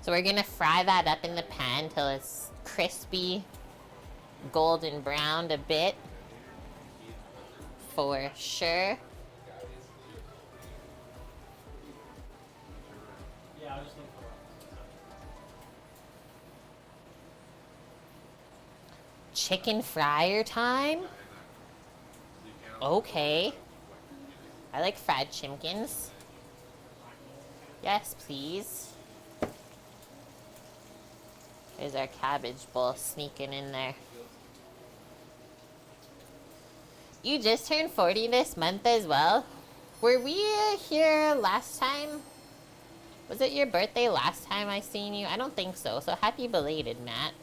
So we're gonna fry that up in the pan till it's crispy, golden browned a bit. For sure. Chicken fryer time? Okay. I like fried chimkins. Yes, please. There's our cabbage bowl sneaking in there. You just turned 40 this month as well? Were we here last time? Was it your birthday last time I seen you? I don't think so. So happy belated, Matt.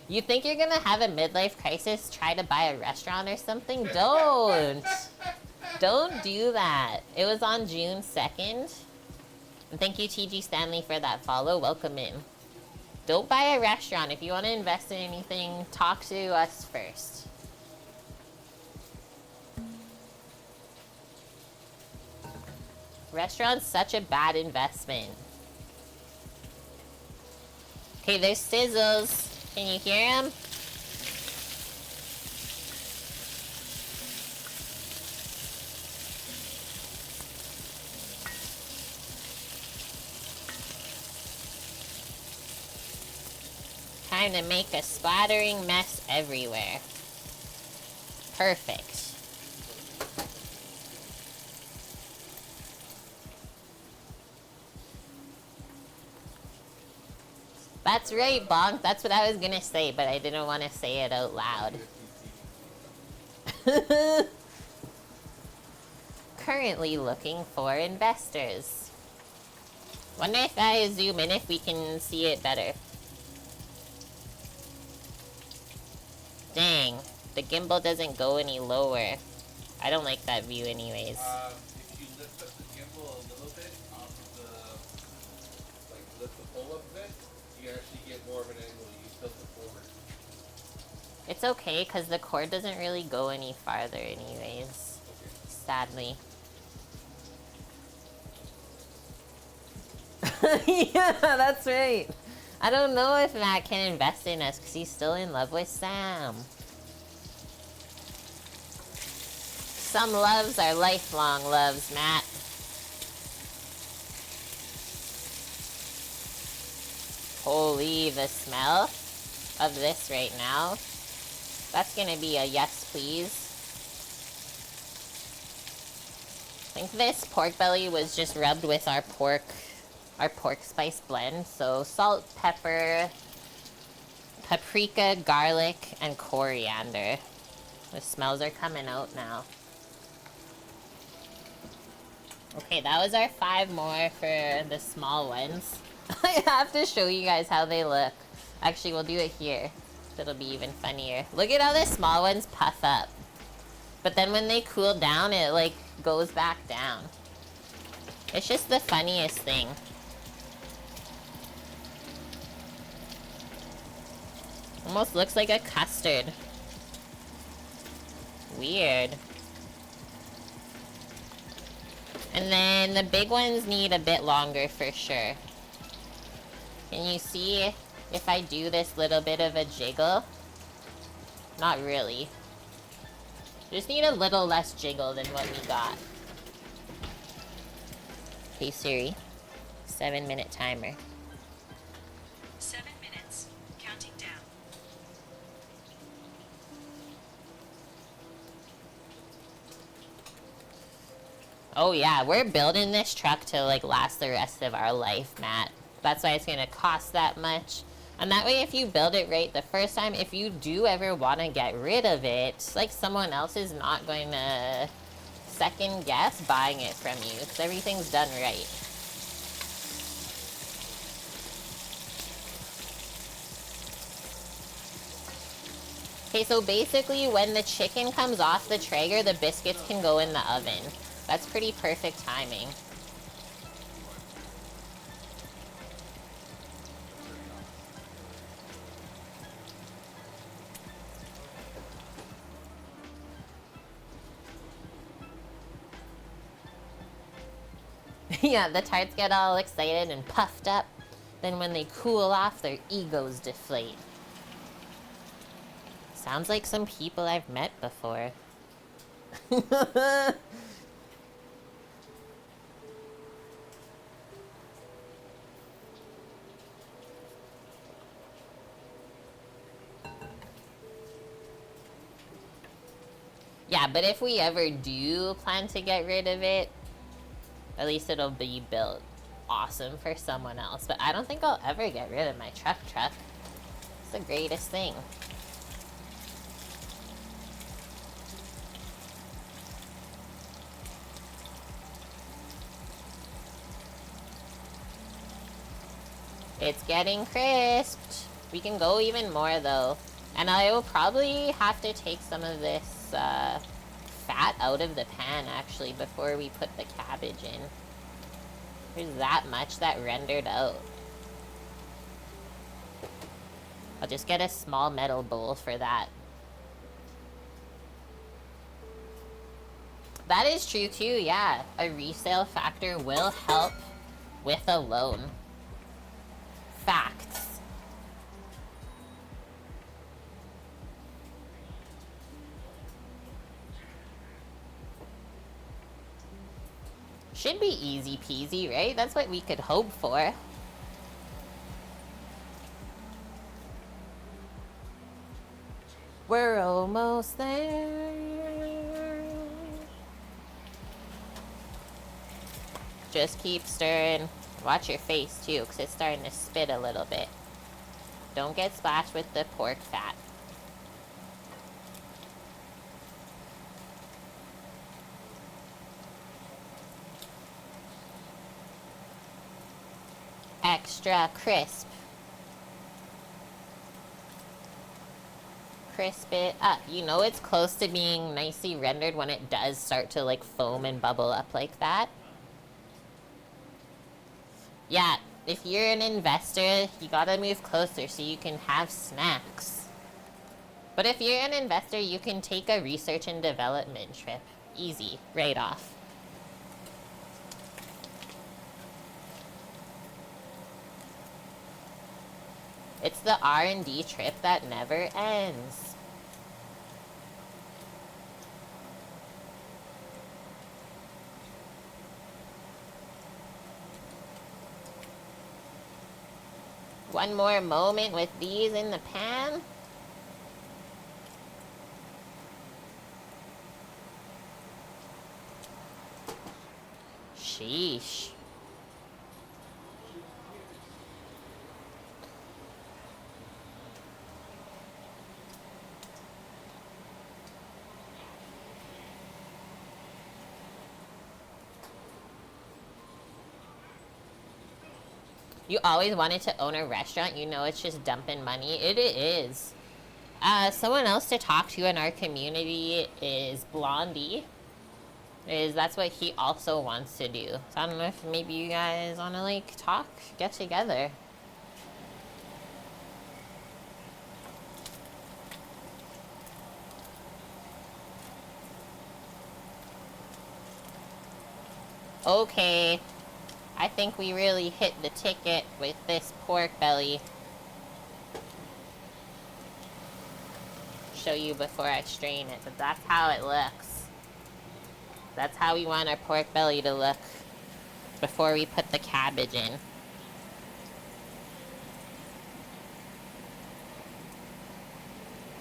You think you're gonna have a midlife crisis, try to buy a restaurant or something? Don't! Don't do that. It was on June 2nd. And thank you, TG Stanley, for that follow. Welcome in. Don't buy a restaurant. If you want to invest in anything, talk to us first. Restaurant's such a bad investment. Okay, there's sizzles. Can you hear them? Time to make a splattering mess everywhere. Perfect. That's right, Bonk. That's what I was gonna say, but I didn't want to say it out loud. Currently looking for investors. Wonder if I zoom in if we can see it better. Dang, the gimbal doesn't go any lower. I don't like that view anyways. If you lift up the gimbal a little bit off of the, like lift the pole up a bit, you actually get more of an angle. You tilt it forward. It's okay, because the cord doesn't really go any farther anyways. Okay. Sadly. Yeah, that's right. I don't know if Matt can invest in us because he's still in love with Sam. Some loves are lifelong loves, Matt. Holy, the smell of this right now. That's gonna be a yes, please. I think this pork belly was just rubbed with our pork spice blend. So salt, pepper, paprika, garlic, and coriander. The smells are coming out now. Okay, that was our 5 more for the small ones. I have to show you guys how they look. Actually, we'll do it here. It'll be even funnier. Look at how the small ones puff up. But then when they cool down, it like goes back down. It's just the funniest thing. Almost looks like a custard. Weird. And then the big ones need a bit longer for sure. Can you see if I do this little bit of a jiggle? Not really. Just need a little less jiggle than what we got. Hey Siri, 7-minute timer. 7 minutes. Counting down. Oh yeah, we're building this truck to like last the rest of our life, Matt. That's why it's gonna cost that much. And that way if you build it right the first time, if you do ever want to get rid of it, like someone else is not going to second guess buying it from you because everything's done right. Okay, so basically when the chicken comes off the Traeger, the biscuits can go in the oven. That's pretty perfect timing. Yeah, the tarts get all excited and puffed up. Then when they cool off, their egos deflate. Sounds like some people I've met before. Yeah, but if we ever do plan to get rid of it, at least it'll be built awesome for someone else. But I don't think I'll ever get rid of my truck. It's the greatest thing. It's getting crisped. We can go even more though. And I will probably have to take some of this fat out of the pan actually before we put the cabbage in. There's that much that rendered out. I'll just get a small metal bowl for that. That is true too, yeah. A resale factor will help with a loan. Facts. Should be easy peasy, right? That's what we could hope for. We're almost there. Just keep stirring. Watch your face too, because it's starting to spit a little bit. Don't get splashed with the pork fat. Extra crisp. Crisp it up. You know it's close to being nicely rendered when it does start to like foam and bubble up like that. Yeah, if you're an investor, you gotta move closer so you can have snacks. But if you're an investor, you can take a research and development trip. Easy, right off. It's the R&D trip that never ends. One more moment with these in the pan. Sheesh. You always wanted to own a restaurant, you know it's just dumping money. It is. Someone else to talk to in our community is Blondie. is that's what he also wants to do. So I don't know if maybe you guys want to like talk, get together. Okay, I think we really hit the ticket with this pork belly. Show you before I strain it, but that's how it looks. That's how we want our pork belly to look before we put the cabbage in.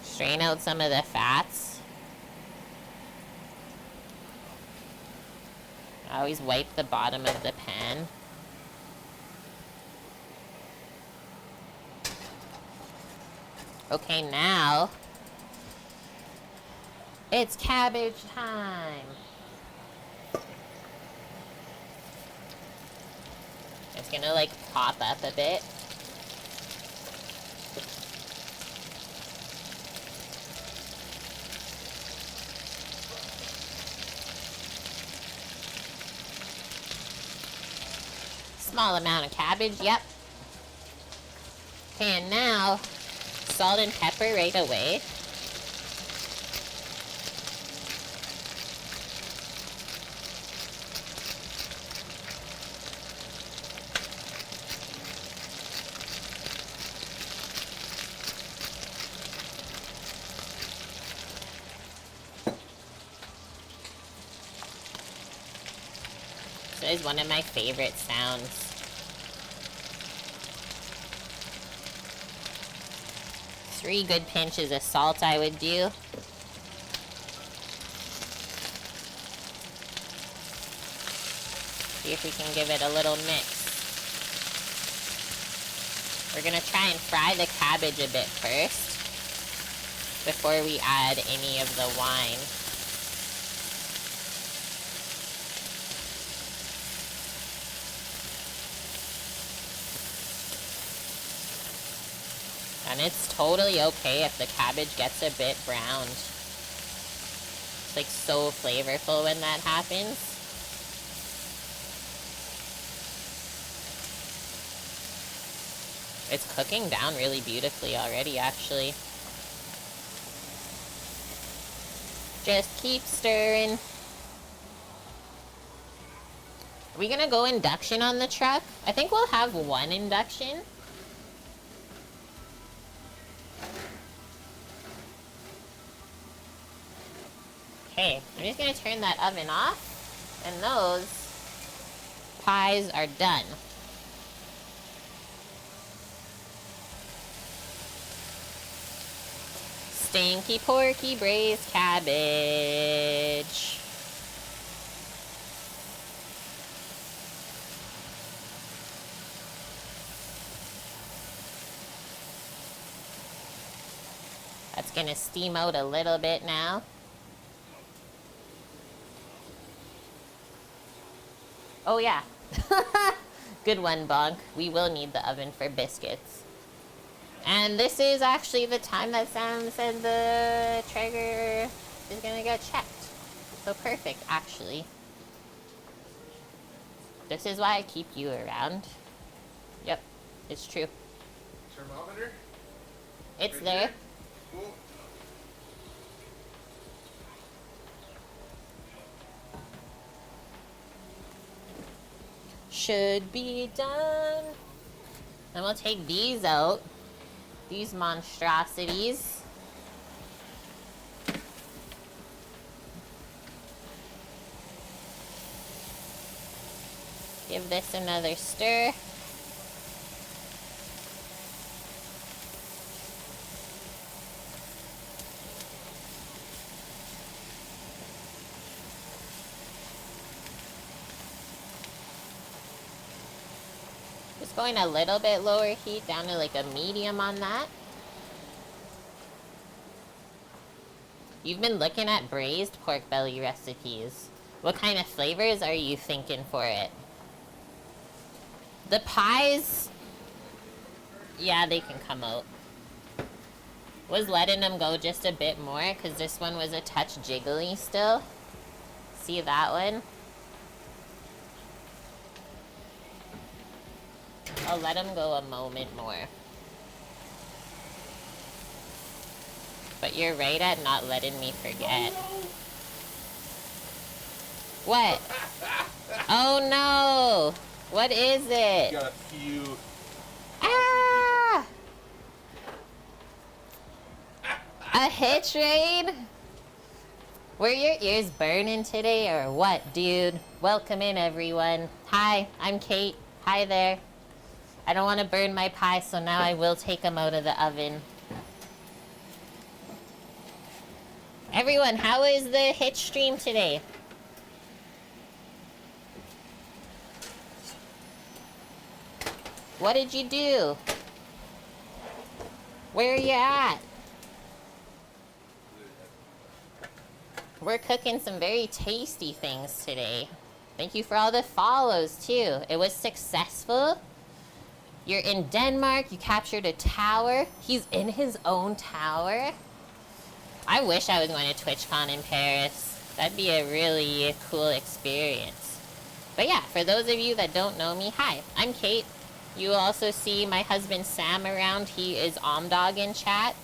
Strain out some of the fats. I always wipe the bottom of the pan. Okay, now it's cabbage time. It's gonna like pop up a bit. Small amount of cabbage, yep. Okay, and now salt and pepper right away. This is one of my favorite sounds. Three good pinches of salt I would do. See if we can give it a little mix. We're gonna try and fry the cabbage a bit first before we add any of the wine. And it's totally okay if the cabbage gets a bit browned. It's like so flavorful when that happens. It's cooking down really beautifully already, actually. Just keep stirring. Are we gonna go induction on the truck? I think we'll have one induction. Okay, I'm just gonna turn that oven off, and those pies are done. Stinky porky braised cabbage. That's gonna steam out a little bit now. Oh yeah. Good one, Bonk. We will need the oven for biscuits. And this is actually the time that Sam said the Traeger is gonna get checked. So perfect, actually. This is why I keep you around. Yep, it's true. Thermometer? It's Right there. there? Cool. Should be done. Then we'll take these out. These monstrosities. Give this another stir. Just going a little bit lower heat, down to like a medium on that. You've been looking at braised pork belly recipes. What kind of flavors are you thinking for it? The pies, yeah, they can come out. Was letting them go just a bit more because this one was a touch jiggly still. See that one? I'll let them go a moment more. But you're right at not letting me forget. What? Oh no! What is it? Got a few. Ah! A hitch raid? Were your ears burning today or what, dude? Welcome in, everyone. Hi, I'm Kate. Hi there. I don't want to burn my pie, so now I will take them out of the oven. Everyone, how is the hitch stream today? What did you do? Where are you at? We're cooking some very tasty things today. Thank you for all the follows, too. It was successful. You're in Denmark. You captured a tower. He's in his own tower. I wish I was going to TwitchCon in Paris. That'd be a really cool experience. But yeah, for those of you that don't know me, hi, I'm Kate. You will also see my husband Sam around. He is Omdog in chat.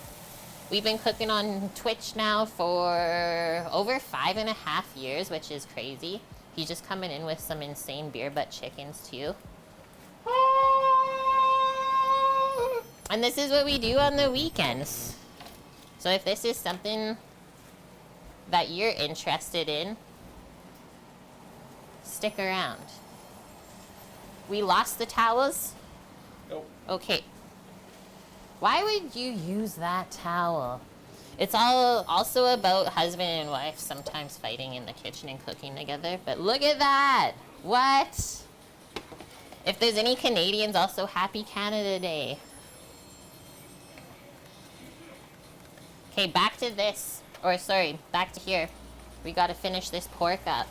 We've been cooking on Twitch now for over 5.5 years, which is crazy. He's just coming in with some insane beer butt chickens too. And this is what we do on the weekends. So if this is something that you're interested in, stick around. We lost the towels? Nope. Okay. Why would you use that towel? It's all also about husband and wife sometimes fighting in the kitchen and cooking together. But look at that! What? If there's any Canadians, also happy Canada Day. Okay, back to this. Or sorry, back to here. We gotta finish this pork up.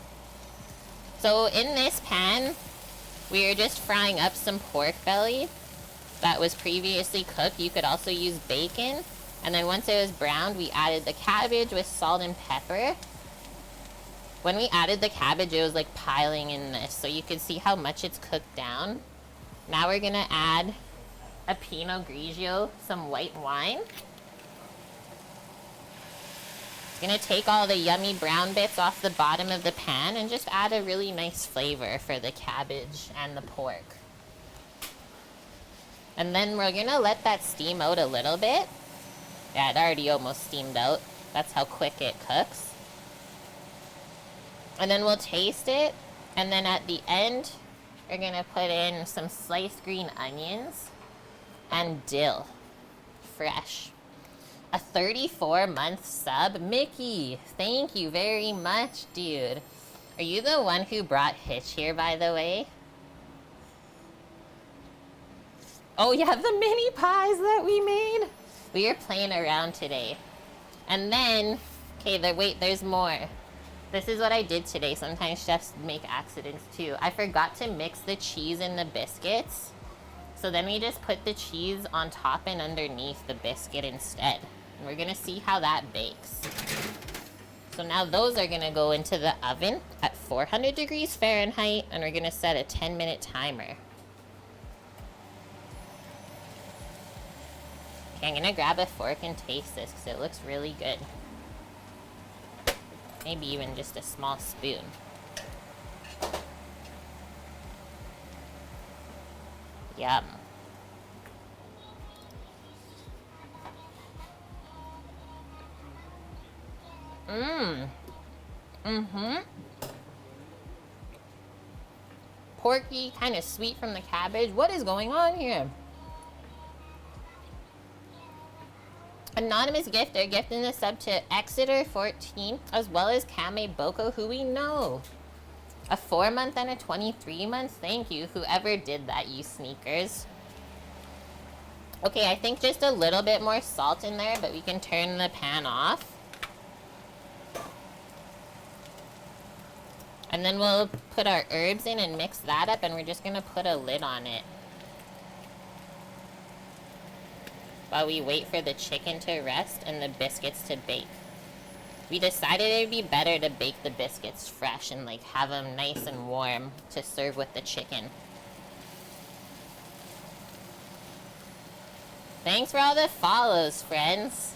So in this pan, we are just frying up some pork belly that was previously cooked. You could also use bacon. And then once it was browned, we added the cabbage with salt and pepper. When we added the cabbage, it was like piling in this, so you could see how much it's cooked down. Now we're gonna add a Pinot Grigio, some white wine. Gonna take all the yummy brown bits off the bottom of the pan and just add a really nice flavor for the cabbage and the pork. And then we're gonna let that steam out a little bit. Yeah, it already almost steamed out. That's how quick it cooks. And then we'll taste it. And then at the end, we're gonna put in some sliced green onions and dill. Fresh. A 34-month sub. Mickey, thank you very much, dude. Are you the one who brought Hitch here, by the way? Oh yeah, the mini pies that we made. We are playing around today. And then, okay, wait, there's more. This is what I did today. Sometimes chefs make accidents too. I forgot to mix the cheese in the biscuits. So then we just put the cheese on top and underneath the biscuit instead. And we're gonna see how that bakes. So now those are gonna go into the oven at 400 degrees Fahrenheit, and we're gonna set a 10-minute timer. Okay, I'm gonna grab a fork and taste this because it looks really good. Maybe even just a small spoon. Yum. Porky, kind of sweet from the cabbage. What is going on here? Anonymous gifter gifting a sub to Exeter14, as well as Kame Boko, who we know. A 4-month and a 23-month. Thank you, whoever did that, you sneakers. Okay, I think just a little bit more salt in there, but we can turn the pan off. And then we'll put our herbs in and mix that up, and we're just gonna put a lid on it while we wait for the chicken to rest and the biscuits to bake. We decided it'd be better to bake the biscuits fresh and like have them nice and warm to serve with the chicken. Thanks for all the follows, friends.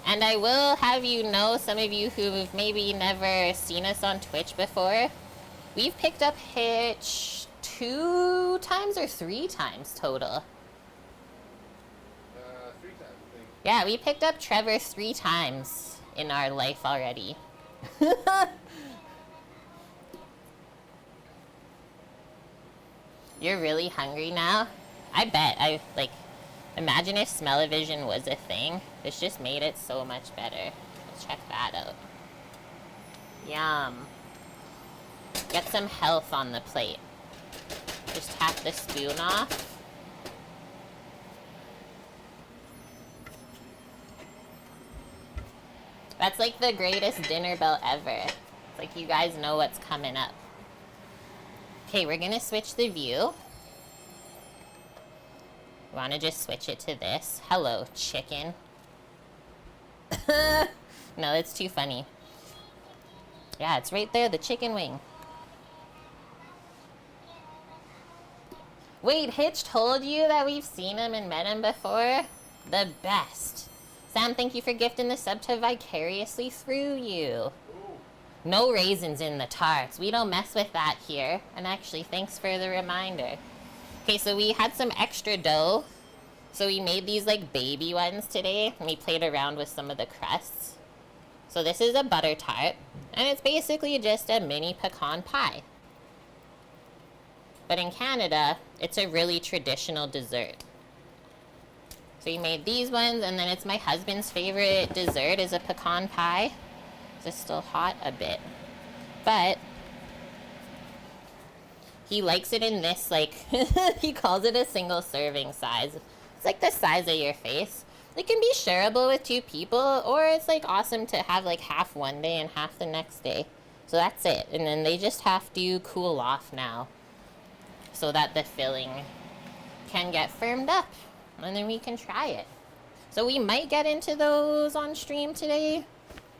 And I will have you know, some of you who've maybe never seen us on Twitch before, we've picked up Hitch 2 times or 3 times total. 3 times, I think. Yeah, we picked up Trevor 3 times in our life already. You're really hungry now? I bet. Imagine if smell-o-vision was a thing. This just made it so much better. Let's check that out. Yum. Get some health on the plate. Just tap the spoon off. That's like the greatest dinner bell ever. It's like you guys know what's coming up. Okay, we're gonna switch the view. We wanna just switch it to this. Hello, chicken. No, that's too funny. Yeah, it's right there, the chicken wing. Wait, Hitch told you that we've seen him and met him before? The best. Sam, thank you for gifting the sub to Vicariously Through You. No raisins in the tarts. We don't mess with that here. And actually, thanks for the reminder. Okay, so we had some extra dough. So we made these like baby ones today. And we played around with some of the crusts. So this is a butter tart. And it's basically just a mini pecan pie. But in Canada, it's a really traditional dessert. So we made these ones, and then it's my husband's favorite dessert is a pecan pie. It's still hot a bit. But he likes it in this, like, he calls it a single serving size. It's like the size of your face. It can be shareable with 2 people, or it's like awesome to have like half one day and half the next day. So that's it. And then they just have to cool off now so that the filling can get firmed up. And then we can try it. So we might get into those on stream today.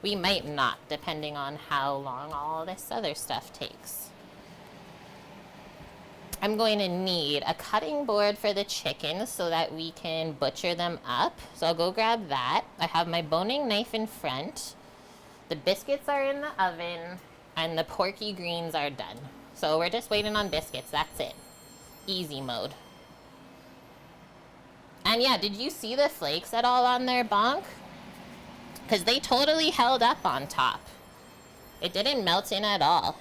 We might not, depending on how long all this other stuff takes. I'm going to need a cutting board for the chicken so that we can butcher them up. So I'll go grab that. I have my boning knife in front. The biscuits are in the oven, and the porky greens are done. So we're just waiting on biscuits, that's it. Easy mode. And yeah, did you see the flakes at all on their bonk? Because they totally held up on top. It didn't melt in at all.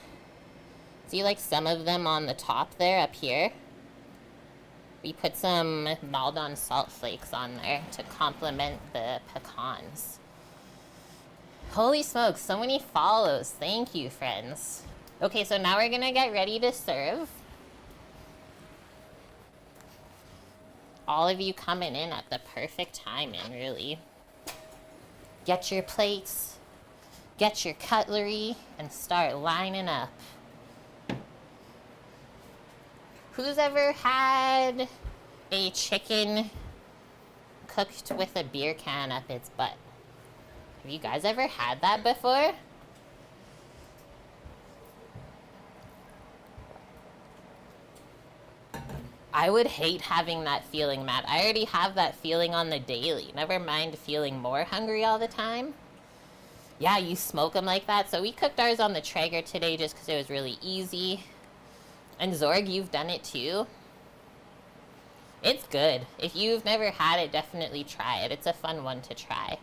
See like some of them on the top there up here? We put some Maldon salt flakes on there to complement the pecans. Holy smokes, so many follows. Thank you, friends. Okay, so now we're gonna get ready to serve. All of you coming in at the perfect timing, really. Get your plates, get your cutlery, and start lining up. Who's ever had a chicken cooked with a beer can up its butt? Have you guys ever had that before? I would hate having that feeling, Matt. I already have that feeling on the daily. Never mind feeling more hungry all the time. Yeah, you smoke them like that. So we cooked ours on the Traeger today just because it was really easy. And Zorg, you've done it too. It's good. If you've never had it, definitely try it. It's a fun one to try.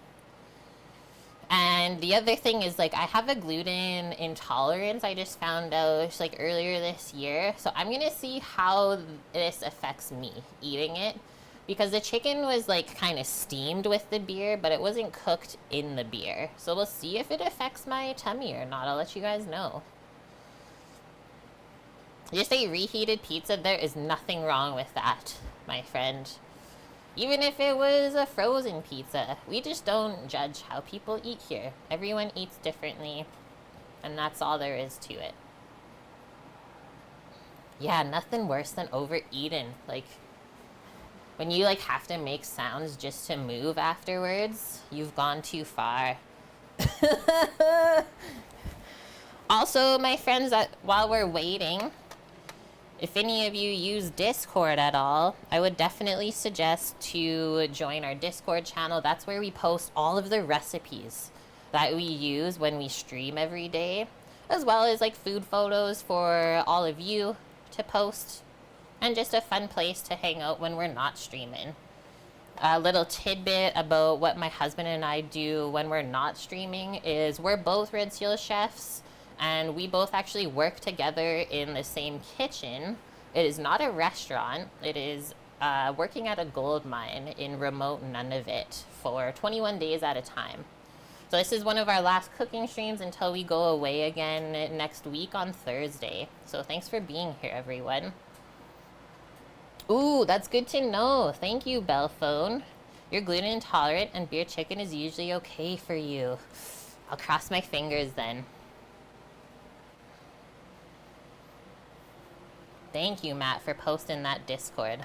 And the other thing is, like, I have a gluten intolerance. I just found out, like, earlier this year. So I'm going to see how this affects me eating it. Because the chicken was, like, kind of steamed with the beer, but it wasn't cooked in the beer. So we'll see if it affects my tummy or not. I'll let you guys know. Just a reheated pizza, there is nothing wrong with that, my friend. Even if it was a frozen pizza, we just don't judge how people eat here. Everyone eats differently, and that's all there is to it. Yeah, nothing worse than overeating. Like, When you like have to make sounds just to move afterwards, you've gone too far. Also, my friends, while we're waiting, if any of you use Discord at all, I would definitely suggest to join our Discord channel. That's where we post all of the recipes that we use when we stream every day, as well as like food photos for all of you to post, and just a fun place to hang out when we're not streaming. A little tidbit about what my husband and I do when we're not streaming is we're both Red Seal chefs, and we both actually work together in the same kitchen. It is not a restaurant. It is working at a gold mine in remote Nunavut for 21 days at a time. So this is one of our last cooking streams until we go away again next week on Thursday. So thanks for being here, everyone. Ooh, that's good to know. Thank you, Bellphone. You're gluten intolerant and beer chicken is usually okay for you. I'll cross my fingers then. Thank you, Matt, for posting that Discord.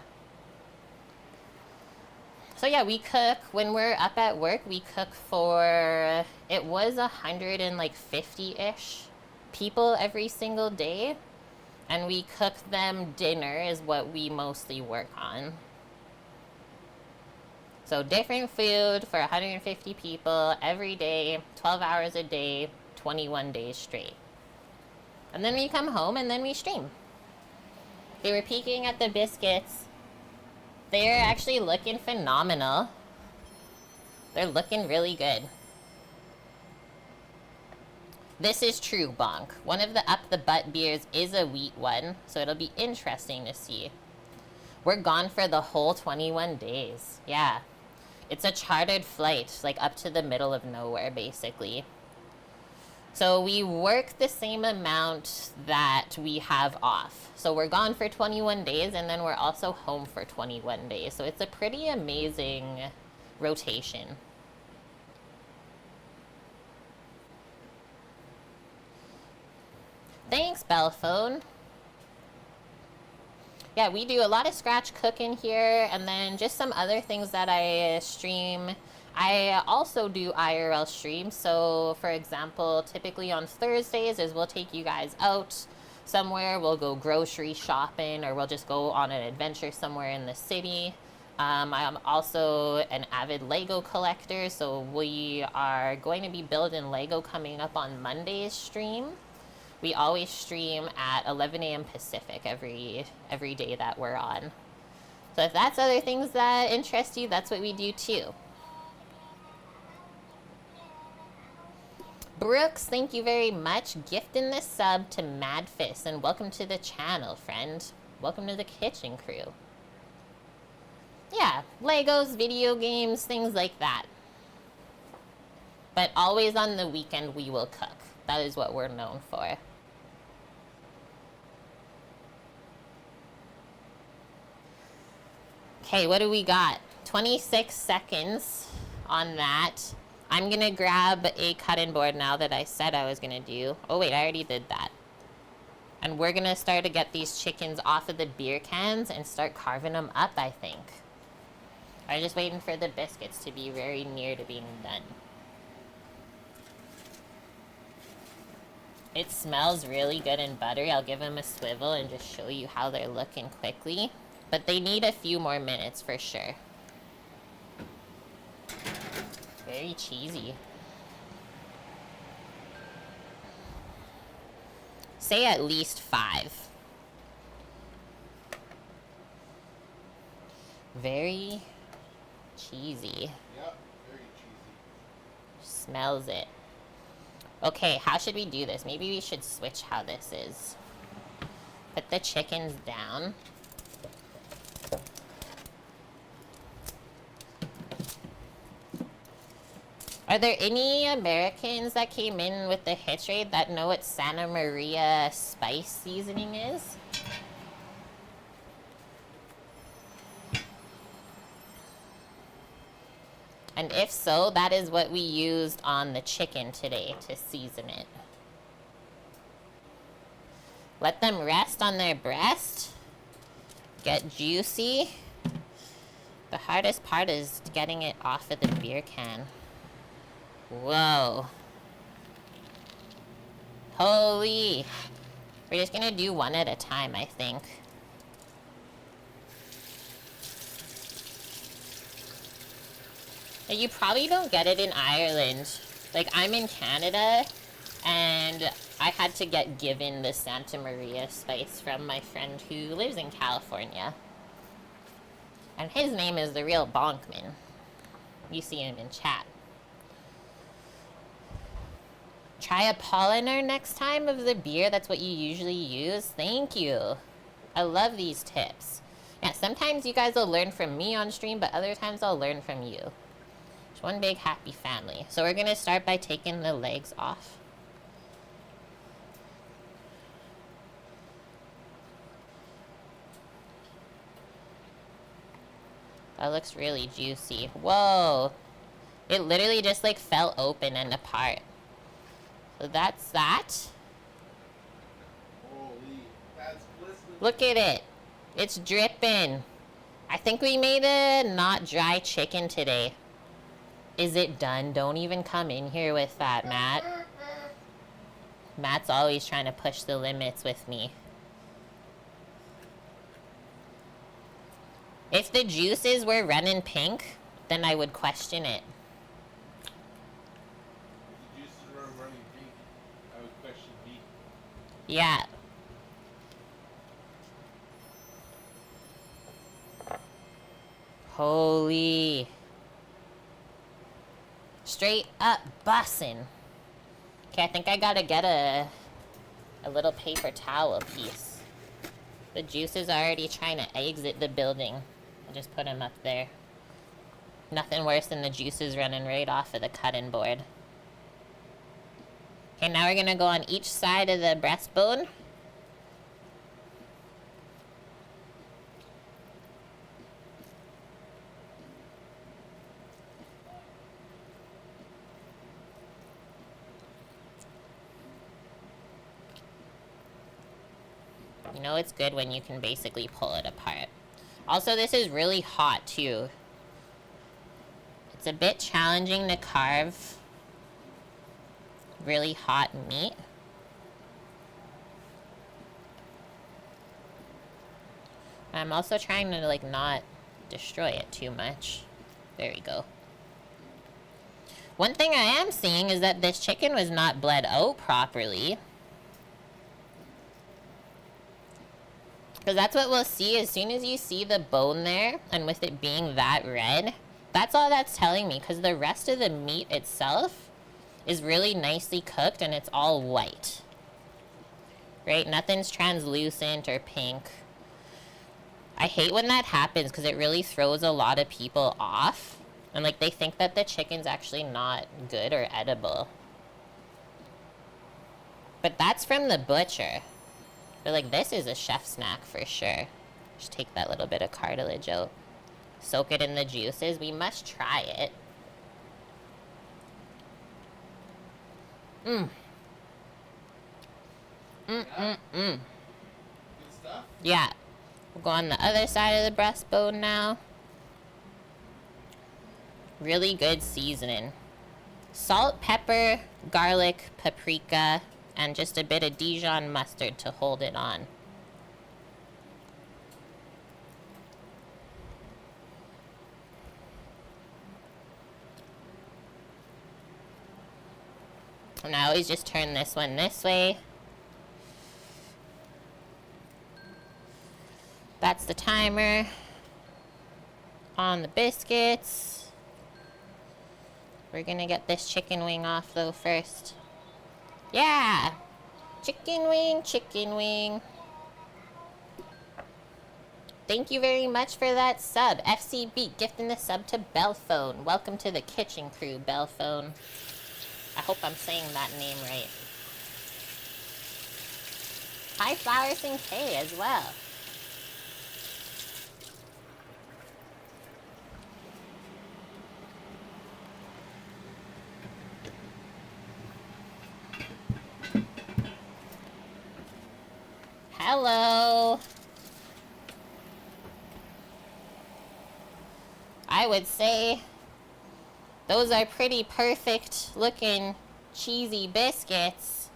So yeah, we cook, when we're up at work, we cook for, it was 150-ish people every single day. And we cook them dinner is what we mostly work on. So different food for 150 people every day, 12 hours a day, 21 days straight. And then we come home and then we stream. They were peeking at the biscuits. They're actually looking phenomenal. They're looking really good. This is true, Bonk. One of the Up the Butt beers is a wheat one, so it'll be interesting to see. We're gone for the whole 21 days. Yeah. It's a chartered flight, like up to the middle of nowhere, basically. So we work the same amount that we have off. So we're gone for 21 days, and then we're also home for 21 days. So it's a pretty amazing rotation. Thanks, Bellphone. Yeah, we do a lot of scratch cooking here, and then just some other things that I stream. I also do IRL streams. So, for example, typically on Thursdays is we'll take you guys out somewhere. We'll go grocery shopping, or we'll just go on an adventure somewhere in the city. I'm also an avid Lego collector, so we are going to be building Lego coming up on Monday's stream. We always stream at 11 a.m. Pacific every day that we're on. So if that's other things that interest you, that's what we do too. Brooks, thank you very much. Gifting the sub to Madfist, and welcome to the channel, friend. Welcome to the kitchen crew. Yeah, Legos, video games, things like that. But always on the weekend we will cook. That is what we're known for. Okay, what do we got? 26 seconds on that. I'm gonna grab a cutting board now that I said I was gonna do. Oh wait, I already did that. And we're gonna start to get these chickens off of the beer cans and start carving them up, I think. I'm just waiting for the biscuits to be very near to being done. It smells really good and buttery. I'll give them a swivel and just show you how they're looking quickly. But they need a few more minutes for sure. Very cheesy. Say at least 5. Very cheesy. Yep, very cheesy. Smells it. Okay, how should we do this? Maybe we should switch how this is. Put the chickens down. Are there any Americans that came in with the hitch rate that know what Santa Maria spice seasoning is? And if so, that is what we used on the chicken today to season it. Let them rest on their breast, get juicy, The hardest part is getting it off of the beer can. Whoa. Holy. We're just gonna do one at a time, I think. You probably don't get it in Ireland. Like, I'm in Canada, and I had to get given the Santa Maria spice from my friend who lives in California. And his name is the real Bonkman. You see him in chat. Try a polliner next time of the beer. That's what you usually use. Thank you. I love these tips. Yeah, sometimes you guys will learn from me on stream, but other times I'll learn from you. It's one big happy family. So we're gonna start by taking the legs off. That looks really juicy. Whoa. It literally just like fell open and apart. So that's that. Holy, that's glistening. Look at it. It's dripping. I think we made a not dry chicken today. Is it done? Don't even come in here with that, Matt. Matt's always trying to push the limits with me. If the juices were running pink, then I would question it. If the juices were running pink, I would question me. Yeah. Holy. Straight up bussin'. Okay, I think I gotta get a little paper towel piece. The juice is already trying to exit the building. I'll just put them up there. Nothing worse than the juices running right off of the cutting board. Okay, now we're gonna go on each side of the breastbone. You know it's good when you can basically pull it apart. Also, this is really hot too. It's a bit challenging to carve really hot meat. I'm also trying to like not destroy it too much. There we go. One thing I am seeing is that this chicken was not bled out properly. Because that's what we'll see as soon as you see the bone there, and with it being that red, that's all that's telling me, because the rest of the meat itself is really nicely cooked and it's all white. Right? Nothing's translucent or pink. I hate when that happens because it really throws a lot of people off. And like they think that the chicken's actually not good or edible. But that's from the butcher. But like this is a chef snack for sure. Just take that little bit of cartilage out. Soak it in the juices. We must try it. Good stuff. Yeah. We'll go on the other side of the breastbone now. Really good seasoning. Salt, pepper, garlic, paprika, and just a bit of Dijon mustard to hold it on. And I always just turn this one this way. That's the timer on the biscuits. We're gonna get this chicken wing off though first. Yeah! Chicken wing, chicken wing. Thank you very much for that sub. FCB gifting the sub to Bellphone. Welcome to the kitchen crew, Bellphone. I hope I'm saying that name right. Hi, Flowers and K as well. Hello. I would say those are pretty perfect looking cheesy biscuits.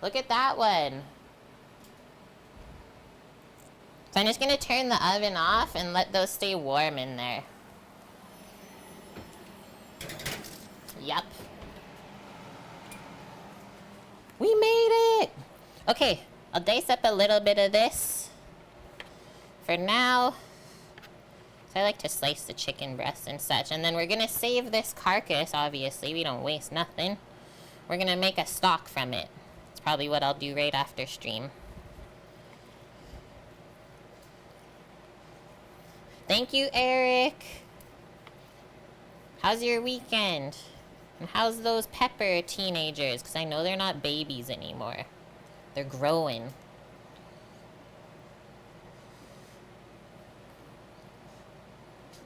Look at that one. So I'm just going to turn the oven off and let those stay warm in there. Yep. We made it! Okay, I'll dice up a little bit of this for now. So I like to slice the chicken breast and such. And then we're going to save this carcass, obviously. We don't waste nothing. We're going to make a stock from it. It's probably what I'll do right after stream. Thank you, Eric. How's your weekend? And how's those pepper teenagers? Because I know they're not babies anymore. They're growing.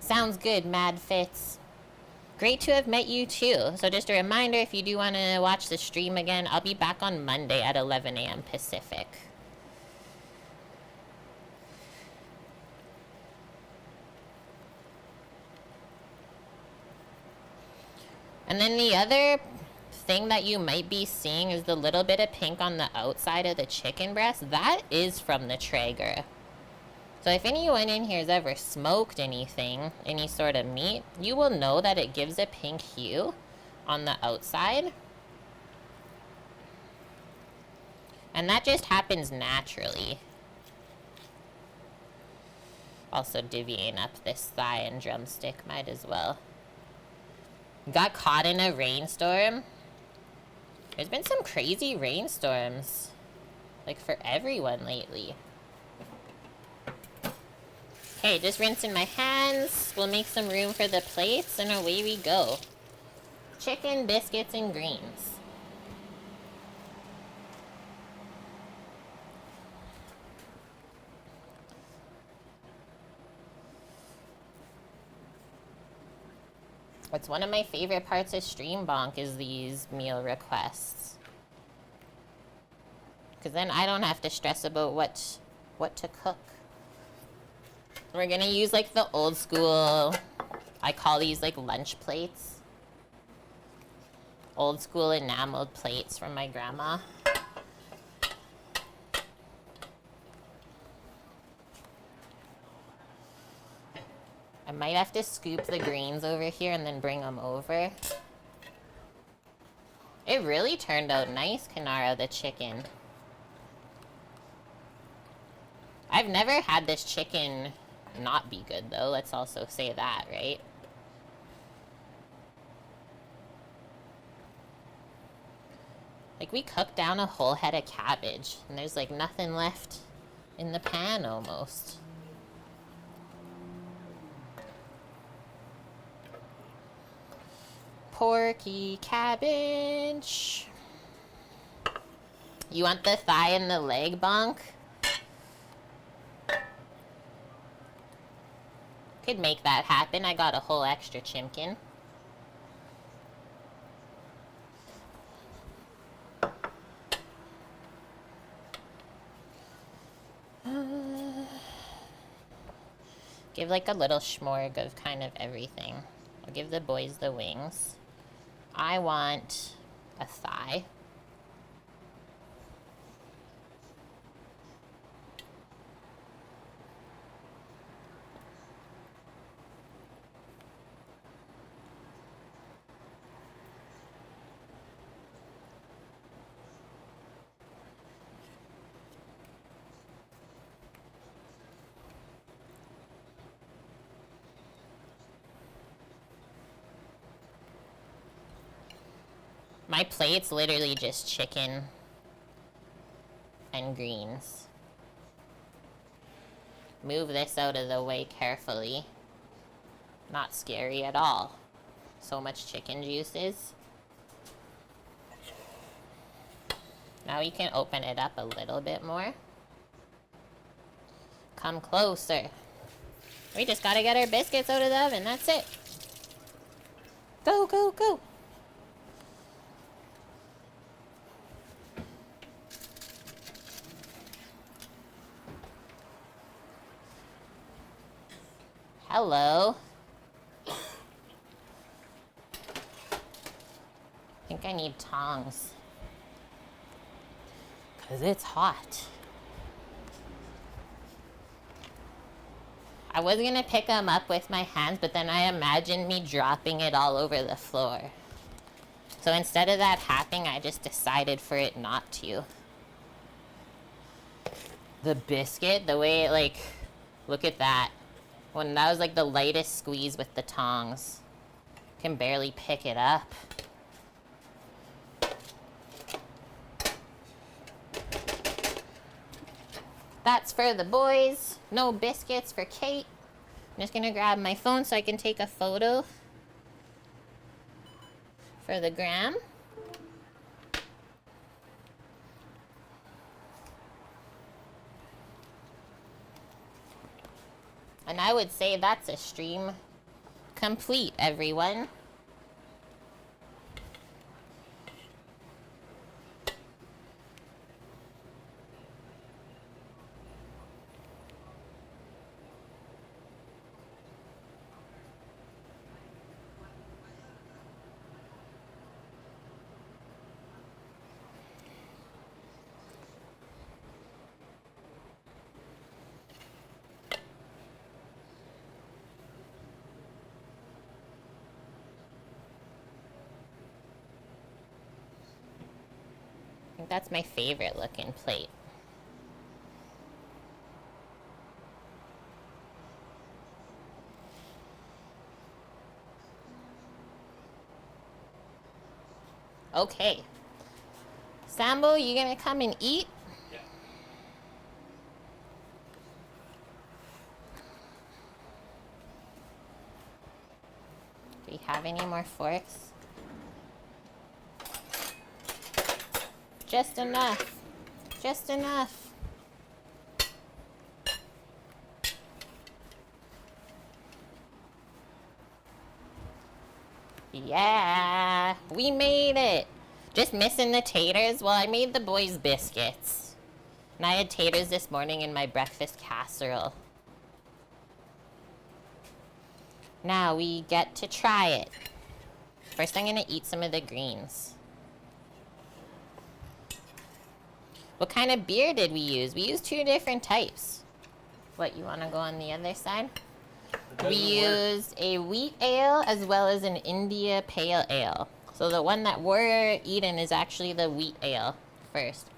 Sounds good, Mad Fitz. Great to have met you too. So just a reminder, if you do want to watch the stream again, I'll be back on Monday at 11 a.m. Pacific. And then the other thing that you might be seeing is the little bit of pink on the outside of the chicken breast. That is from the Traeger. So if anyone in here has ever smoked anything, any sort of meat, you will know that it gives a pink hue on the outside. And that just happens naturally. Also divvying up this thigh and drumstick, might as well. Got caught in a rainstorm. There's been some crazy rainstorms, like for everyone lately. Okay, just rinsing my hands. We'll make some room for the plates, and away we go. Chicken, biscuits, and greens. What's one of my favorite parts of Stream Bonk is these meal requests. Because then I don't have to stress about what to cook. We're gonna use like the old school, I call these like lunch plates. Old school enameled plates from my grandma. I might have to scoop the greens over here and then bring them over. It really turned out nice, Kanara, the chicken. I've never had this chicken not be good, though. Let's also say that, right? Like, we cooked down a whole head of cabbage, and there's, like, nothing left in the pan, almost. Porky cabbage. You want the thigh and the leg, Bonk? Could make that happen. I got a whole extra chimkin. Give like a little schmorg of kind of everything. I'll give the boys the wings. I want a thigh. My plate's literally just chicken and greens. Move this out of the way carefully. Not scary at all. So much chicken juices. Now we can open it up a little bit more. Come closer. We just gotta get our biscuits out of the oven, that's it. Go, go, go. Hello. think I need tongs. Because it's hot. I was going to pick them up with my hands, but then I imagined me dropping it all over the floor. So instead of that happening, I just decided for it not to. The biscuit, the way it, like, look at that. When that was like the lightest squeeze with the tongs. Can barely pick it up. That's for the boys. No biscuits for Kate. I'm just gonna grab my phone so I can take a photo for the gram. And I would say that's a stream complete, everyone. I think that's my favorite looking plate. Okay. Sambo, you gonna come and eat? Yeah. Do we have any more forks? Just enough. Just enough. Yeah, we made it. Just missing the taters. Well, I made the boys biscuits. And I had taters this morning in my breakfast casserole. Now we get to try it. First, I'm gonna eat some of the greens. What kind of beer did we use? We used 2 different types. What, you wanna go on the other side? We used a wheat ale as well as an India pale ale. So the one that we're eating is actually the wheat ale first.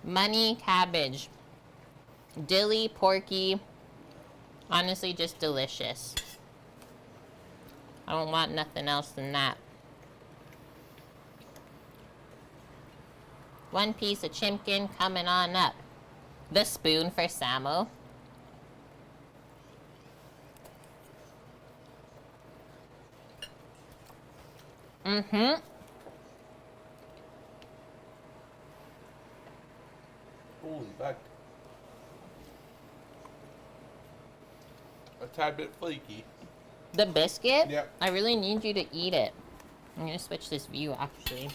Money, cabbage, dilly, porky. Honestly, just delicious. I don't want nothing else than that. 1 piece of chimkin coming on up. The spoon for Samo. Mm-hmm. Holy fuck. A tad bit flaky. The biscuit? Yep. I really need you to eat it. I'm gonna switch this view, actually.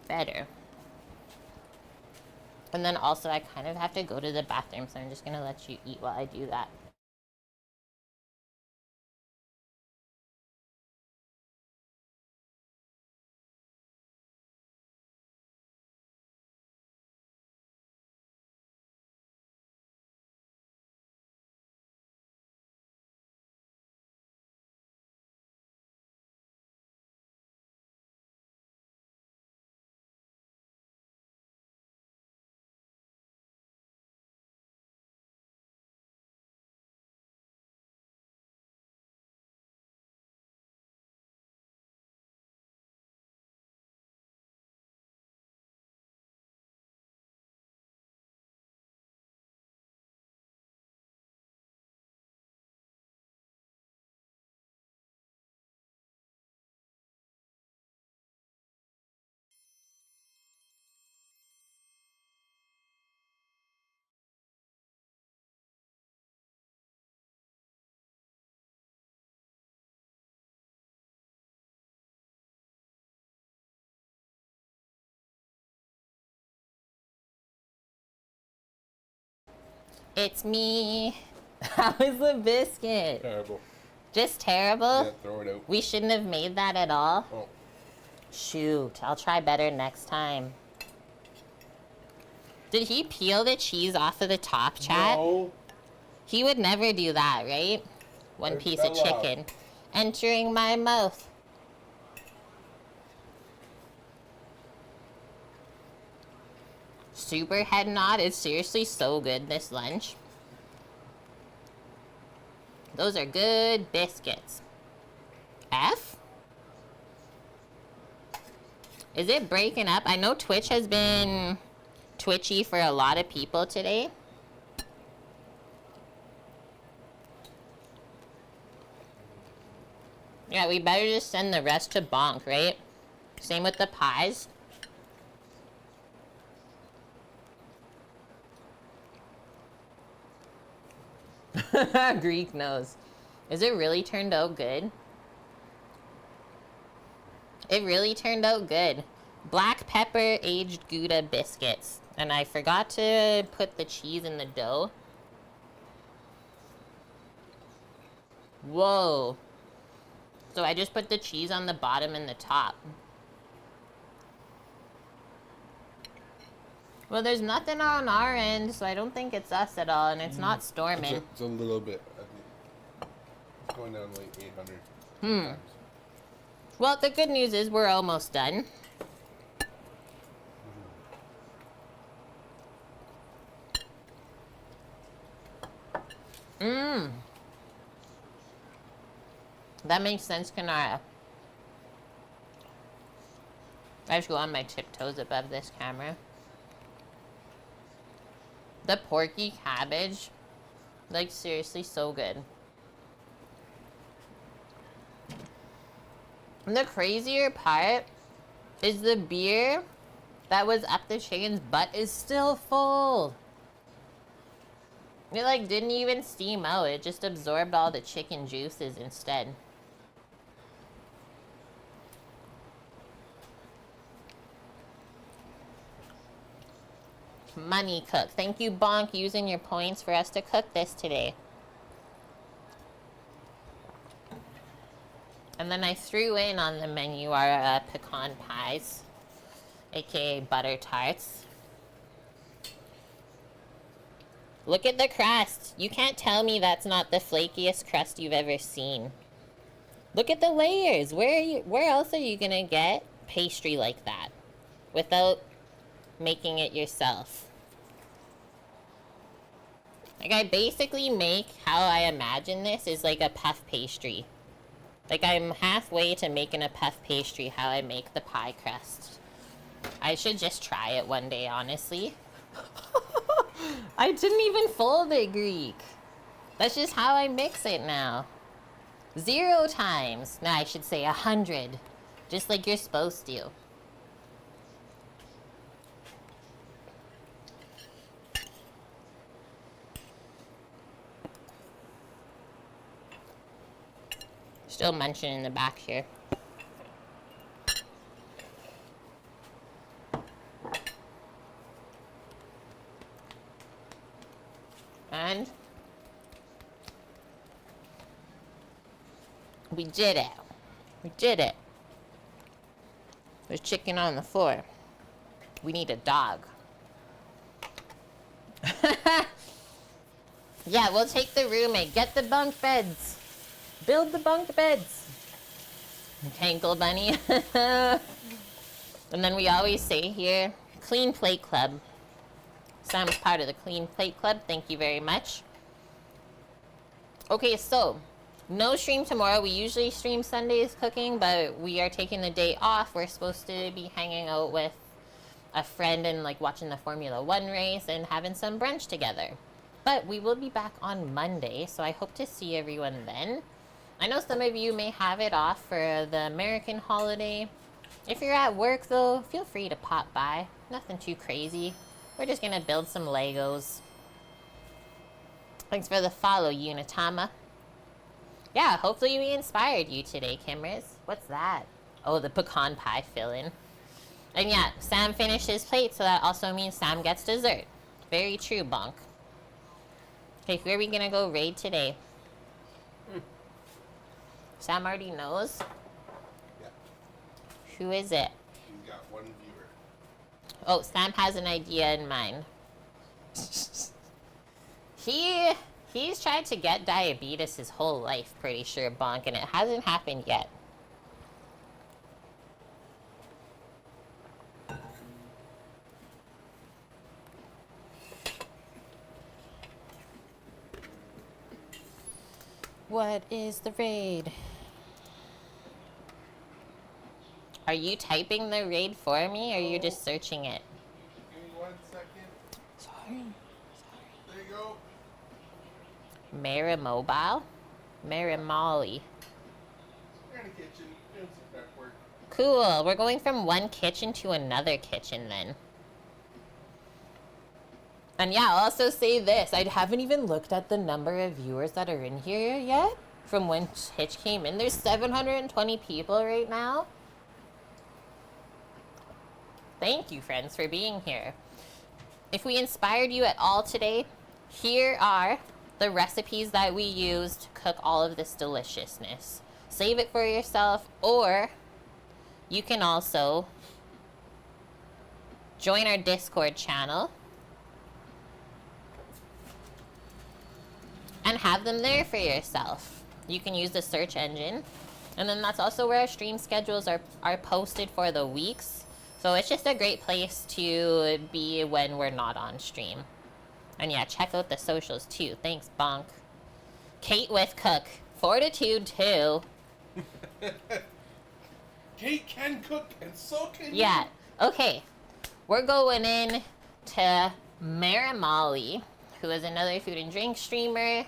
Better. And then also, I kind of have to go to the bathroom, so I'm just gonna let you eat while I do that. It's me. How is the biscuit? Terrible. Just terrible? Yeah, throw it out. We shouldn't have made that at all. Oh. Shoot, I'll try better next time. Did he peel the cheese off of the top, chat? No. He would never do that, right? One It piece of fell off. chicken entering my mouth. Super head nod. It's seriously so good, this lunch. Those are good biscuits. F? Is it breaking up? I know Twitch has been twitchy for a lot of people today. Yeah, we better just send the rest to Bonk, right? Same with the pies. Greek knows. Is it really turned out good? It really turned out good. Black pepper aged Gouda biscuits. And I forgot to put the cheese in the dough. Whoa. So I just put the cheese on the bottom and the top. Well, there's nothing on our end, so I don't think it's us at all, and it's not storming. It's a little bit. I think. It's going down like 800. Times. Well, the good news is we're almost done. That makes sense, Kanara. I just go on my tiptoes above this camera. The porky cabbage, like seriously so good. And the crazier part is the beer that was up the chicken's butt is still full. It like didn't even steam out, it just absorbed all the chicken juices instead. Money cook. Thank you, Bonk, using your points for us to cook this today. And then I threw in on the menu our pecan pies, aka butter tarts. Look at the crust. You can't tell me that's not the flakiest crust you've ever seen. Look at the layers. Where else are you gonna get pastry like that without making it yourself? Like, I basically make how I imagine this is like a puff pastry. Like, I'm halfway to making a puff pastry how I make the pie crust. I should just try it one day, honestly. I didn't even fold it, Greek. That's just how I mix it now. 0 times. No, I should say 100. Just like you're supposed to. Still munching in the back here. And we did it. We did it. There's chicken on the floor. We need a dog. Yeah, we'll take the roommate. Get the bunk beds. Build the bunk beds. Tankle bunny. And then we always say here, Clean Plate Club. Sam's part of the Clean Plate Club. Thank you very much. Okay, so no stream tomorrow. We usually stream Sundays cooking, but we are taking the day off. We're supposed to be hanging out with a friend and like watching the Formula 1 race and having some brunch together. But we will be back on Monday, so I hope to see everyone then. I know some of you may have it off for the American holiday. If you're at work, though, feel free to pop by. Nothing too crazy. We're just gonna build some Legos. Thanks for the follow, Unitama. Yeah, hopefully we inspired you today, Kimrys. What's that? Oh, the pecan pie filling. And yeah, Sam finished his plate, so that also means Sam gets dessert. Very true, Bonk. Okay, who are we gonna go raid today? Sam already knows. Yeah. Who is it? He's got one viewer. Oh, Sam has an idea in mind. He's tried to get diabetes his whole life, pretty sure, Bonk, and it hasn't happened yet. What is the raid? Are you typing the raid for me, or are you just searching it? Give me 1 second. Sorry. There you go. Marimobile? Marimolly. We're in the kitchen doing some prep work. Cool. We're going from one kitchen to another kitchen then. And yeah, I'll also say this. I haven't even looked at the number of viewers that are in here yet from when Hitch came in. There's 720 people right now. Thank you, friends, for being here. If we inspired you at all today, here are the recipes that we use to cook all of this deliciousness. Save it for yourself, or you can also join our Discord channel and have them there for yourself. You can use the search engine, and then that's also where our stream schedules are posted for the weeks. So it's just a great place to be when we're not on stream. And yeah, check out the socials too. Thanks, Bonk. Kate with Cook. Fortitude too. Kate can cook, and so can Yeah. you. Okay. We're going in to Marimolly, who is another food and drink streamer.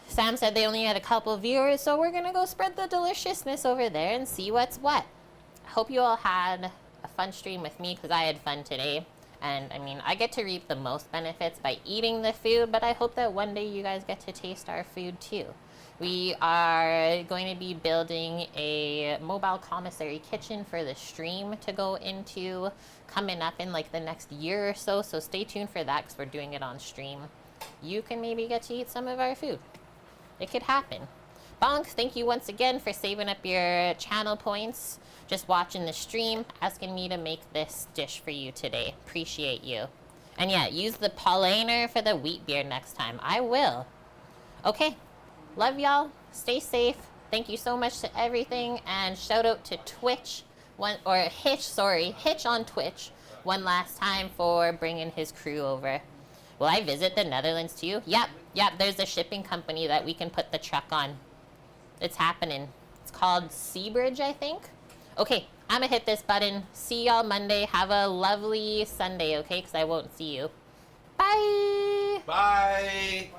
Sam said they only had a couple viewers, so we're gonna go spread the deliciousness over there and see what's what. I hope you all had a fun stream with me, because I had fun today. And I mean, I get to reap the most benefits by eating the food, but I hope that one day you guys get to taste our food too. We are going to be building a mobile commissary kitchen for the stream to go into coming up in like the next year or so. So stay tuned for that, because we're doing it on stream. You can maybe get to eat some of our food. It could happen. Bonk, thank you once again for saving up your channel points. Just watching the stream, asking me to make this dish for you today. Appreciate you. And yeah, use the Paulaner for the wheat beer next time. I will. Okay. Love y'all. Stay safe. Thank you so much to everything. And shout out to Twitch. Hitch on Twitch. One last time for bringing his crew over. Will I visit the Netherlands too? Yep. There's a shipping company that we can put the truck on. It's happening. It's called Seabridge, I think. Okay, I'm gonna hit this button. See y'all Monday. Have a lovely Sunday, okay? Because I won't see you. Bye! Bye.